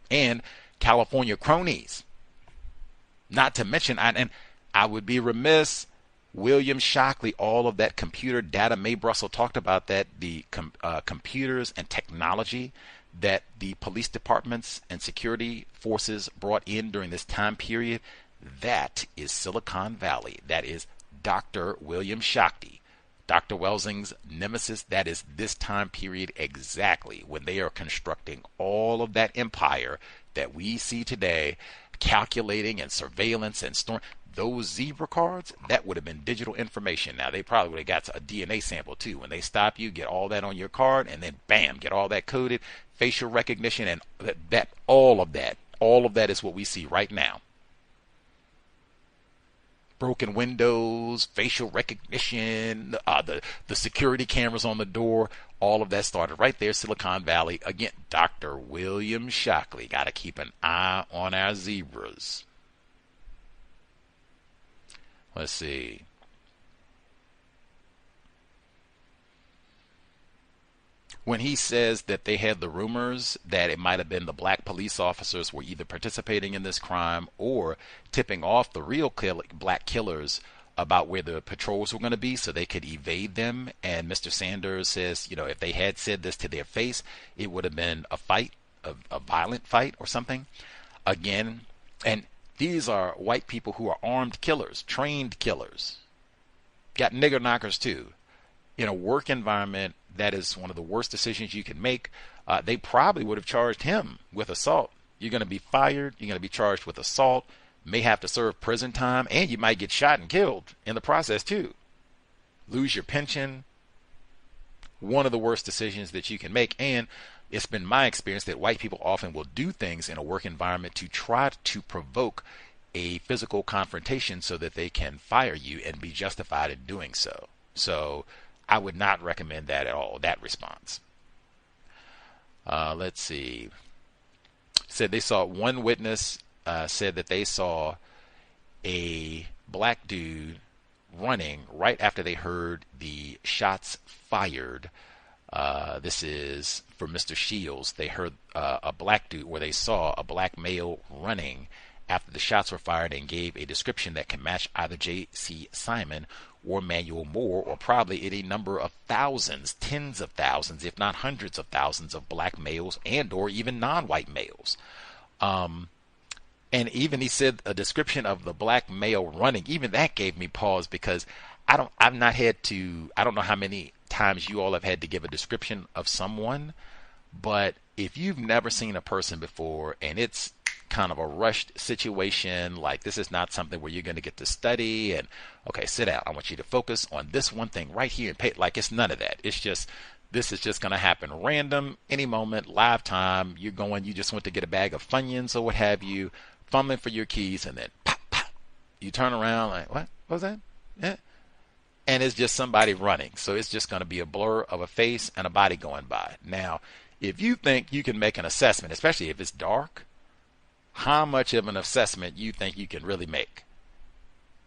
and California cronies. Not to mention, I would be remiss, William Shockley, all of that computer data. Mae Brussell talked about that, the computers and technology that the police departments and security forces brought in during this time period. That is Silicon Valley. That is Dr. William Shockley, Dr. Welsing's nemesis. That is this time period exactly when they are constructing all of that empire that we see today, calculating and surveillance and storing. Those zebra cards, that would have been digital information. Now, they probably would have got a DNA sample too. When they stop you, get all that on your card, and then bam, get all that coded, facial recognition, and all of that is what we see right now. Broken windows, facial recognition, the security cameras on the door, all of that started right there, Silicon Valley. Again, Dr. William Shockley. Got to keep an eye on our zebras. Let's see. When he says that they had the rumors that it might have been the black police officers were either participating in this crime or tipping off the real black killers about where the patrols were going to be so they could evade them. And Mr. Sanders says, if they had said this to their face, it would have been a fight, a violent fight or something. Again, and these are white people who are armed killers, trained killers. Got nigger knockers too. In a work environment, that is one of the worst decisions you can make. They probably would have charged him with assault. You're going to be fired. You're going to be charged with assault. May have to serve prison time. And you might get shot and killed in the process too. Lose your pension. One of the worst decisions that you can make. And it's been my experience that white people often will do things in a work environment to try to provoke a physical confrontation so that they can fire you and be justified in doing so. So I would not recommend that at all, that response. Let's see. Said they saw one witness said that they saw a black dude running right after they heard the shots fired. This is for Mr. Shields. They heard a black dude, where they saw a black male running after the shots were fired, and gave a description that can match either J.C. Simon or Manuel Moore, or probably any number of thousands, tens of thousands, if not hundreds of thousands of black males and or even non-white males. And even he said a description of the black male running. Even that gave me pause, because I don't know how many times you all have had to give a description of someone, but if you've never seen a person before and it's kind of a rushed situation, like this is not something where you're going to get to study and, okay, sit down, I want you to focus on this one thing right here and pay, like it's none of that. It's just, this is just going to happen random, any moment, live time. You just went to get a bag of Funyuns or what have you, fumbling for your keys, and then pop, pop. You turn around like, what was that? Yeah. And it's just somebody running. So it's just going to be a blur of a face and a body going by. Now, if you think you can make an assessment, especially if it's dark, how much of an assessment you think you can really make?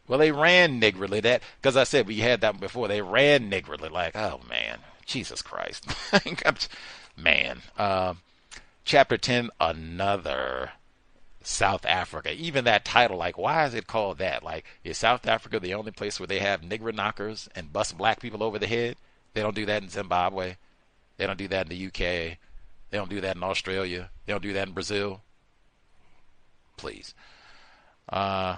Well, they ran niggardly. That, because I said we had that before. They ran niggardly. Like, oh man, Jesus Christ, man. Chapter 10, another South Africa. Even that title, like, why is it called that? Like, is South Africa the only place where they have nigger knockers and bust black people over the head? They don't do that in Zimbabwe. They don't do that in the UK. They don't do that in Australia. They don't do that in Brazil. Please. They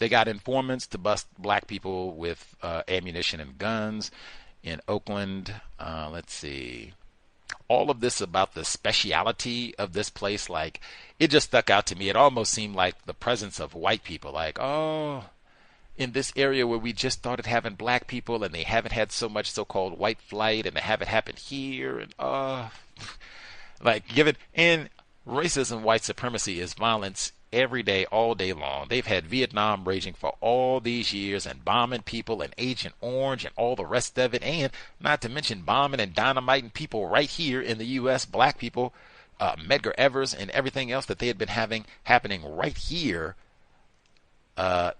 got informants to bust black people with ammunition and guns in Oakland. Let's see. All of this about the speciality of this place, like, it just stuck out to me. It almost seemed like the presence of white people, like, oh, in this area where we just started having black people and they haven't had so much so-called white flight and they haven't happened here, and like, given, and racism, white supremacy is violence every day, all day long. They've had Vietnam raging for all these years and bombing people and Agent Orange and all the rest of it, and not to mention bombing and dynamiting people right here in the U.S., black people, Medgar Evers and everything else that they had been having happening right here.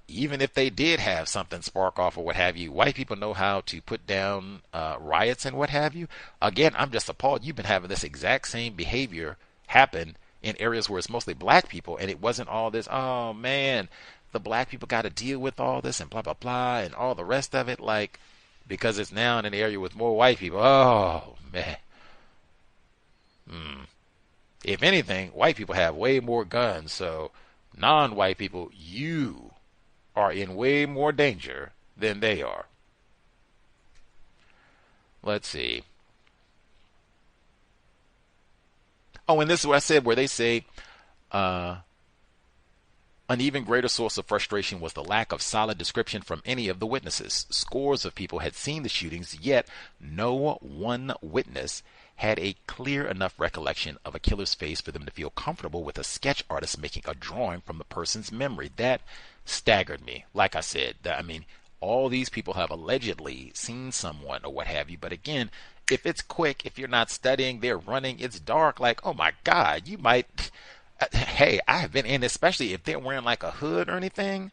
Even if they did have something spark off or what have you, white people know how to put down riots and what have you. Again, I'm just appalled. You've been having this exact same behavior happen in areas where it's mostly black people, and it wasn't all this, oh man, the black people got to deal with all this and blah blah blah and all the rest of it, like, because it's now in an area with more white people. Oh man. If anything, white people have way more guns, so non-white people, you are in way more danger than they are. Let's see. Oh, and this is what I said, where they say an even greater source of frustration was the lack of solid description from any of the witnesses. Scores of people had seen the shootings, yet no one witness had a clear enough recollection of a killer's face for them to feel comfortable with a sketch artist making a drawing from the person's memory. That staggered me. Like I said, I mean, all these people have allegedly seen someone or what have you, but again, if it's quick, if you're not studying, they're running, it's dark, like, oh my God, you might, hey, I have been in, especially if they're wearing like a hood or anything,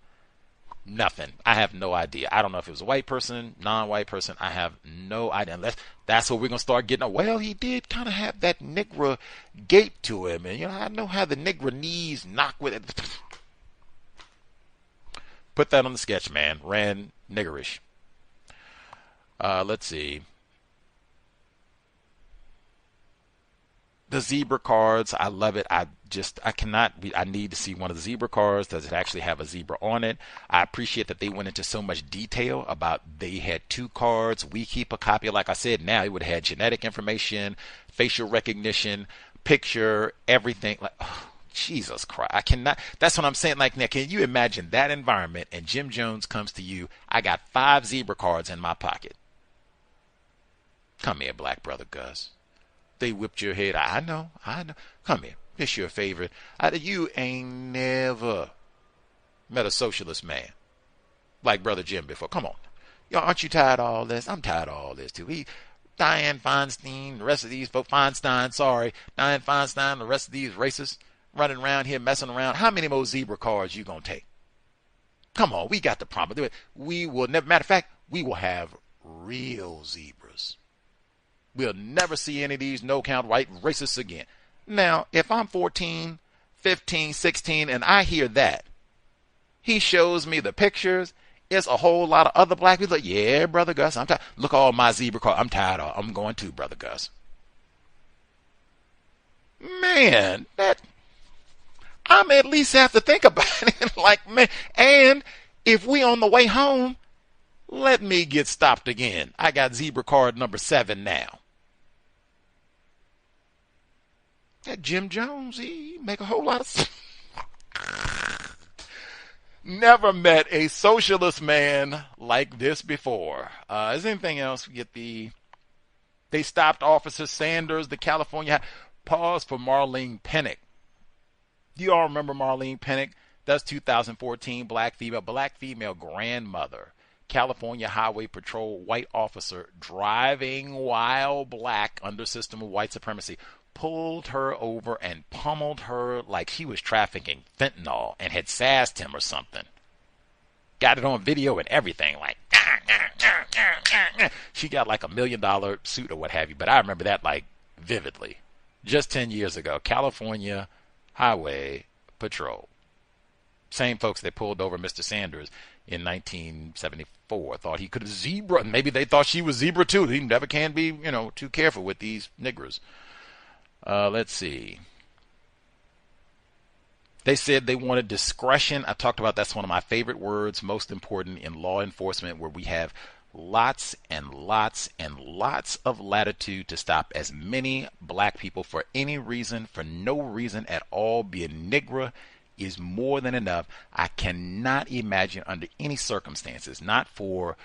nothing. I have no idea. I don't know if it was a white person, non-white person, I have no idea, unless that's what we're going to start getting. Well, he did kind of have that Negro gait to him, and you know, I know how the Negro knees knock with it. Put that on the sketch, man. Ran niggerish. Let's see. The zebra cards, I love it. I need to see one of the zebra cards. Does it actually have a zebra on it? I appreciate that they went into so much detail about they had 2 cards. We keep a copy. Like I said, now it would have had genetic information, facial recognition, picture, everything. Like, oh, Jesus Christ. I cannot. That's what I'm saying. Like, now, can you imagine that environment and Jim Jones comes to you? I got 5 zebra cards in my pocket. Come here, black brother Gus. They whipped your head. I know. Come here. This your favorite. You ain't never met a socialist man like Brother Jim before. Come on. Yo, aren't you tired of all this? I'm tired of all this, too. Dianne Feinstein, the rest of these folks, Dianne Feinstein, the rest of these racists running around here, messing around. How many more zebra cards you going to take? Come on, we got the problem. We will never, matter of fact, we will have real zebras. We'll never see any of these no-count white racists again. Now, if I'm 14, 15, 16, and I hear that, he shows me the pictures, it's a whole lot of other black people like, yeah, Brother Gus, I'm tired. Look all my zebra cards. I'm tired of. I'm going too, Brother Gus. Man, that I'm at least have to think about it. Like, man, and if we on the way home, let me get stopped again. I got zebra card number 7 now. That Jim Jones, he make a whole lot of sense. Never met a socialist man like this before. Is there anything else? We get they stopped Officer Sanders, the California. Pause for Marlene Pinnock. Do you all remember Marlene Pinnock? That's 2014, black female grandmother. California Highway Patrol white officer driving while black under system of white supremacy pulled her over and pummeled her like she was trafficking fentanyl and had sassed him or something. Got it on video and everything, like she got like $1 million suit or what have you, but I remember that like vividly. Just 10 years ago, California Highway Patrol. Same folks that pulled over Mr. Sanders in 1974 thought he could have zebra. Maybe they thought she was zebra too. He never can be, too careful with these niggers. Let's see. They said they wanted discretion. I talked about that's one of my favorite words, most important in law enforcement, where we have lots and lots and lots of latitude to stop as many black people for any reason, for no reason at all. Being Negro is more than enough. I cannot imagine under any circumstances, not for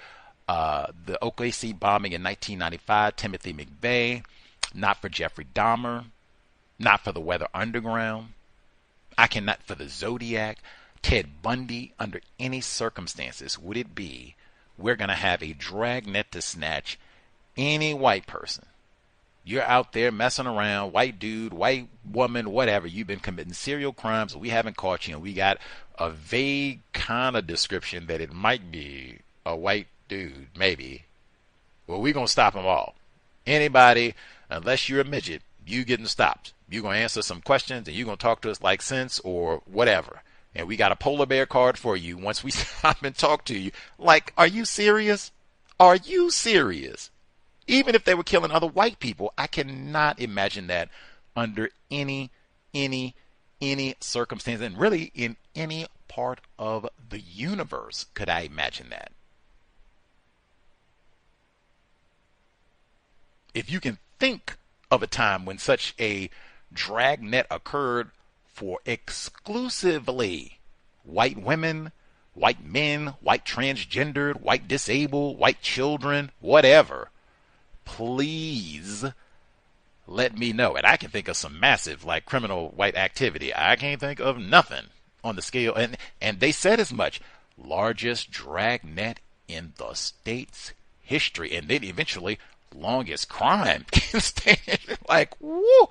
the OKC bombing in 1995, Timothy McVeigh, not for Jeffrey Dahmer, not for the Weather Underground, I cannot for the Zodiac, Ted Bundy, under any circumstances would it be we're going to have a dragnet to snatch any white person. You're out there messing around, white dude, white woman, whatever. You've been committing serial crimes. We haven't caught you, and we got a vague kind of description that it might be a white dude, maybe. Well, we're going to stop them all. Anybody, unless you're a midget, you getting stopped. You're going to answer some questions, and you're going to talk to us like sense or whatever. And we got a polar bear card for you once we stop and talk to you. Like, are you serious? Are you serious? Even if they were killing other white people, I cannot imagine that under any circumstance, and really in any part of the universe could I imagine that. If you can think of a time when such a dragnet occurred for exclusively white women, white men, white transgendered, white disabled, white children, whatever, please let me know. And I can think of some massive like criminal white activity. I can't think of nothing on the scale. And they said as much. Largest dragnet in the state's history. And then eventually longest crime in state. Like, woo.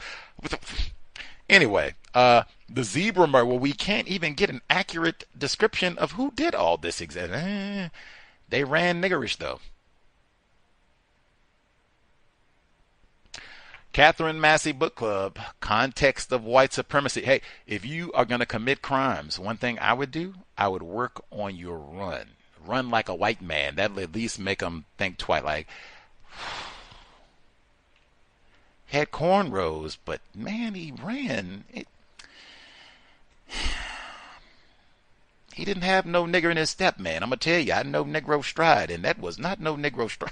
Anyway, the zebra murder. Well, we can't even get an accurate description of who did all this exactly. They ran niggerish though. Katherine Massey Book Club, Context of White Supremacy. Hey, if you are going to commit crimes, one thing I would do, I would work on your run. Run like a white man. That'll at least make them think twice. Like, had cornrows, but man, he ran. He didn't have no nigger in his step, man. I'm going to tell you, I know Negro stride, and that was not no Negro stride.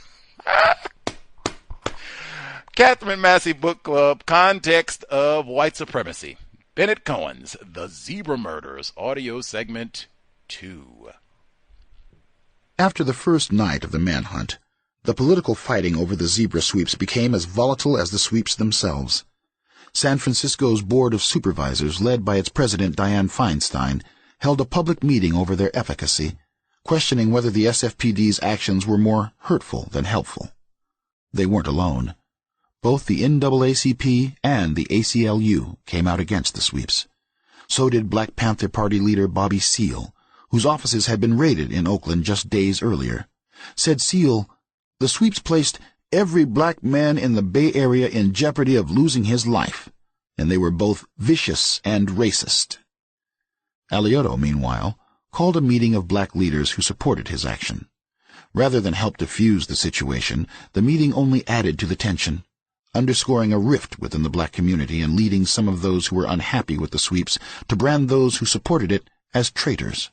Katherine Massey Book Club, Context of White Supremacy. Bennett Cohen's The Zebra Murders, audio segment 2. After the first night of the manhunt, the political fighting over the zebra sweeps became as volatile as the sweeps themselves. San Francisco's Board of Supervisors, led by its president Dianne Feinstein, held a public meeting over their efficacy, questioning whether the SFPD's actions were more hurtful than helpful. They weren't alone. Both the NAACP and the ACLU came out against the sweeps. So did Black Panther Party leader Bobby Seale, whose offices had been raided in Oakland just days earlier. Said Seale, "The sweeps placed every black man in the Bay Area in jeopardy of losing his life, and they were both vicious and racist." Alioto, meanwhile, called a meeting of black leaders who supported his action. Rather than help diffuse the situation, the meeting only added to the tension, underscoring a rift within the black community and leading some of those who were unhappy with the sweeps to brand those who supported it as traitors.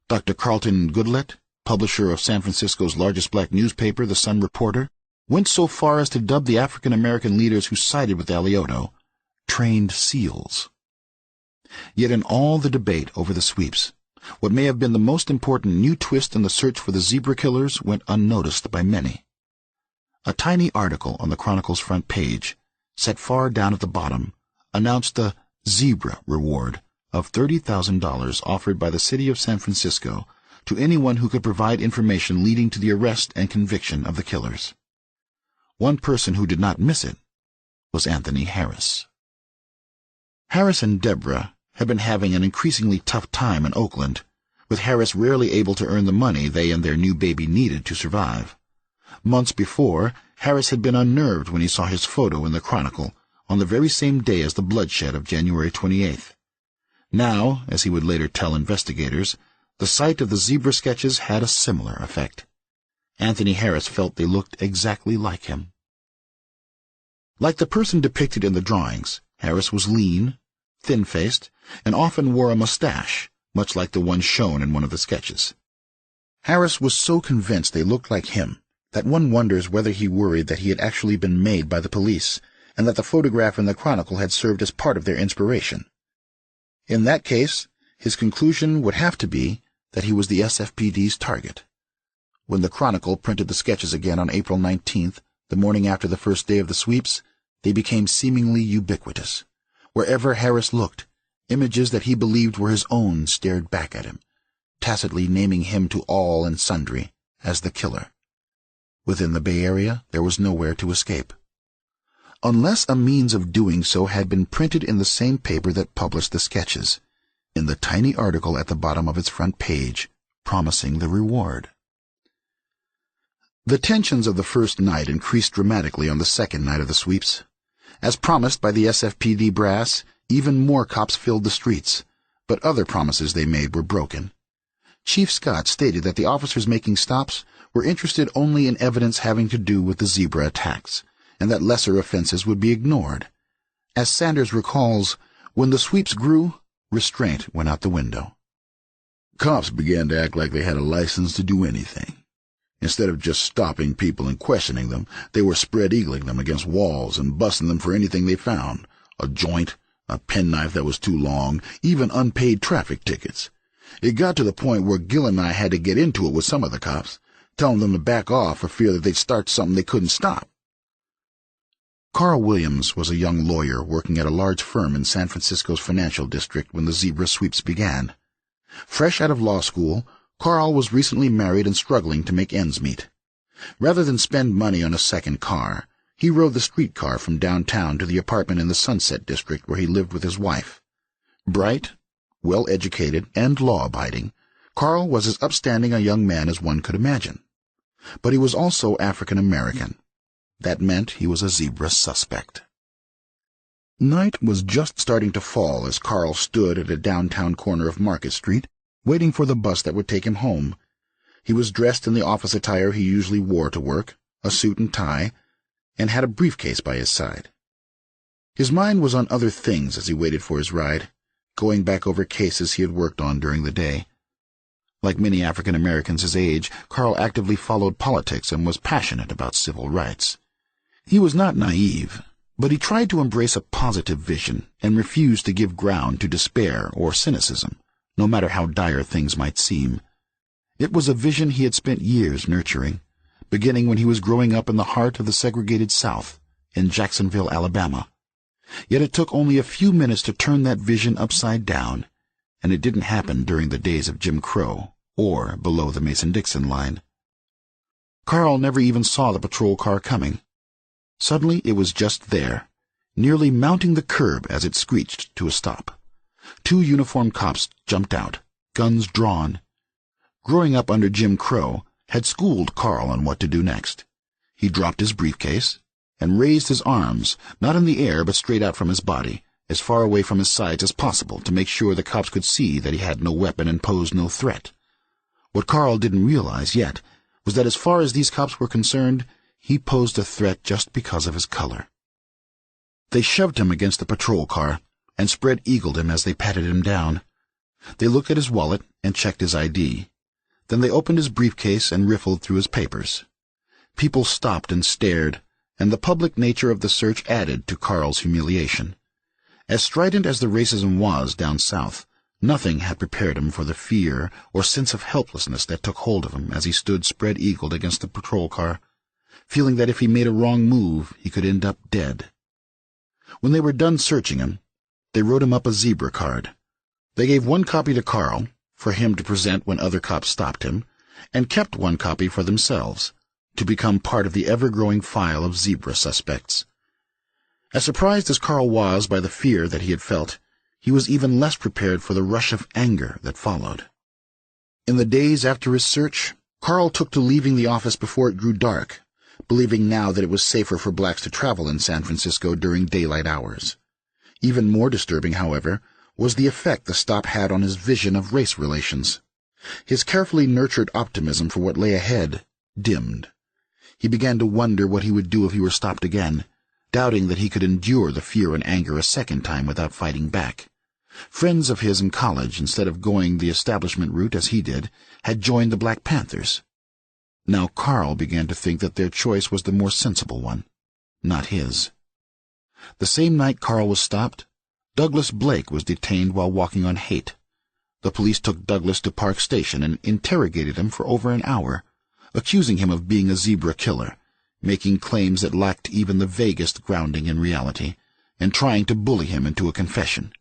Dr. Carlton Goodlett, publisher of San Francisco's largest black newspaper, the Sun Reporter, went so far as to dub the African-American leaders who sided with Alioto trained SEALs. Yet in all the debate over the sweeps, what may have been the most important new twist in the search for the zebra killers went unnoticed by many. A tiny article on the Chronicle's front page, set far down at the bottom, announced the zebra reward of $30,000 offered by the city of San Francisco to anyone who could provide information leading to the arrest and conviction of the killers. One person who did not miss it was Anthony Harris. Harris and Deborah had been having an increasingly tough time in Oakland, with Harris rarely able to earn the money they and their new baby needed to survive. Months before, Harris had been unnerved when he saw his photo in the Chronicle on the very same day as the bloodshed of January 28th. Now, as he would later tell investigators, the sight of the zebra sketches had a similar effect. Anthony Harris felt they looked exactly like him. Like the person depicted in the drawings, Harris was lean, thin-faced, and often wore a mustache, much like the one shown in one of the sketches. Harris was so convinced they looked like him that one wonders whether he worried that he had actually been made by the police, and that the photograph in the Chronicle had served as part of their inspiration. In that case, his conclusion would have to be that he was the SFPD's target. When the Chronicle printed the sketches again on April 19th, the morning after the first day of the sweeps, they became seemingly ubiquitous. Wherever Harris looked, images that he believed were his own stared back at him, tacitly naming him to all and sundry as the killer. Within the Bay Area, there was nowhere to escape. Unless a means of doing so had been printed in the same paper that published the sketches, in the tiny article at the bottom of its front page, promising the reward. The tensions of the first night increased dramatically on the second night of the sweeps. As promised by the SFPD brass, even more cops filled the streets, but other promises they made were broken. Chief Scott stated that the officers making stops were interested only in evidence having to do with the zebra attacks, and that lesser offenses would be ignored. As Sanders recalls, when the sweeps grew, restraint went out the window. Cops began to act like they had a license to do anything. Instead of just stopping people and questioning them, they were spread-eagling them against walls and busting them for anything they found, a joint, a penknife that was too long, even unpaid traffic tickets. It got to the point where Gil and I had to get into it with some of the cops, telling them to back off for fear that they'd start something they couldn't stop. Carl Williams was a young lawyer working at a large firm in San Francisco's financial district when the zebra sweeps began. Fresh out of law school, Carl was recently married and struggling to make ends meet. Rather than spend money on a second car, he rode the streetcar from downtown to the apartment in the Sunset District where he lived with his wife. Bright, well-educated, and law-abiding, Carl was as upstanding a young man as one could imagine. But he was also African-American. That meant he was a zebra suspect. Night was just starting to fall as Carl stood at a downtown corner of Market Street, waiting for the bus that would take him home. He was dressed in the office attire he usually wore to work, a suit and tie, and had a briefcase by his side. His mind was on other things as he waited for his ride, going back over cases he had worked on during the day. Like many African Americans his age, Carl actively followed politics and was passionate about civil rights. He was not naive, but he tried to embrace a positive vision and refused to give ground to despair or cynicism, no matter how dire things might seem. It was a vision he had spent years nurturing, beginning when he was growing up in the heart of the segregated South, in Jacksonville, Alabama. Yet it took only a few minutes to turn that vision upside down, and it didn't happen during the days of Jim Crow or below the Mason-Dixon line. Carl never even saw the patrol car coming. Suddenly it was just there, nearly mounting the curb as it screeched to a stop. 2 uniformed cops jumped out, guns drawn. Growing up under Jim Crow had schooled Carl on what to do next. He dropped his briefcase and raised his arms, not in the air but straight out from his body, as far away from his sides as possible to make sure the cops could see that he had no weapon and posed no threat. What Carl didn't realize yet was that as far as these cops were concerned, he posed a threat just because of his color. They shoved him against the patrol car and spread-eagled him as they patted him down. They looked at his wallet and checked his ID. Then they opened his briefcase and riffled through his papers. People stopped and stared, and the public nature of the search added to Carl's humiliation. As strident as the racism was down south, nothing had prepared him for the fear or sense of helplessness that took hold of him as he stood spread-eagled against the patrol car, feeling that if he made a wrong move, he could end up dead. When they were done searching him, they wrote him up a zebra card. They gave 1 copy to Carl, for him to present when other cops stopped him, and kept 1 copy for themselves, to become part of the ever-growing file of zebra suspects. As surprised as Carl was by the fear that he had felt, he was even less prepared for the rush of anger that followed. In the days after his search, Carl took to leaving the office before it grew dark, believing now that it was safer for blacks to travel in San Francisco during daylight hours. Even more disturbing, however, was the effect the stop had on his vision of race relations. His carefully nurtured optimism for what lay ahead dimmed. He began to wonder what he would do if he were stopped again, doubting that he could endure the fear and anger a second time without fighting back. Friends of his in college, instead of going the establishment route as he did, had joined the Black Panthers. Now Carl began to think that their choice was the more sensible one, not his. The same night Carl was stopped, Douglas Blake was detained while walking on Haight. The police took Douglas to Park Station and interrogated him for over an hour, accusing him of being a zebra killer, making claims that lacked even the vaguest grounding in reality, and trying to bully him into a confession.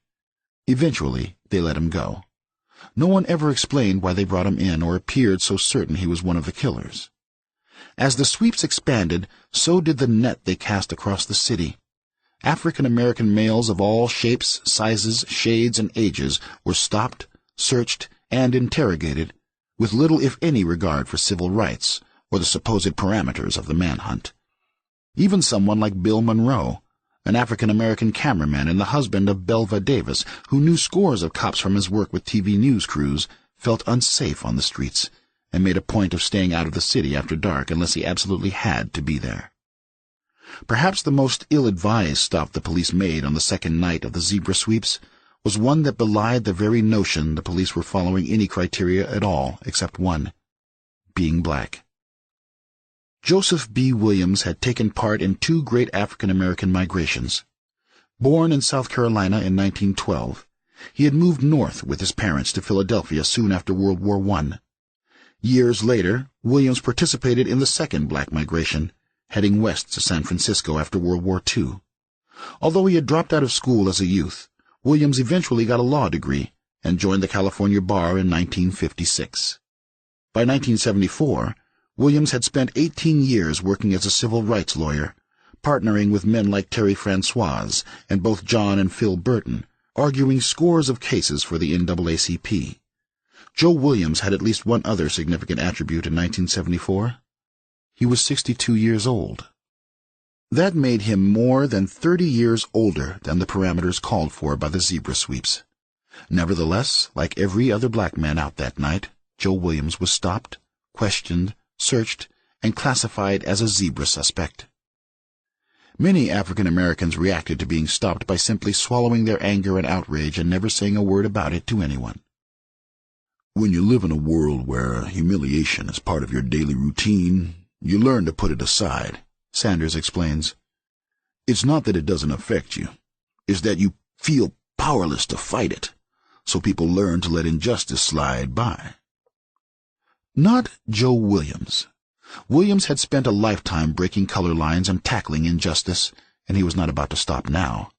Eventually, they let him go. No one ever explained why they brought him in or appeared so certain he was one of the killers. As the sweeps expanded, so did the net they cast across the city. African-American males of all shapes, sizes, shades, and ages were stopped, searched, and interrogated, with little if any regard for civil rights or the supposed parameters of the manhunt. Even someone like Bill Monroe, an African-American cameraman and the husband of Belva Davis, who knew scores of cops from his work with TV news crews, felt unsafe on the streets and made a point of staying out of the city after dark unless he absolutely had to be there. Perhaps the most ill-advised stop the police made on the second night of the zebra sweeps was one that belied the very notion the police were following any criteria at all except one: being black. Joseph B. Williams had taken part in 2 great African-American migrations. Born in South Carolina in 1912, he had moved north with his parents to Philadelphia soon after World War I. Years later, Williams participated in the second black migration, heading west to San Francisco after World War II. Although he had dropped out of school as a youth, Williams eventually got a law degree and joined the California bar in 1956. By 1974, Williams had spent 18 years working as a civil rights lawyer, partnering with men like Terry Francois and both John and Phil Burton, arguing scores of cases for the NAACP. Joe Williams had at least one other significant attribute in 1974. He was 62 years old. That made him more than 30 years older than the parameters called for by the zebra sweeps. Nevertheless, like every other black man out that night, Joe Williams was stopped, questioned, searched, and classified as a zebra suspect. Many African Americans reacted to being stopped by simply swallowing their anger and outrage and never saying a word about it to anyone. When you live in a world where humiliation is part of your daily routine, you learn to put it aside, Sanders explains. It's not that it doesn't affect you. It's that you feel powerless to fight it, so people learn to let injustice slide by. Not Joe Williams. Williams had spent a lifetime breaking color lines and tackling injustice, and he was not about to stop now.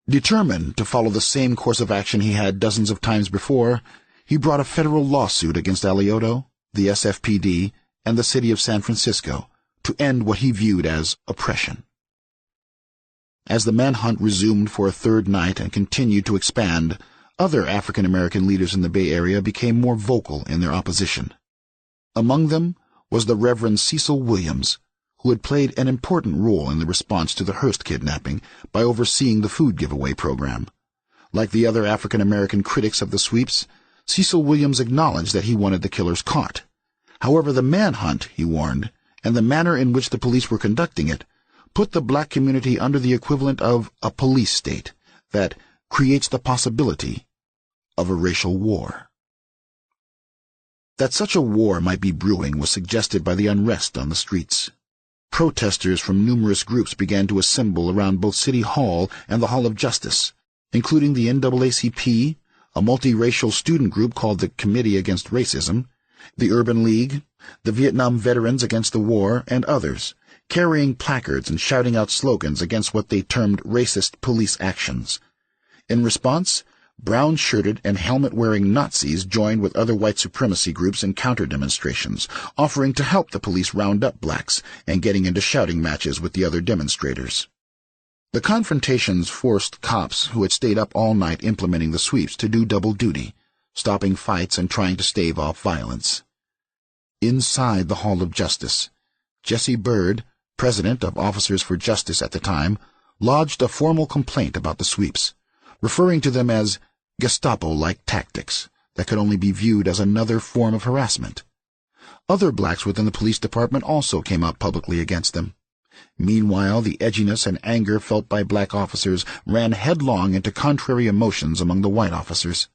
Determined to follow the same course of action he had dozens of times before, he brought a federal lawsuit against Alioto, the SFPD, and the city of San Francisco to end what he viewed as oppression. As the manhunt resumed for a third night and continued to expand, other African American leaders in the Bay Area became more vocal in their opposition. Among them was the Reverend Cecil Williams, who had played an important role in the response to the Hearst kidnapping by overseeing the food giveaway program. Like the other African American critics of the sweeps, Cecil Williams acknowledged that he wanted the killers caught. However, the manhunt, he warned, and the manner in which the police were conducting it, put the black community under the equivalent of a police state that creates the possibility of a racial war. That such a war might be brewing was suggested by the unrest on the streets. Protesters from numerous groups began to assemble around both City Hall and the Hall of Justice, including the NAACP, a multiracial student group called the Committee Against Racism, the Urban League, the Vietnam Veterans Against the War, and others, carrying placards and shouting out slogans against what they termed racist police actions. In response, brown-shirted and helmet-wearing Nazis joined with other white supremacy groups in counter-demonstrations, offering to help the police round up blacks and getting into shouting matches with the other demonstrators. The confrontations forced cops who had stayed up all night implementing the sweeps to do double duty, stopping fights and trying to stave off violence. Inside the Hall of Justice, Jesse Byrd, president of Officers for Justice at the time, lodged a formal complaint about the sweeps, referring to them as Gestapo-like tactics that could only be viewed as another form of harassment. Other blacks within the police department also came out publicly against them. Meanwhile, the edginess and anger felt by black officers ran headlong into contrary emotions among the white officers.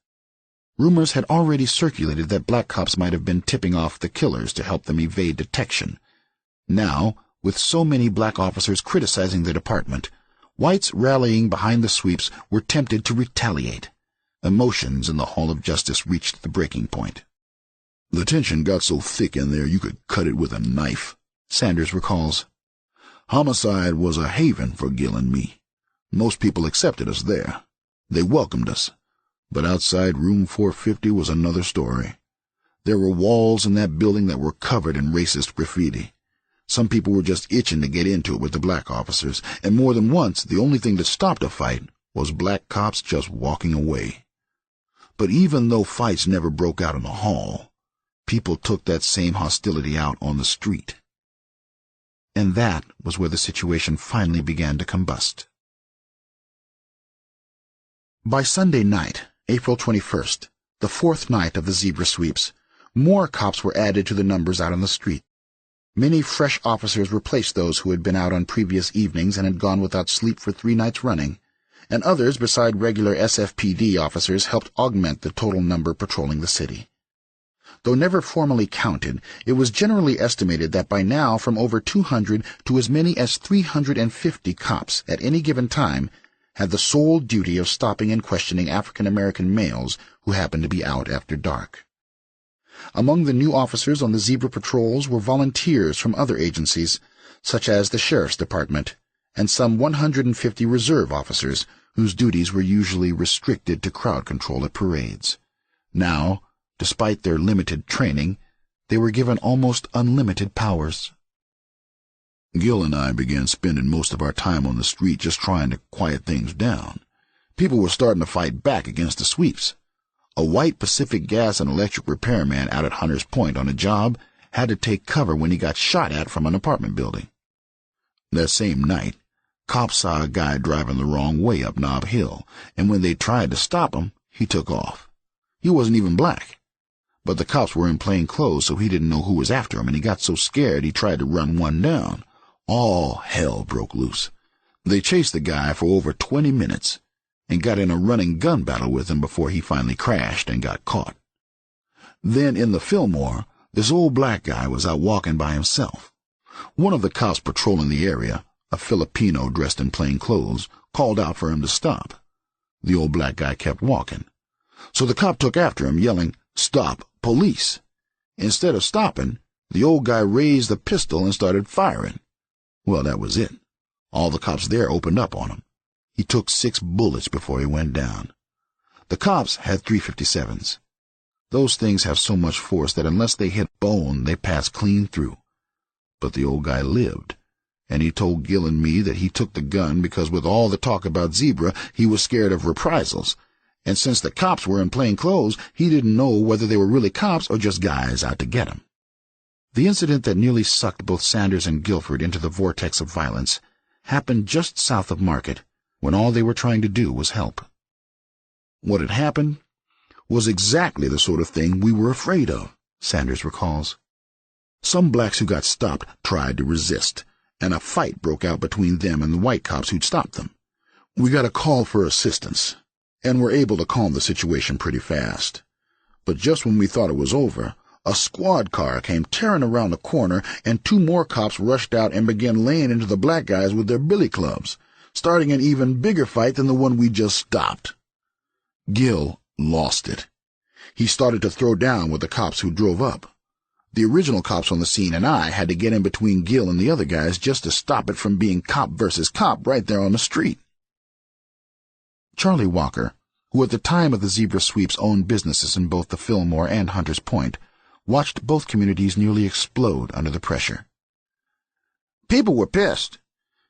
Rumors had already circulated that black cops might have been tipping off the killers to help them evade detection. Now, with so many black officers criticizing the department, whites rallying behind the sweeps were tempted to retaliate. Emotions in the Hall of Justice reached the breaking point. The tension got so thick in there you could cut it with a knife, Sanders recalls. Homicide was a haven for Gil and me. Most people accepted us there. They welcomed us. But outside room 450 was another story. There were walls in that building that were covered in racist graffiti. Some people were just itching to get into it with the black officers, and more than once the only thing that stopped a fight was black cops just walking away. But even though fights never broke out in the hall, people took that same hostility out on the street. And that was where the situation finally began to combust. By Sunday night, April 21st, the fourth night of the zebra sweeps, more cops were added to the numbers out on the street. Many fresh officers replaced those who had been out on previous evenings and had gone without sleep for 3 nights running, and others beside regular SFPD officers helped augment the total number patrolling the city. Though never formally counted, it was generally estimated that by now from over 200 to as many as 350 cops at any given time had the sole duty of stopping and questioning African American males who happened to be out after dark. Among the new officers on the zebra patrols were volunteers from other agencies, such as the Sheriff's Department, and some 150 reserve officers whose duties were usually restricted to crowd control at parades. Now, despite their limited training, they were given almost unlimited powers. Gil and I began spending most of our time on the street just trying to quiet things down. People were starting to fight back against the sweeps. A white Pacific Gas and Electric repairman out at Hunters Point on a job had to take cover when he got shot at from an apartment building. That same night, cops saw a guy driving the wrong way up Nob Hill, and when they tried to stop him, he took off. He wasn't even black. But the cops were in plain clothes, so he didn't know who was after him, and he got so scared he tried to run one down. All hell broke loose. They chased the guy for over 20 minutes and got in a running gun battle with him before he finally crashed and got caught. Then in the Fillmore, this old black guy was out walking by himself. One of the cops patrolling the area, a Filipino dressed in plain clothes, called out for him to stop. The old black guy kept walking. So the cop took after him, yelling, "Stop, police!" Instead of stopping, the old guy raised the pistol and started firing. Well, that was it. All the cops there opened up on him. He took 6 bullets before he went down. The cops had .357s. Those things have so much force that unless they hit bone, they pass clean through. But the old guy lived, and he told Gil and me that he took the gun because with all the talk about Zebra, he was scared of reprisals. And since the cops were in plain clothes, he didn't know whether they were really cops or just guys out to get him. The incident that nearly sucked both Sanders and Guilford into the vortex of violence happened just south of Market, when all they were trying to do was help. What had happened was exactly the sort of thing we were afraid of, Sanders recalls. Some blacks who got stopped tried to resist, and a fight broke out between them and the white cops who'd stopped them. We got a call for assistance, and were able to calm the situation pretty fast. But just when we thought it was over, a squad car came tearing around the corner, and 2 more cops rushed out and began laying into the black guys with their billy clubs, starting an even bigger fight than the one we just stopped. Gil lost it. He started to throw down with the cops who drove up. The original cops on the scene and I had to get in between Gil and the other guys just to stop it from being cop versus cop right there on the street. Charlie Walker, who at the time of the Zebra sweeps owned businesses in both the Fillmore and Hunters Point, watched both communities nearly explode under the pressure. People were pissed.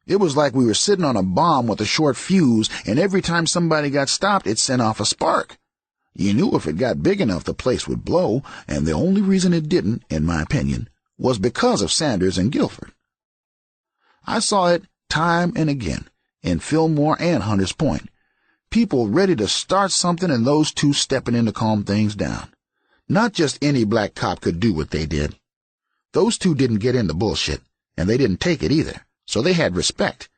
It was like we were sitting on a bomb with a short fuse, and every time somebody got stopped, it sent off a spark. You knew if it got big enough, the place would blow, and the only reason it didn't, in my opinion, was because of Sanders and Guilford. I saw it time and again, in Fillmore and Hunters Point. People ready to start something and those 2 stepping in to calm things down. Not just any black cop could do what they did. Those 2 didn't get into bullshit, and they didn't take it either, so they had respect.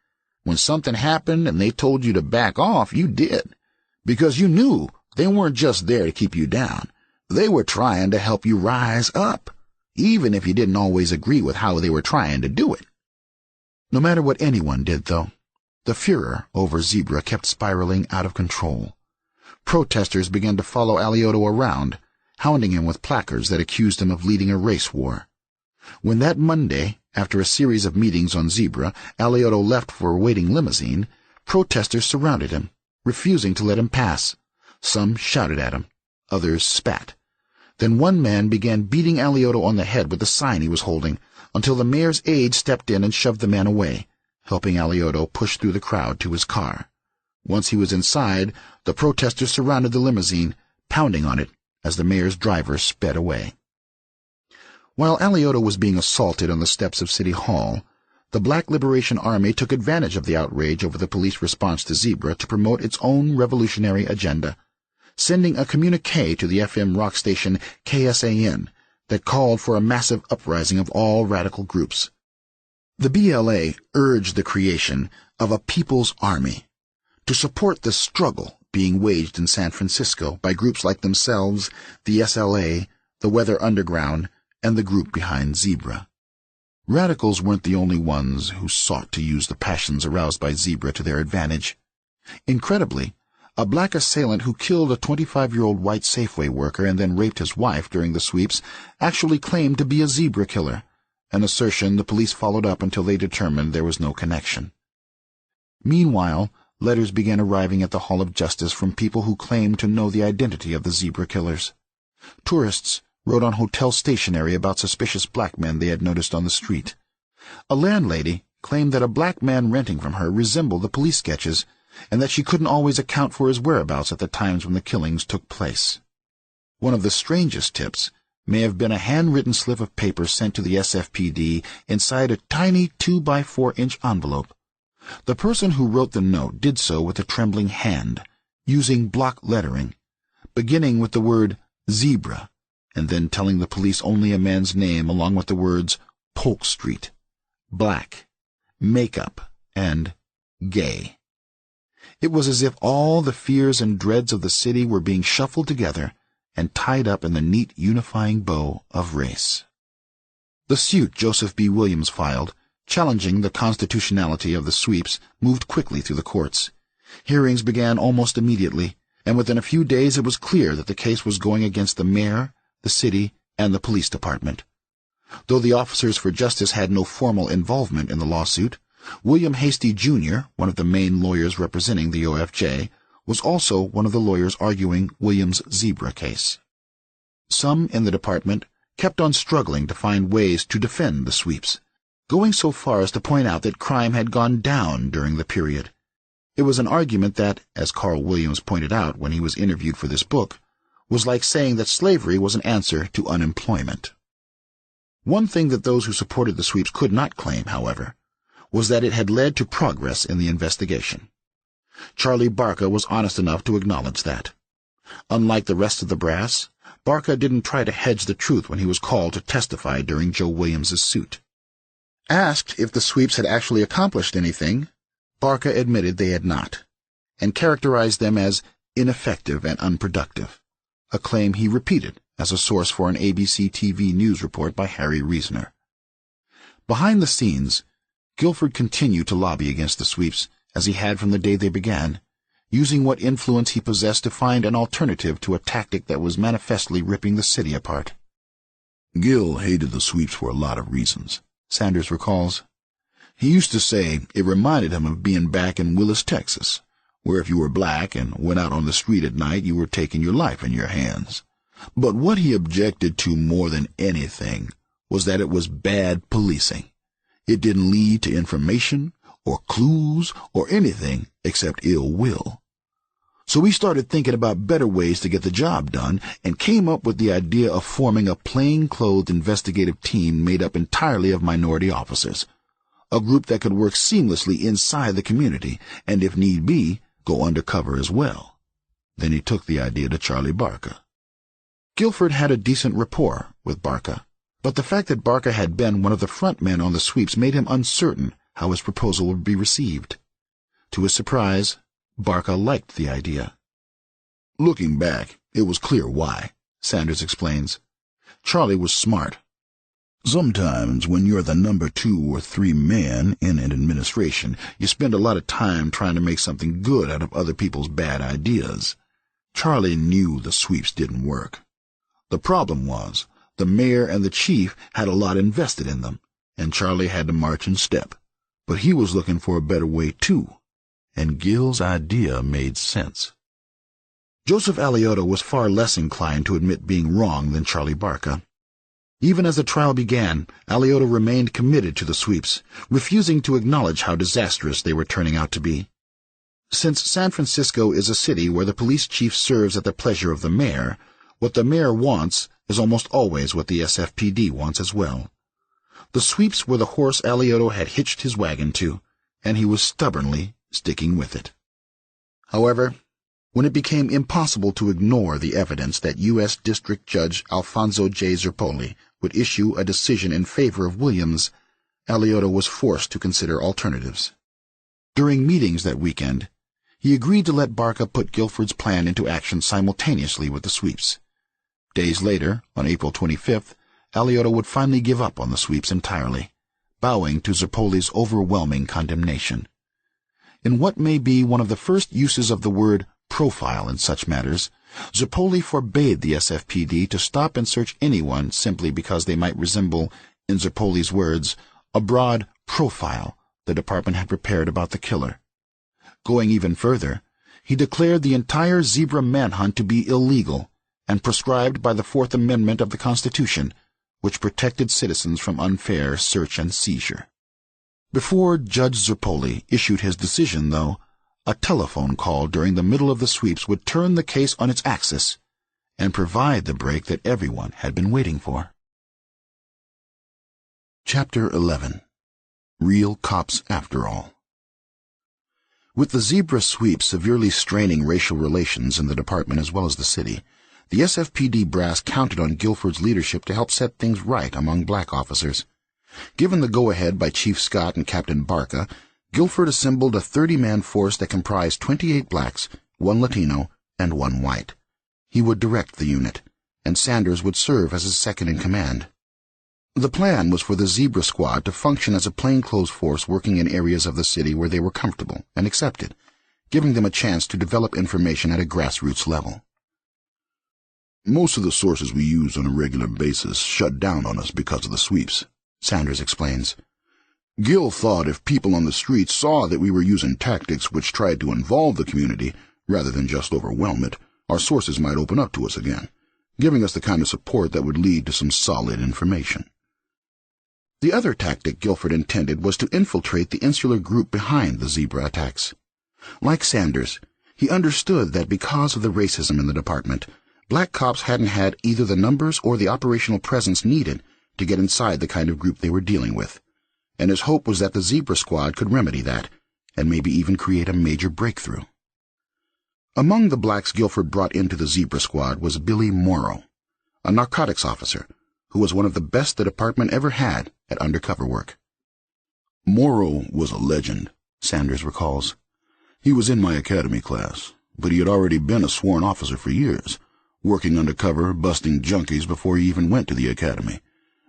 When something happened and they told you to back off, you did, because you knew they weren't just there to keep you down. They were trying to help you rise up, even if you didn't always agree with how they were trying to do it. No matter what anyone did, though, the furor over Zebra kept spiraling out of control. Protesters began to follow Alioto around, hounding him with placards that accused him of leading a race war. When that Monday, after a series of meetings on Zebra, Alioto left for a waiting limousine, protesters surrounded him, refusing to let him pass. Some shouted at him, others spat. Then one man began beating Alioto on the head with the sign he was holding, until the mayor's aide stepped in and shoved the man away, helping Alioto push through the crowd to his car. Once he was inside, the protesters surrounded the limousine, pounding on it as the mayor's driver sped away. While Alioto was being assaulted on the steps of City Hall, the Black Liberation Army took advantage of the outrage over the police response to Zebra to promote its own revolutionary agenda, sending a communique to the FM rock station KSAN that called for a massive uprising of all radical groups. The BLA urged the creation of a People's Army to support the struggle being waged in San Francisco by groups like themselves, the SLA, the Weather Underground, and the group behind Zebra. Radicals weren't the only ones who sought to use the passions aroused by Zebra to their advantage. Incredibly, a black assailant who killed a 25-year-old white Safeway worker and then raped his wife during the sweeps actually claimed to be a Zebra killer, an assertion the police followed up until they determined there was no connection. Meanwhile, letters began arriving at the Hall of Justice from people who claimed to know the identity of the Zebra killers. Tourists wrote on hotel stationery about suspicious black men they had noticed on the street. A landlady claimed that a black man renting from her resembled the police sketches, and that she couldn't always account for his whereabouts at the times when the killings took place. One of the strangest tips may have been a handwritten slip of paper sent to the SFPD inside a tiny 2x4-inch envelope. The person who wrote the note did so with a trembling hand, using block lettering, beginning with the word Zebra, and then telling the police only a man's name along with the words Polk Street, black, makeup, and gay. It was as if all the fears and dreads of the city were being shuffled together and tied up in the neat unifying bow of race. The suit Joseph B. Williams filed, challenging the constitutionality of the sweeps, moved quickly through the courts. Hearings began almost immediately, and within a few days it was clear that the case was going against the mayor, the city, and the police department. Though the officers for justice had no formal involvement in the lawsuit, William Hasty, Jr., one of the main lawyers representing the OFJ, was also one of the lawyers arguing Williams' zebra case. Some in the department kept on struggling to find ways to defend the sweeps, going so far as to point out that crime had gone down during the period. It was an argument that, as Carl Williams pointed out when he was interviewed for this book, was like saying that slavery was an answer to unemployment. One thing that those who supported the sweeps could not claim, however, was that it had led to progress in the investigation. Charlie Barca was honest enough to acknowledge that. Unlike the rest of the brass, Barca didn't try to hedge the truth when he was called to testify during Joe Williams's suit. Asked if the sweeps had actually accomplished anything, Barca admitted they had not, and characterized them as ineffective and unproductive, a claim he repeated as a source for an ABC TV news report by Harry Reasoner. Behind the scenes, Guilford continued to lobby against the sweeps, as he had from the day they began, using what influence he possessed to find an alternative to a tactic that was manifestly ripping the city apart. Gil hated the sweeps for a lot of reasons, Sanders recalls. He used to say it reminded him of being back in Willis, Texas, where if you were black and went out on the street at night, you were taking your life in your hands. But what he objected to more than anything was that it was bad policing. It didn't lead to information or clues or anything except ill will. So he started thinking about better ways to get the job done and came up with the idea of forming a plain-clothed investigative team made up entirely of minority officers, a group that could work seamlessly inside the community and, if need be, go undercover as well. Then he took the idea to Charlie Barca. Guilford had a decent rapport with Barca, but the fact that Barca had been one of the front men on the sweeps made him uncertain how his proposal would be received. To his surprise, Barca liked the idea. Looking back, it was clear why, Sanders explains. Charlie was smart. Sometimes when you're the number 2 or 3 man in an administration, you spend a lot of time trying to make something good out of other people's bad ideas. Charlie knew the sweeps didn't work. The problem was, the mayor and the chief had a lot invested in them, and Charlie had to march in step. But he was looking for a better way too, and Gil's idea made sense. Joseph Alioto was far less inclined to admit being wrong than Charlie Barca. Even as the trial began, Alioto remained committed to the sweeps, refusing to acknowledge how disastrous they were turning out to be. Since San Francisco is a city where the police chief serves at the pleasure of the mayor, what the mayor wants is almost always what the SFPD wants as well. The sweeps were the horse Alioto had hitched his wagon to, and he was stubbornly sticking with it. However, when it became impossible to ignore the evidence that U.S. District Judge Alfonso J. Zerpoli would issue a decision in favor of Williams, Alioto was forced to consider alternatives. During meetings that weekend, he agreed to let Barca put Guilford's plan into action simultaneously with the sweeps. Days later, on April 25th, Alioto would finally give up on the sweeps entirely, bowing to Zerpoli's overwhelming condemnation. In what may be one of the first uses of the word profile in such matters, Zerpoli forbade the SFPD to stop and search anyone simply because they might resemble, in Zerpoli's words, a broad profile the department had prepared about the killer. Going even further, he declared the entire zebra manhunt to be illegal and prescribed by the Fourth Amendment of the Constitution, which protected citizens from unfair search and seizure. Before Judge Zerpoli issued his decision, though, a telephone call during the middle of the sweeps would turn the case on its axis and provide the break that everyone had been waiting for. Chapter 11. Real Cops After All. With the zebra sweep severely straining racial relations in the department as well as the city, the SFPD brass counted on Guilford's leadership to help set things right among black officers. Given the go-ahead by Chief Scott and Captain Barca, Guilford assembled a 30-man force that comprised 28 blacks, 1 Latino, and 1 white. He would direct the unit, and Sanders would serve as his second-in-command. The plan was for the Zebra Squad to function as a plainclothes force working in areas of the city where they were comfortable and accepted, giving them a chance to develop information at a grassroots level. Most of the sources we use on a regular basis shut down on us because of the sweeps, Sanders explains. Gill thought if people on the streets saw that we were using tactics which tried to involve the community rather than just overwhelm it, our sources might open up to us again, giving us the kind of support that would lead to some solid information. The other tactic Guilford intended was to infiltrate the insular group behind the zebra attacks. Like Sanders, he understood that because of the racism in the department, black cops hadn't had either the numbers or the operational presence needed to get inside the kind of group they were dealing with, and his hope was that the Zebra Squad could remedy that, and maybe even create a major breakthrough. Among the blacks Guilford brought into the Zebra Squad was Billy Morrow, a narcotics officer who was one of the best the department ever had at undercover work. Morrow was a legend, Sanders recalls. He was in my academy class, but he had already been a sworn officer for years, working undercover, busting junkies before he even went to the academy.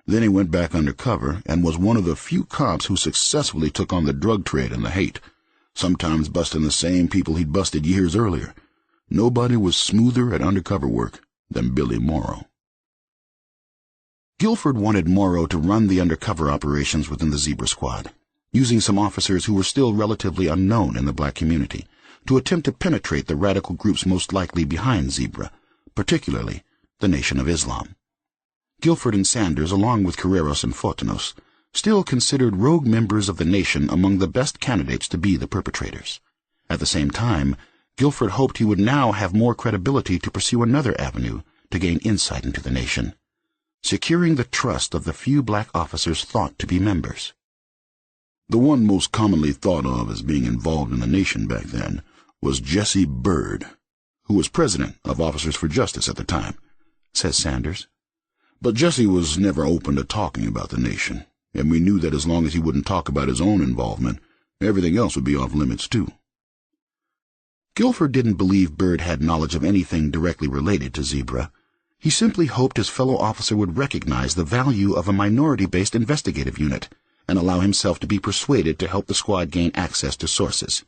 Then he went back undercover and was one of the few cops who successfully took on the drug trade and the hate, sometimes busting the same people he'd busted years earlier. Nobody was smoother at undercover work than Billy Morrow. Guilford wanted Morrow to run the undercover operations within the Zebra Squad, using some officers who were still relatively unknown in the black community, to attempt to penetrate the radical groups most likely behind Zebra, particularly the Nation of Islam. Guilford and Sanders, along with Carreras and Fortanos, still considered rogue members of the Nation among the best candidates to be the perpetrators. At the same time, Guilford hoped he would now have more credibility to pursue another avenue to gain insight into the Nation, securing the trust of the few black officers thought to be members. The one most commonly thought of as being involved in the Nation back then was Jesse Byrd, who was president of Officers for Justice at the time, says Sanders. But Jesse was never open to talking about the Nation, and we knew that as long as he wouldn't talk about his own involvement, everything else would be off limits too. Guilford didn't believe Byrd had knowledge of anything directly related to Zebra. He simply hoped his fellow officer would recognize the value of a minority-based investigative unit and allow himself to be persuaded to help the squad gain access to sources.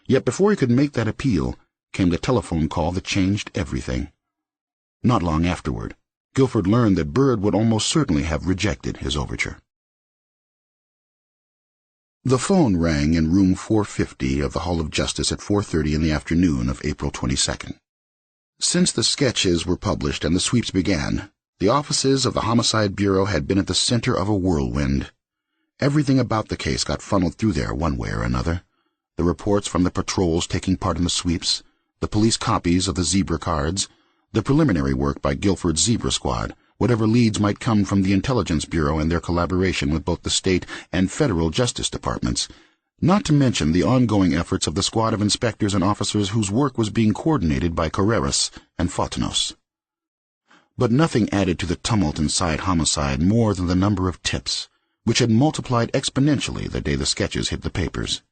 Yet before he could make that appeal came the telephone call that changed everything. Not long afterward, Guilford learned that Byrd would almost certainly have rejected his overture. The phone rang in room 450 of the Hall of Justice at 4:30 in the afternoon of April 22nd. Since the sketches were published and the sweeps began, the offices of the Homicide Bureau had been at the center of a whirlwind. Everything about the case got funneled through there one way or another. The reports from the patrols taking part in the sweeps, the police copies of the Zebra cards, the preliminary work by Guilford's Zebra Squad, whatever leads might come from the Intelligence Bureau and their collaboration with both the state and federal justice departments, not to mention the ongoing efforts of the squad of inspectors and officers whose work was being coordinated by Carreras and Fortanos. But nothing added to the tumult inside Homicide more than the number of tips, which had multiplied exponentially the day the sketches hit the papers.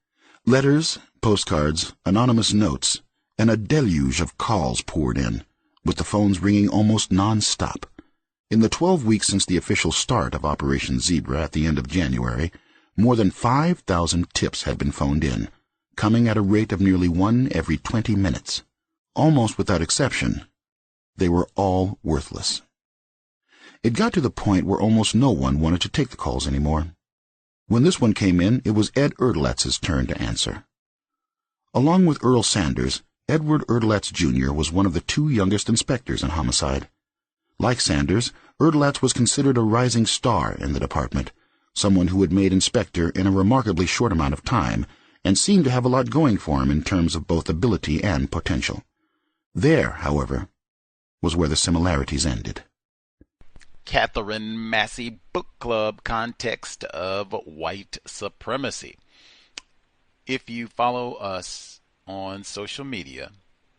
Letters, postcards, anonymous notes, and a deluge of calls poured in, with the phones ringing almost non-stop. In the 12 weeks since the official start of Operation Zebra at the end of January, more than 5,000 tips had been phoned in, coming at a rate of nearly one every 20 minutes. Almost without exception, they were all worthless. It got to the point where almost no one wanted to take the calls anymore. When this one came in, it was Ed Erdelet's turn to answer. Along with Earl Sanders, Edward Erdeletz Jr. was one of the two youngest inspectors in Homicide. Like Sanders, Erdeletz was considered a rising star in the department, someone who had made inspector in a remarkably short amount of time, and seemed to have a lot going for him in terms of both ability and potential. There, however, was where the similarities ended. Katherine Massey Book Club Context of White Supremacy. If you follow us on social media,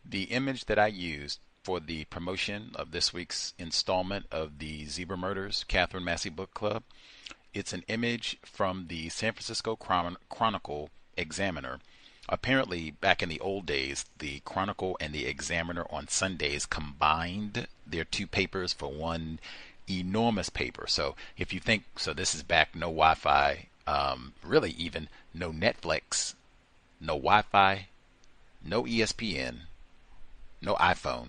the image that I used for the promotion of this week's installment of the Zebra Murders Katherine Massey Book Club, it's an image from the San Francisco Chronicle Examiner. Apparently, back in the old days, the Chronicle and the Examiner on Sundays combined their two papers for one enormous paper. So if you think, so this is back, no Wi-Fi, really even no Netflix, no Wi-Fi, no ESPN, no iPhone,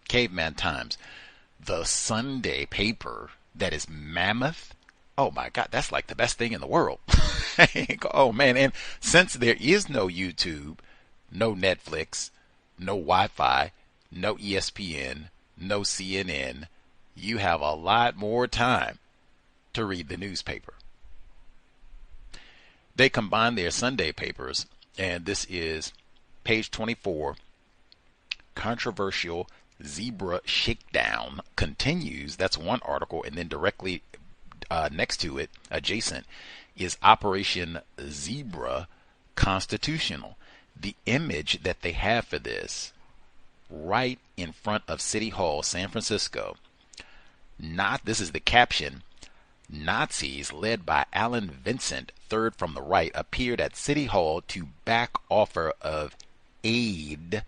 caveman times. The Sunday paper that is mammoth Oh my God, that's like the best thing in the world. Oh man, and since there is no YouTube, no Netflix, no Wi-Fi, no ESPN, no CNN, you have a lot more time to read the newspaper. They combine their Sunday papers, and this is page 24. Controversial zebra shakedown continues. That's one article, and then directly next to it, adjacent, is Operation Zebra Constitutional. The image that they have for this, right in front of City Hall, San Francisco. This is the caption: Nazis led by Alan Vincent, third from the right, appeared at City Hall to back offer of aid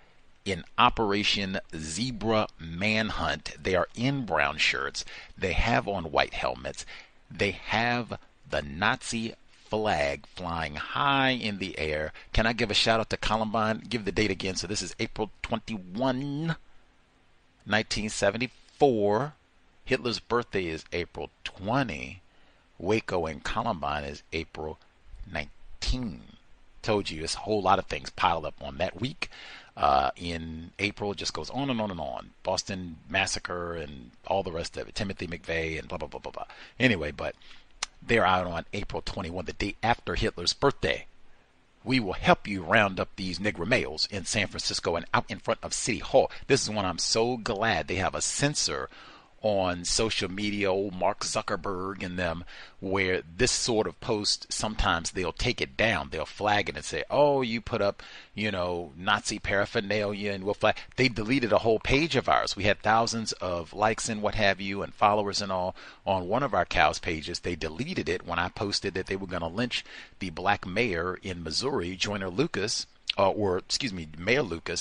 in Operation Zebra Manhunt. They are in brown shirts. They have on white helmets. They have the Nazi flag flying high in the air. Can I give a shout out to Columbine? Give the date again. So this is April 21, 1974. Hitler's birthday is April 20. Waco and Columbine is April 19. Told you, it's a whole lot of things piled up on that week. In April, it just goes on and on and on. Boston Massacre and all the rest of it. Timothy McVeigh and blah, blah, blah, blah, blah. Anyway, but they're out on April 21, the day after Hitler's birthday. We will help you round up these Negro males in San Francisco and out in front of City Hall. This is when I'm so glad they have a censor on social media, old Mark Zuckerberg and them, where this sort of post, sometimes they'll take it down. They'll flag it and say, oh, you put up, Nazi paraphernalia, and we'll flag. They deleted a whole page of ours. We had thousands of likes and what have you and followers and all on one of our C.O.W.S pages. They deleted it when I posted that they were going to lynch the black mayor in Missouri, Mayor Lucas,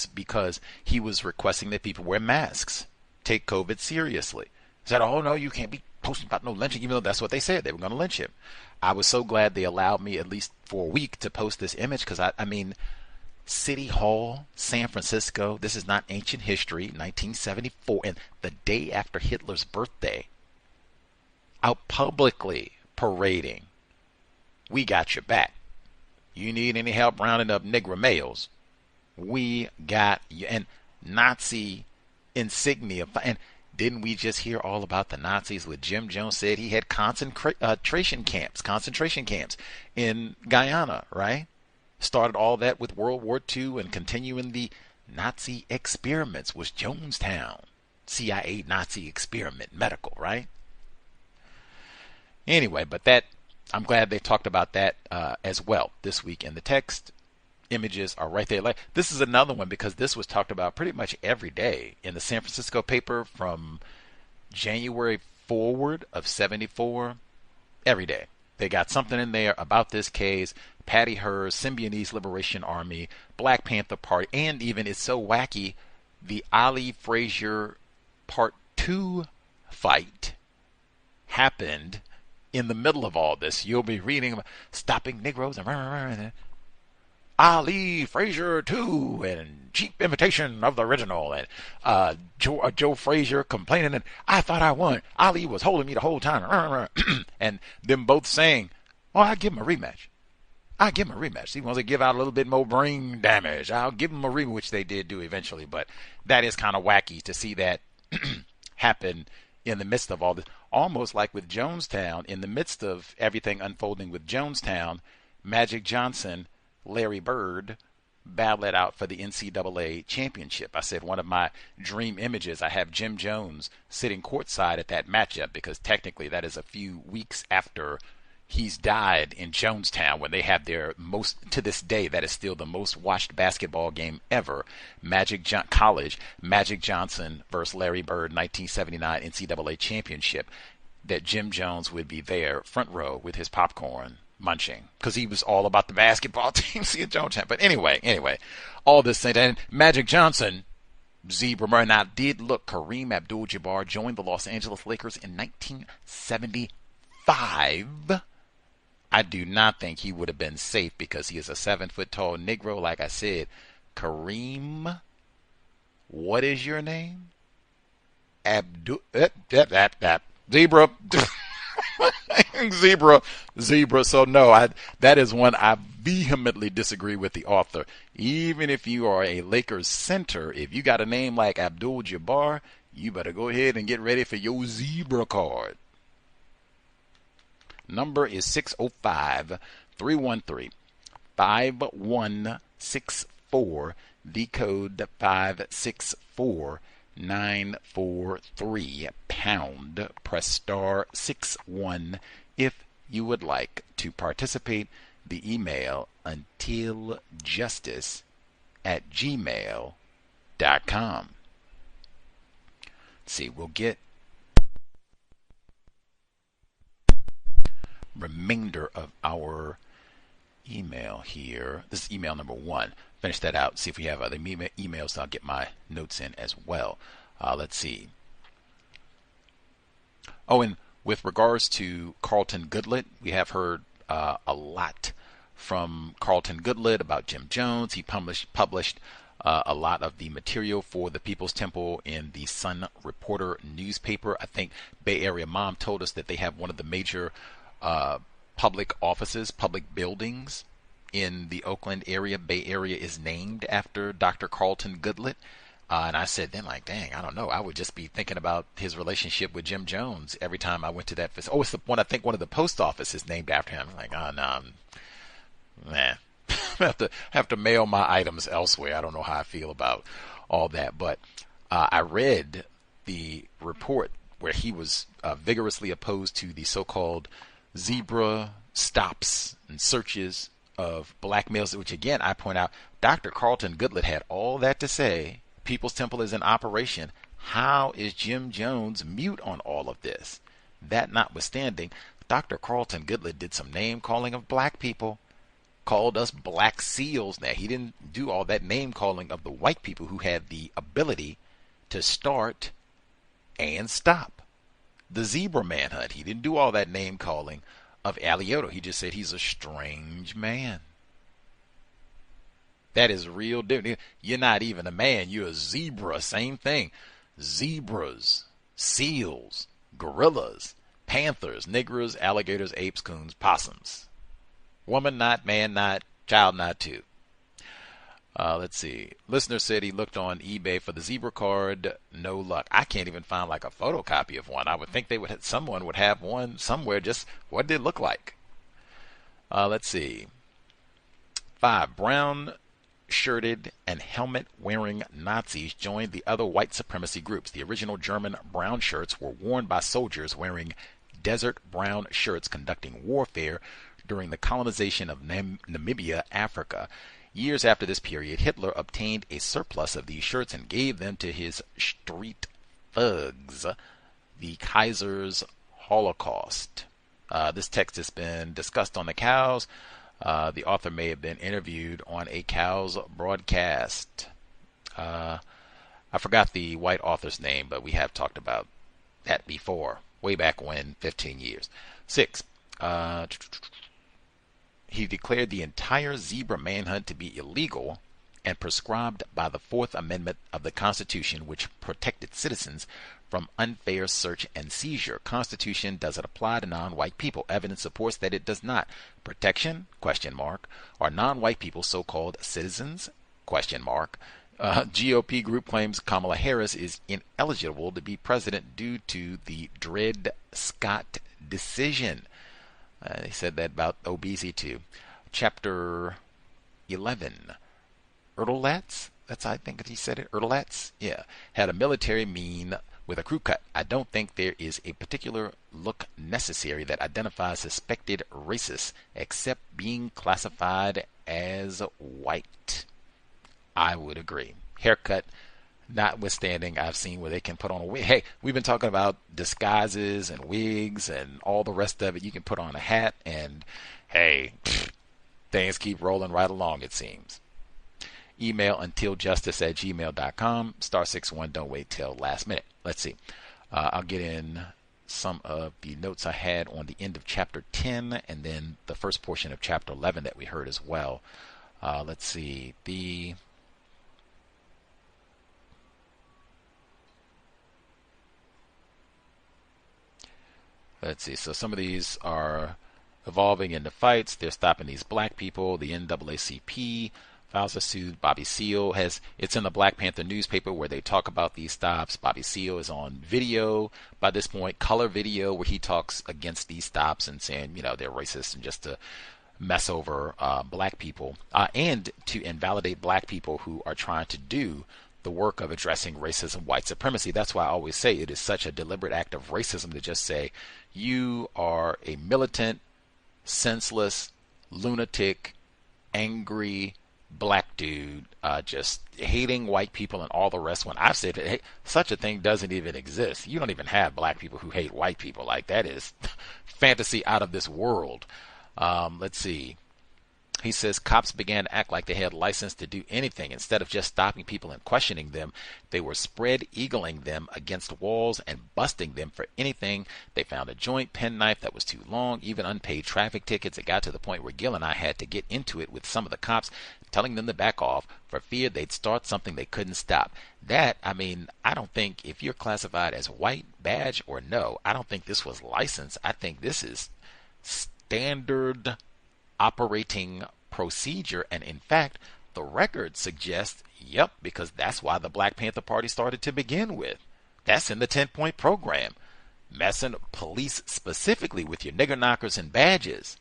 because he was requesting that people wear masks. Take COVID seriously. Said, oh no, you can't be posting about no lynching, even though that's what they said. They were going to lynch him. I was so glad they allowed me, at least for a week, to post this image, because I mean, City Hall, San Francisco, this is not ancient history, 1974, and the day after Hitler's birthday, out publicly parading. We got your back. You need any help rounding up Negro males? We got you. And Nazi insignia. And didn't we just hear all about the Nazis with Jim Jones said he had concentration camps in Guyana, right? Started all that with World War II and continuing the Nazi experiments was Jonestown. CIA Nazi experiment, medical, right? Anyway, but that, I'm glad they talked about that as well this week in the text. Images are right there. Like, this is another one because this was talked about pretty much every day in the San Francisco paper from January forward of 74. Every day they got something in there about this case. Patty Hearst, Symbionese Liberation Army, Black Panther Party, and even, it's so wacky, the Ali Frazier Part 2 fight happened in the middle of all this. You'll be reading about stopping Negroes and Ali Frazier 2 and cheap imitation of the original, and Joe Frazier complaining, and I thought I won. Ali was holding me the whole time, and them both saying, "Oh, I'll give him a rematch. I'll give him a rematch. He wants to give out a little bit more brain damage. I'll give him a rematch," which they did do eventually. But that is kind of wacky to see that happen in the midst of all this, almost like with Jonestown. In the midst of everything unfolding with Jonestown, Magic Johnson, Larry Bird battle it out for the NCAA championship. I said one of my dream images, I have Jim Jones sitting courtside at that matchup, because technically that is a few weeks after he's died in Jonestown, when they have their most, to this day, that is still the most watched basketball game ever. College, Magic Johnson versus Larry Bird, 1979 NCAA championship, that Jim Jones would be there front row with his popcorn munching, because he was all about the basketball team. See a Jonestown. But anyway, all this thing, and Magic Johnson, Zebra Murray. Now, did look, Kareem Abdul-Jabbar joined the Los Angeles Lakers in 1975. I do not think he would have been safe, because he is a 7-foot-tall Negro. Like I said, Kareem, what is your name? Zebra. Zebra. So no, that is one I vehemently disagree with the author. Even if you are a Lakers center, if you got a name like Abdul-Jabbar, you better go ahead and get ready for your zebra card. Number is 605-313-5164. Decode 564943 pound. Press star 61 if you would like to participate. The email untiljustice@gmail.com. See, we'll get remainder of our email here. This is email number 1. Finish that out. See if we have other emails. So I'll get my notes in as well. Let's see. Oh, and with regards to Carlton Goodlett, we have heard a lot from Carlton Goodlett about Jim Jones. He published a lot of the material for the People's Temple in the Sun Reporter newspaper. I think Bay Area Mom told us that they have one of the major public offices, public buildings in the Oakland area. Bay Area is named after Dr. Carlton Goodlett. And I said then, like, dang, I don't know. I would just be thinking about his relationship with Jim Jones every time I went to that facility. Oh, it's the one, I think one of the post office is named after him. I'm like, oh, no, nah. have to mail my items elsewhere. I don't know how I feel about all that. But I read the report where he was vigorously opposed to the so-called zebra stops and searches of black males, which again, I point out, Dr. Carlton Goodlett had all that to say. People's Temple is in operation. How is Jim Jones mute on all of this? That notwithstanding, Dr. Carlton Goodlett did some name calling of black people, called us black seals. Now, he didn't do all that name calling of the white people who had the ability to start and stop the zebra manhunt. He didn't do all that name calling of Alioto. He just said he's a strange man. That is real different. You're not even a man. You're a zebra. Same thing. Zebras, seals, gorillas, panthers, niggers, alligators, apes, coons, possums. Woman not, man not, child not too. Let's see. Listener said he looked on eBay for the zebra card. No luck. I can't even find like a photocopy of one. I would think someone would have one somewhere. Just what did it look like? Let's see. 5. Brown shirted and helmet wearing Nazis joined the other white supremacy groups. The original German brown shirts were worn by soldiers wearing desert brown shirts conducting warfare during the colonization of Namibia, Africa. Years after this period, Hitler obtained a surplus of these shirts and gave them to his street thugs, the Kaiser's Holocaust. This text has been discussed on the cows. The author may have been interviewed on a cow's broadcast. I forgot the white author's name, but we have talked about that before, way back when, 15 years. 6. He declared the entire zebra manhunt to be illegal and prescribed by the 4th Amendment of the Constitution, which protected citizens from unfair search and seizure. Constitution, does it apply to non-white people? Evidence supports that it does not. Protection? ? Are non-white people so-called citizens? ? GOP group claims Kamala Harris is ineligible to be president due to the Dred Scott decision. They said that about obesity too. Chapter 11. Erdelats? I think he said it. Erdelats? Yeah. Had a military mean with a crew cut. I don't think there is a particular look necessary that identifies suspected racists except being classified as white. I would agree. Haircut notwithstanding, I've seen where they can put on a wig. Hey, we've been talking about disguises and wigs and all the rest of it. You can put on a hat and, hey, things keep rolling right along, it seems. Email untiljustice@gmail.com. *61. Don't wait till last minute. Let's see. I'll get in some of the notes I had on the end of Chapter 10 and then the first portion of Chapter 11 that we heard as well. Let's see. Let's see. So some of these are evolving into fights. They're stopping these black people. The NAACP files a suit. Bobby Seale it's in the Black Panther newspaper where they talk about these stops. Bobby Seale is on video by this point, color video, where he talks against these stops and saying, they're racist and just to mess over black people and to invalidate black people who are trying to do the work of addressing racism, white supremacy. That's why I always say it is such a deliberate act of racism to just say you are a militant, senseless, lunatic, angry black dude just hating white people and all the rest. When I've said that, hey, such a thing doesn't even exist. You don't even have black people who hate white people. Like, that is fantasy out of this world. Let's see. He says cops began to act like they had license to do anything. Instead of just stopping people and questioning them, they were spread eagling them against walls and busting them for anything. They found a joint, penknife that was too long, even unpaid traffic tickets. It got to the point where Gil and I had to get into it with some of the cops, telling them to back off for fear they'd start something they couldn't stop. That, I don't think, if you're classified as white, badge, or no, I don't think this was licensed. I think this is standard operating procedure, and in fact the record suggests because that's why the Black Panther Party started to begin with. That's in the 10-point program, messing police specifically with your nigger knockers and badges,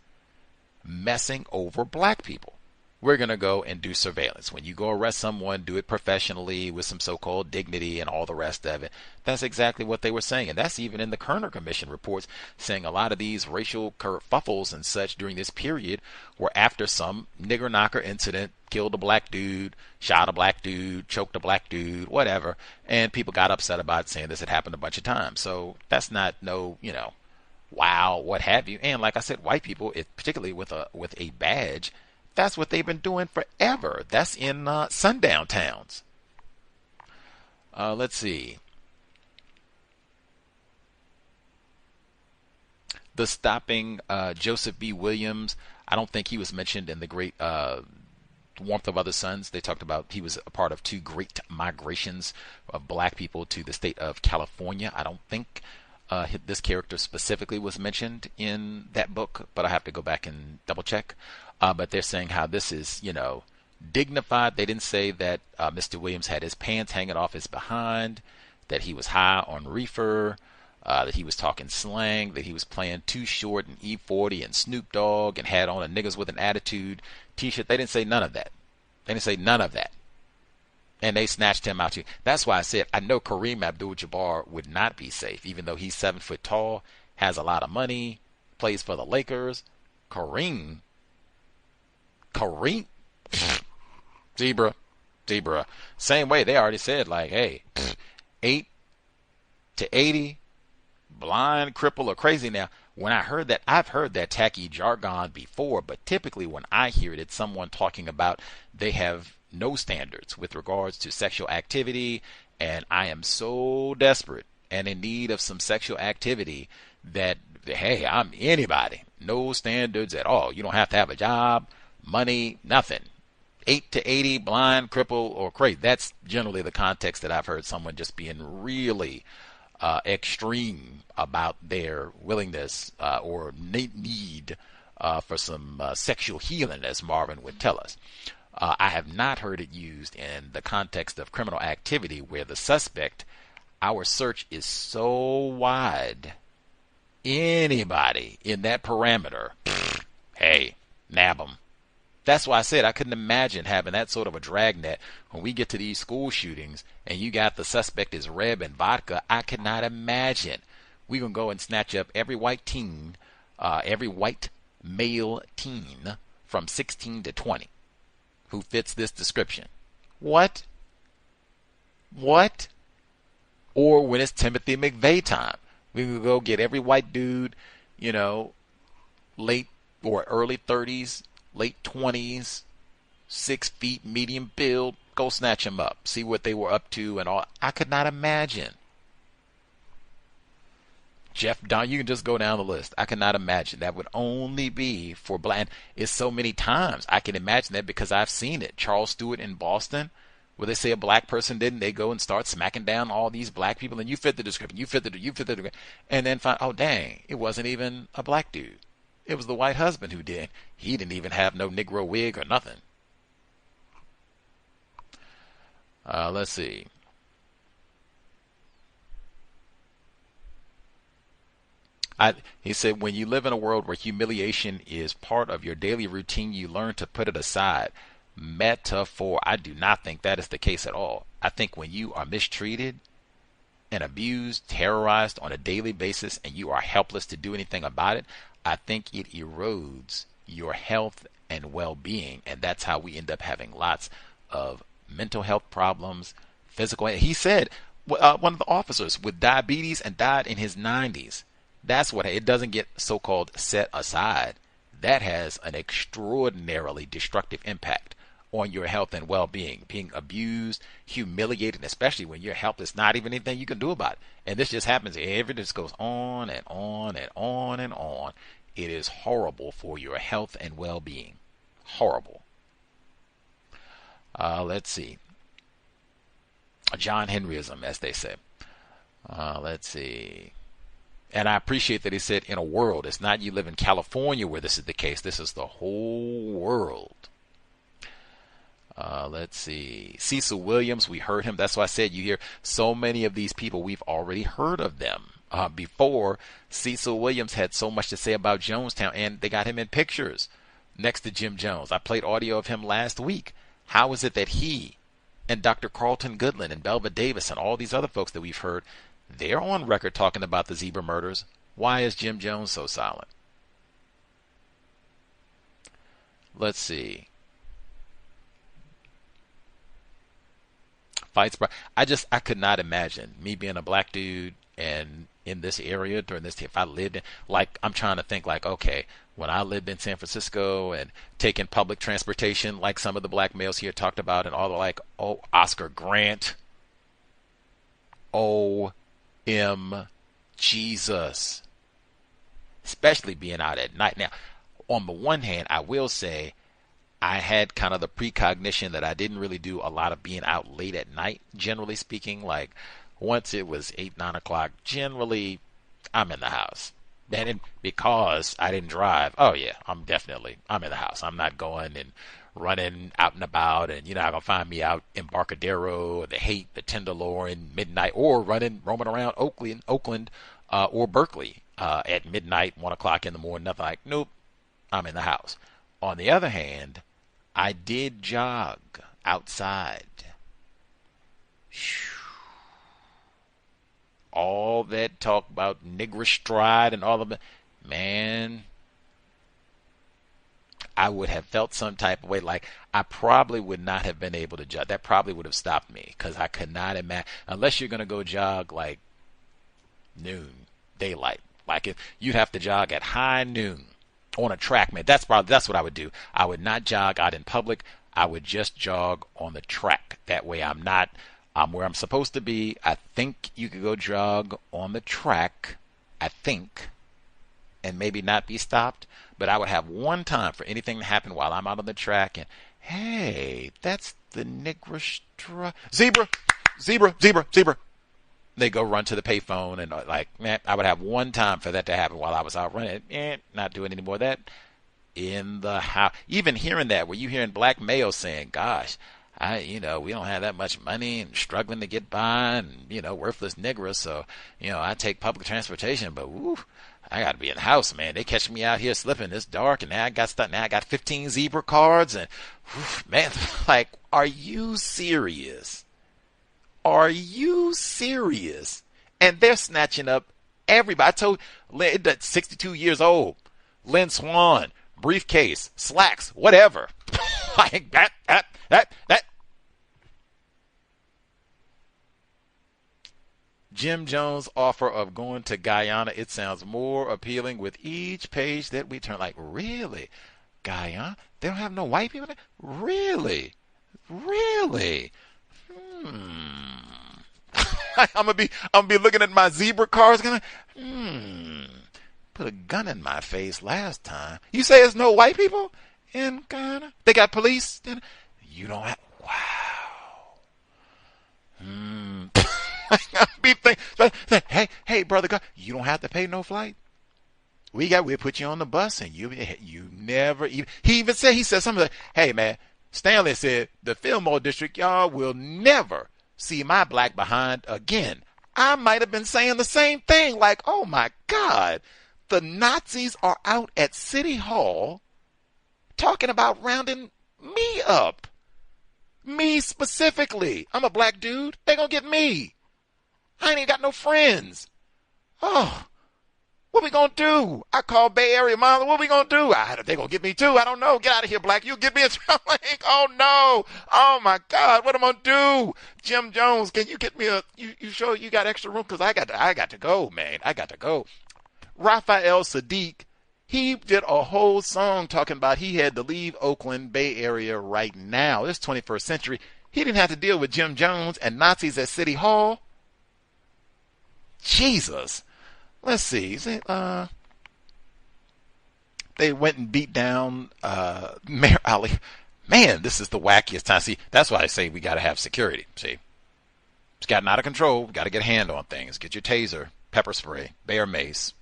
messing over black people. We're going to go and do surveillance. When you go arrest someone, do it professionally with some so-called dignity and all the rest of it. That's exactly what they were saying. And that's even in the Kerner Commission reports, saying a lot of these racial kerfuffles and such during this period were after some nigger knocker incident, killed a black dude, shot a black dude, choked a black dude, whatever. And people got upset about it, saying this had happened a bunch of times. So that's not wow, what have you. And like I said, white people, particularly with a badge, that's what they've been doing forever. That's in sundown towns. Let's see. The stopping Joseph B. Williams, I don't think he was mentioned in the Great Warmth of Other Suns. They talked about he was a part of 2 great migrations of black people to the state of California. I don't think this character specifically was mentioned in that book, but I have to go back and double check. But they're saying how this is, dignified. They didn't say that Mr. Williams had his pants hanging off his behind, that he was high on reefer, that he was talking slang, that he was playing Too Short and E40 and Snoop Dogg and had on a Niggas with an Attitude t-shirt. They didn't say none of that. They didn't say none of that. And they snatched him out too. That's why I said I know Kareem Abdul-Jabbar would not be safe, even though he's 7 foot tall, has a lot of money, plays for the Lakers. Kareem, zebra. Same way they already said, like, hey, 8 to 80, blind, cripple, or crazy. Now, when I heard that, I've heard that tacky jargon before, but typically when I hear it, it's someone talking about they have no standards with regards to sexual activity, and I am so desperate and in need of some sexual activity that, hey, I'm anybody. No standards at all. You don't have to have a job, money, nothing. 8 to 80, blind, cripple, or crazy. That's generally the context that I've heard someone just being really extreme about their willingness or need for some sexual healing, as Marvin would tell us. I have not heard it used in the context of criminal activity where the suspect, our search is so wide, anybody in that parameter, hey, nab them. That's why I said I couldn't imagine having that sort of a dragnet when we get to these school shootings and you got the suspect is Reb and vodka. I could not imagine. We're going to go and snatch up every white teen, every white male teen from 16 to 20 who fits this description. What? Or when it's Timothy McVeigh time, we will go get every white dude, late or early 30s, late 20s, 6 feet, medium build, go snatch them up, see what they were up to and all. I could not imagine. Jeff Don, you can just go down the list. I cannot imagine. That would only be for black. It's so many times. I can imagine that because I've seen it. Charles Stewart in Boston where they say a black person didn't, they go and start smacking down all these black people, and you fit the description, you fit the description, and then find, oh dang, it wasn't even a black dude. It was the white husband who did. He didn't even have no Negro wig or nothing. Let's see. He said, when you live in a world where humiliation is part of your daily routine, you learn to put it aside. Metaphor. I do not think that is the case at all. I think when you are mistreated and abused, terrorized on a daily basis, and you are helpless to do anything about it, I think it erodes your health and well-being, and that's how we end up having lots of mental health problems, physical. He said one of the officers with diabetes and died in his 90s. That's what it doesn't get so-called set aside. That has an extraordinarily destructive impact on your health and well-being. Being abused, humiliated, especially when you're helpless, not even anything you can do about it. And this just happens. This goes on and on and on and on. It is horrible for your health and well-being. Horrible. Let's see. John Henryism, as they say. Let's see. And I appreciate that he said in a world. It's not you live in California where this is the case. This is the whole world. Let's see. Cecil Williams, we heard him. That's why I said you hear so many of these people. We've already heard of them before. Cecil Williams had so much to say about Jonestown, and they got him in pictures next to Jim Jones. I played audio of him last week. How is it that he and Dr. Carlton Goodland and Belva Davis and all these other folks that we've heard, they're on record talking about the zebra murders? Why is Jim Jones so silent? Let's see. Fights. I could not imagine me being a black dude and in this area during this time. If I lived in, like, I'm trying to think like, okay, when I lived in San Francisco and taking public transportation, like some of the black males here talked about, and all the like, oh, Oscar Grant, Jesus, especially being out at night. Now, on the one hand, I will say I had kind of the precognition that I didn't really do a lot of being out late at night, generally speaking. Like, once it was 8, 9 o'clock, generally I'm in the house. And because I didn't drive, oh yeah, I'm in the house. I'm not going and running out and about, and you're not going to find me out in Embarcadero or the Haight, the Tenderloin, midnight, or roaming around Oakland or Berkeley at midnight, 1 o'clock in the morning. Nothing like, nope, I'm in the house. On the other hand, I did jog outside. All that talk about Negro stride and all of it, man, I would have felt some type of way. Like, I probably would not have been able to jog. That probably would have stopped me, because I could not imagine, unless you're going to go jog like noon, daylight. Like, if you'd have to jog at high noon on a track, man. That's what I would do. I would not jog out in public. I would just jog on the track. That way I'm where I'm supposed to be. I think you could go jog on the track, I think, and maybe not be stopped. But I would have one time for anything to happen while I'm out on the track, and hey, that's the Negro zebra. They go run to the payphone, and like, man, I would have one time for that to happen while I was out running. Not doing any more of that in the house. Even hearing that, where you hearing black males saying, gosh, we don't have that much money and struggling to get by, and, worthless niggers. So, I take public transportation, but woo, I got to be in the house, man. They catch me out here slipping. It's dark, and now I got 15 zebra cards, and whew, man, like, are you serious? Are you serious? And they're snatching up everybody. I told Lynn, that's 62 years old. Lynn Swan, briefcase, slacks, whatever. Like that. Jim Jones' offer of going to Guyana, it sounds more appealing with each page that we turn. Like, really? Guyana? They don't have no white people there? Really? I'm gonna be looking at my zebra cars, put a gun in my face last time. You say there's no white people in Guyana? They got police? You don't have, wow. Hey, brother, you don't have to pay no flight. We'll put you on the bus and you never even. He said something like, hey man, Stanley said the Fillmore district, y'all will never see my black behind again. I might have been saying the same thing, like, oh my God, the Nazis are out at City Hall talking about rounding me up. Me specifically. I'm a black dude. They gonna get me. I ain't even got no friends. Oh, what we gonna do? I call Bay Area mom. What we gonna do? They gonna get me too. I don't know. Get out of here, black. You get me a like, oh no. Oh my God. What am I gonna do? Jim Jones, can you get me a? You sure you got extra room? Cause I got to go, man. I got to go. Raphael Sadiq, he did a whole song talking about he had to leave Oakland, Bay Area right now. It's 21st century. He didn't have to deal with Jim Jones and Nazis at City Hall. Jesus. Let's see. They went and beat down Mayor Ali. Man, this is the wackiest time. See, that's why I say we got to have security. See, it's gotten out of control. We got to get a hand on things. Get your taser, pepper spray, bear mace.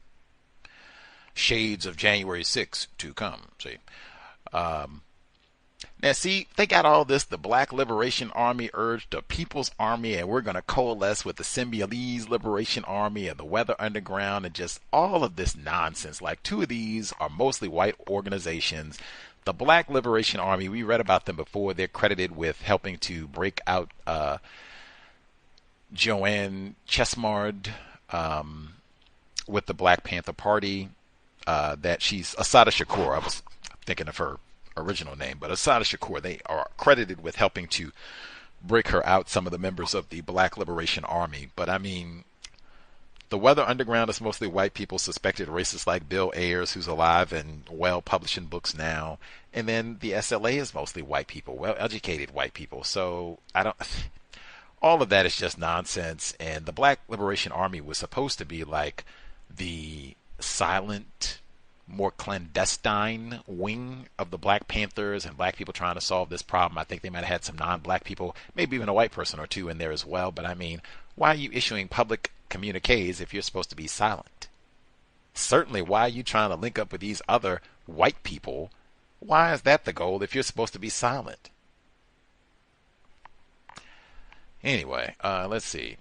Shades of January 6th to come. See, now see, they got all this. The Black Liberation Army urged the People's Army, and we're going to coalesce with the Symbionese Liberation Army and the Weather Underground, and just all of this nonsense. Like, two of these are mostly white organizations. The Black Liberation Army, we read about them before. They're credited with helping to break out Joanne Chesmard with the Black Panther Party. That she's Assata Shakur. I was thinking of her original name, but Assata Shakur, they are credited with helping to break her out, some of the members of the Black Liberation Army. But I mean, the Weather Underground is mostly white people, suspected racists like Bill Ayers, who's alive and well publishing books now. And then the SLA is mostly white people, well-educated white people. So all of that is just nonsense. And the Black Liberation Army was supposed to be like the silent, more clandestine wing of the Black Panthers and black people trying to solve this problem. I think they might have had some non-black people, maybe even a white person or two in there as well. But I mean, why are you issuing public communiques if you're supposed to be silent? Certainly, why are you trying to link up with these other white people? Why is that the goal if you're supposed to be silent? Anyway, let's see.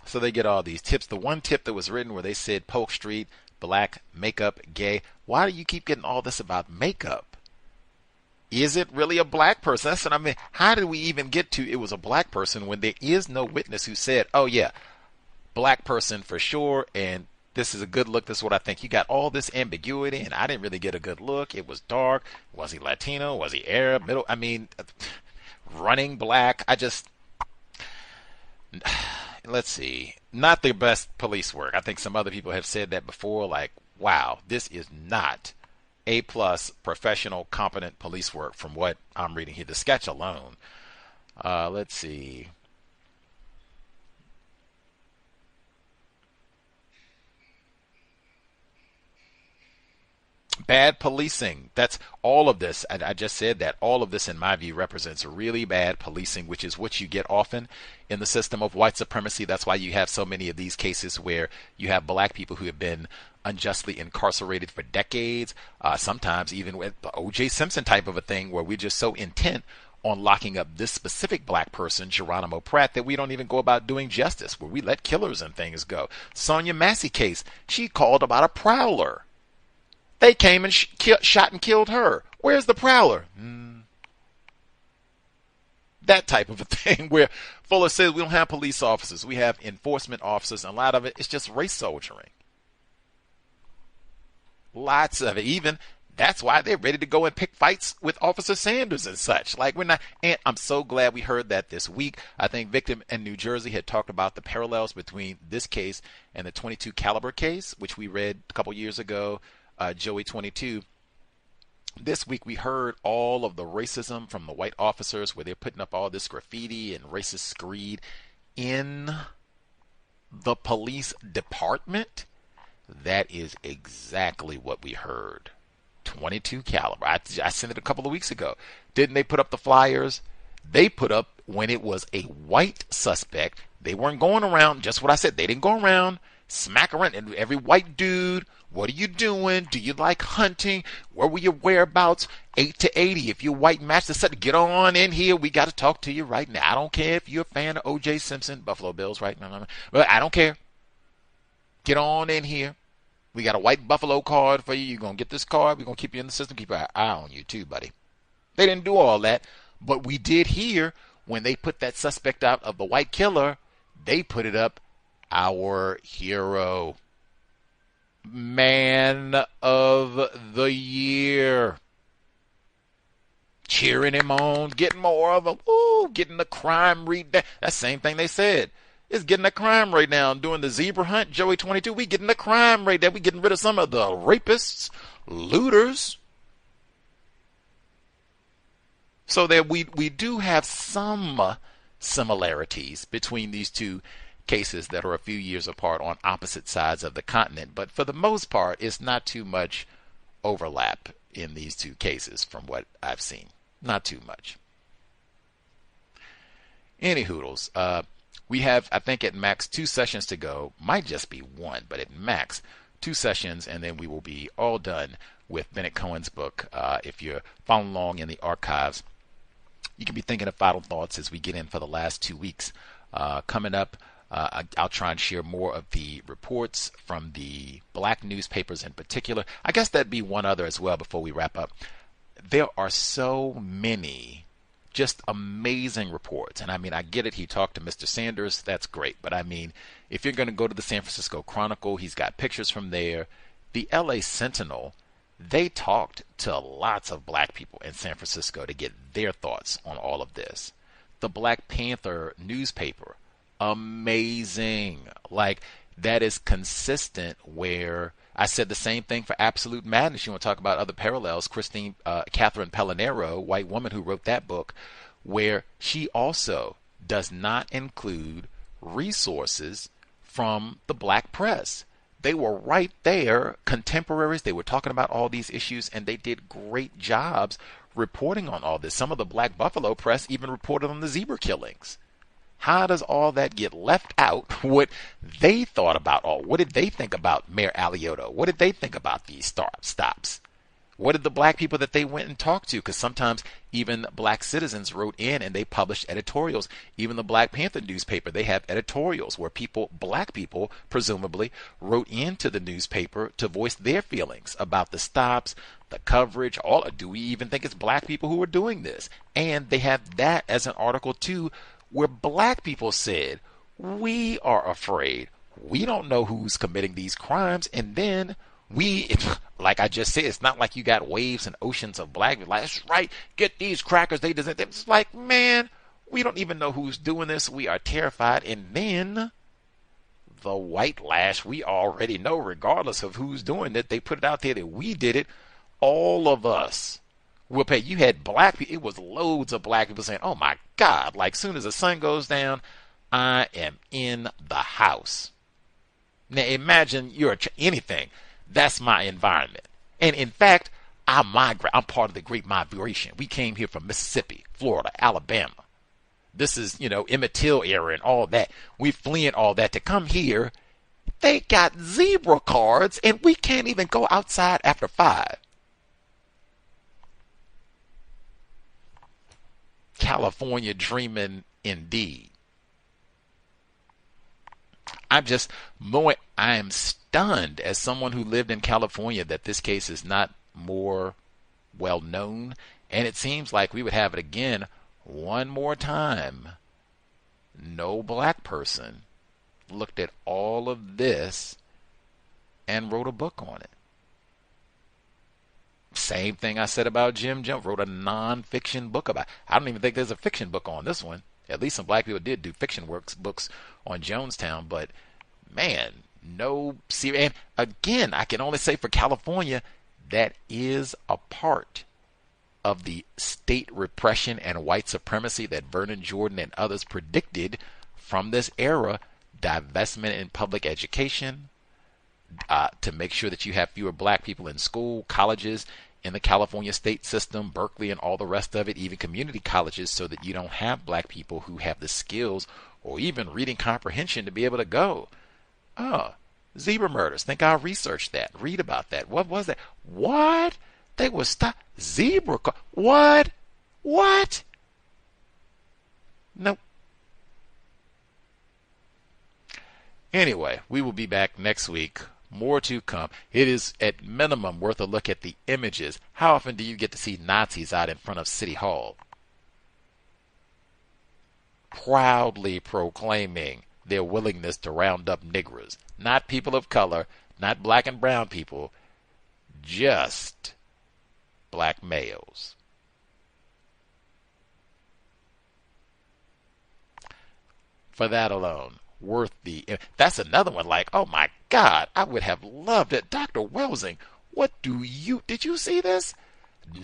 So they get all these tips. The one tip that was written where they said Polk Street, black, makeup, gay. Why do you keep getting all this about makeup? Is it really a black person? That's what I mean. How did we even get to it was a black person when there is no witness who said, oh yeah, black person for sure, and this is a good look, this is what I think. You got all this ambiguity, and I didn't really get a good look. It was dark. Was he Latino? Was he Arab? Middle? I mean, running black. Let's see. Not the best police work. I think some other people have said that before, like, wow, this is not A+ professional, competent police work from what I'm reading here. The sketch alone. Let's see. Bad policing. That's all of this. I just said that. All of this, in my view, represents really bad policing, which is what you get often in the system of white supremacy. That's why you have so many of these cases where you have black people who have been unjustly incarcerated for decades, sometimes even with the O.J. Simpson type of a thing, where we're just so intent on locking up this specific black person, Geronimo Pratt, that we don't even go about doing justice, where we let killers and things go. Sonia Massey case, she called about a prowler. They came and shot and killed her. Where's the prowler? That type of a thing where Fuller says we don't have police officers. We have enforcement officers, and a lot of it is just race soldiering. Lots of it. Even that's why they're ready to go and pick fights with Officer Sanders and such. Like, we're not. And I'm so glad we heard that this week. I think Victim in New Jersey had talked about the parallels between this case and the .22 caliber case, which we read a couple years ago. Joey 22. This week we heard all of the racism from the white officers where they're putting up all this graffiti and racist screed in the police department. That is exactly what we heard. .22 caliber. I sent it a couple of weeks ago. Didn't they put up the flyers? they put up when it was a white suspect. They weren't going around, just what I said, they didn't go around smack around every white dude. What are you doing? Do you like hunting? Where were your whereabouts? 8 to 80. If you're white match the set, get on in here. We got to talk to you right now. I don't care if you're a fan of O.J. Simpson, Buffalo Bills, right? No. But I don't care. Get on in here. We got a white Buffalo card for you. You're going to get this card. We're going to keep you in the system. Keep our eye on you too, buddy. They didn't do all that. But we did hear when they put that suspect out of the white killer, they put it up, our hero. Man of the year. Cheering him on, getting more of him. Ooh, getting the crime rate down. That's the same thing they said. It's getting the crime rate down. Doing the zebra hunt, Joey 22, we getting the crime rate down. We getting rid of some of the rapists, looters. So that we do have some similarities between these two cases that are a few years apart on opposite sides of the continent. But for the most part, it's not too much overlap in these two cases from what I've seen. Not too much. Any hoodles. We have, I think, at max 2 sessions to go. Might just be one, but at max 2 sessions, and then we will be all done with Bennett Cohen's book. If you're following along in the archives, you can be thinking of final thoughts as we get in for the last 2 weeks. Coming up, I'll try and share more of the reports from the black newspapers in particular. I guess that'd be one other as well before we wrap up. There are so many just amazing reports. And I mean, I get it. He talked to Mr. Sanders. That's great. But I mean, if you're going to go to the San Francisco Chronicle, he's got pictures from there. The LA Sentinel, they talked to lots of black people in San Francisco to get their thoughts on all of this. The Black Panther newspaper, amazing. Like, that is consistent where I said the same thing for Absolute Madness. You want to talk about other parallels? Katherine Pellinero, white woman who wrote that book, where she also does not include resources from the black press. They were right there, contemporaries. They were talking about all these issues, and they did great jobs reporting on all this. Some of the Black Buffalo press even reported on the zebra killings. How does all that get left out? What they thought about all? What did they think about Mayor Alioto? What did they think about these stops? What did the black people that they went and talked to? Because sometimes even black citizens wrote in and they published editorials. Even the Black Panther newspaper, they have editorials where black people, presumably, wrote into the newspaper to voice their feelings about the stops, the coverage. Do we even think it's black people who are doing this? And they have that as an article too, where black people said, we are afraid. We don't know who's committing these crimes. And then like I just said, it's not like you got waves and oceans of black people. Like, that's right, get these crackers. They deserve. It's like, man, we don't even know who's doing this. We are terrified. And then the white lash, we already know, regardless of who's doing it, they put it out there that we did it. All of us will pay. You had black people. It was loads of black people saying, oh my God, like soon as the sun goes down, I am in the house. Now imagine you're anything. That's my environment. And in fact, I'm part of the Great Migration. We came here from Mississippi, Florida, Alabama. This is, Emmett Till era and all that. We fleeing all that to come here. They got zebra cards and we can't even go outside after 5. California dreaming indeed. I am stunned as someone who lived in California that this case is not more well known, and it seems like we would have it again one more time. No black person looked at all of this and wrote a book on it. Same thing I said about Jim Jones. Wrote a non-fiction book about it. I don't even think there's a fiction book on this one. At least some black people did do fiction books on Jonestown, but man, no. And again, I can only say for California, that is a part of the state repression and white supremacy that Vernon Jordan and others predicted from this era. Divestment in public education, to make sure that you have fewer black people in school, colleges, in the California state system, Berkeley and all the rest of it, even community colleges, so that you don't have black people who have the skills or even reading comprehension to be able to go. Oh, zebra murders. Think I'll research that. Read about that. What was that? What? They would stop zebra. What? What? Nope. Anyway, we will be back next week. More to come. It is at minimum worth a look at the images. How often do you get to see Nazis out in front of City Hall? Proudly proclaiming their willingness to round up niggers. Not people of color, not black and brown people, just black males. For that alone, worth the... That's another one like, oh my God, I would have loved it. Dr. Welsing, did you see this?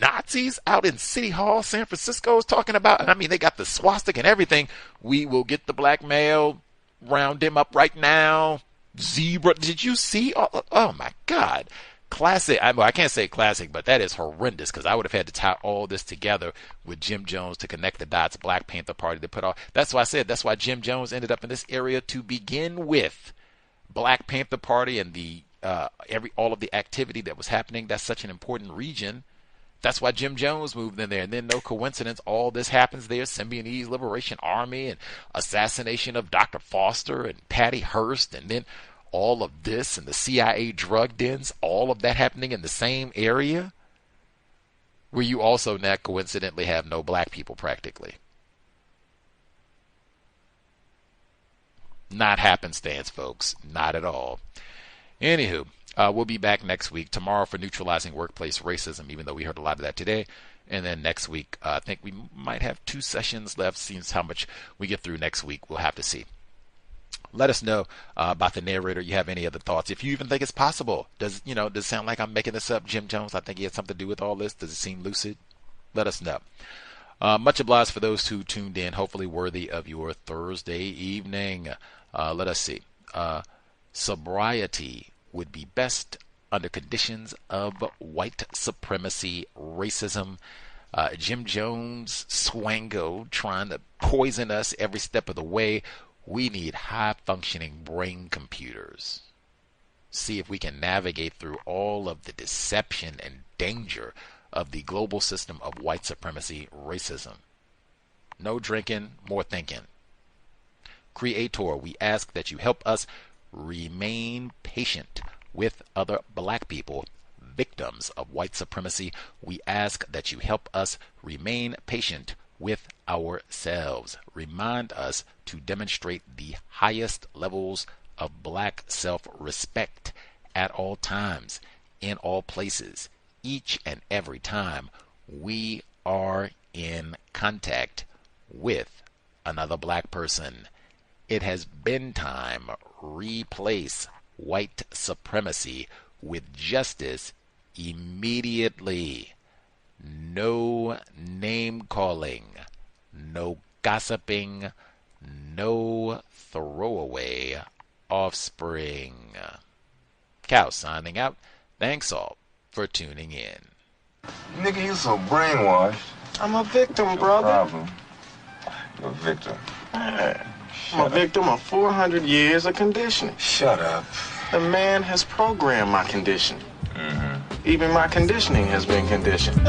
Nazis out in City Hall, San Francisco is talking about, I mean, they got the swastika and everything. We will get the black male, round him up right now. Zebra, did you see? Oh my God. Classic. I can't say classic, but that is horrendous, because I would have had to tie all this together with Jim Jones to connect the dots. Black Panther Party to put all. That's why I said that's why Jim Jones ended up in this area to begin with. Black Panther Party and the all of the activity that was happening. That's such an important region. That's why Jim Jones moved in there. And then no coincidence, all this happens there. Symbionese Liberation Army and assassination of Dr. Foster and Patty Hearst, and then all of this and the CIA drug dens, all of that happening in the same area, where you also now coincidentally have no black people practically. Not happenstance, folks. Not at all. Anywho, we'll be back next week. Tomorrow for neutralizing workplace racism, even though we heard a lot of that today. And then next week, I think we might have 2 sessions left. Seems how much we get through next week. We'll have to see. Let us know about the narrator. You have any other thoughts? If you even think it's possible. Does it sound like I'm making this up? Jim Jones, I think he had something to do with all this. Does it seem lucid? Let us know. Much obliged for those who tuned in. Hopefully worthy of your Thursday evening. Let us see. Sobriety would be best under conditions of white supremacy, racism. Jim Jones, Swango, trying to poison us every step of the way. We need high-functioning brain computers. See if we can navigate through all of the deception and danger of the global system of white supremacy, racism. No drinking, more thinking. Creator, we ask that you help us remain patient with other black people, victims of white supremacy. We ask that you help us remain patient with ourselves. Remind us to demonstrate the highest levels of black self-respect at all times, in all places, each and every time we are in contact with another black person. It has been time. Replace white supremacy with justice immediately. No name calling, no gossiping, no throwaway offspring. Cow signing out. Thanks all for tuning in. Nigga, you so brainwashed. I'm a victim, brother. No problem. You're a victim. I'm a victim of 400 years of conditioning. Shut up. The man has programmed my conditioning. Mm-hmm. Even my conditioning has been conditioned.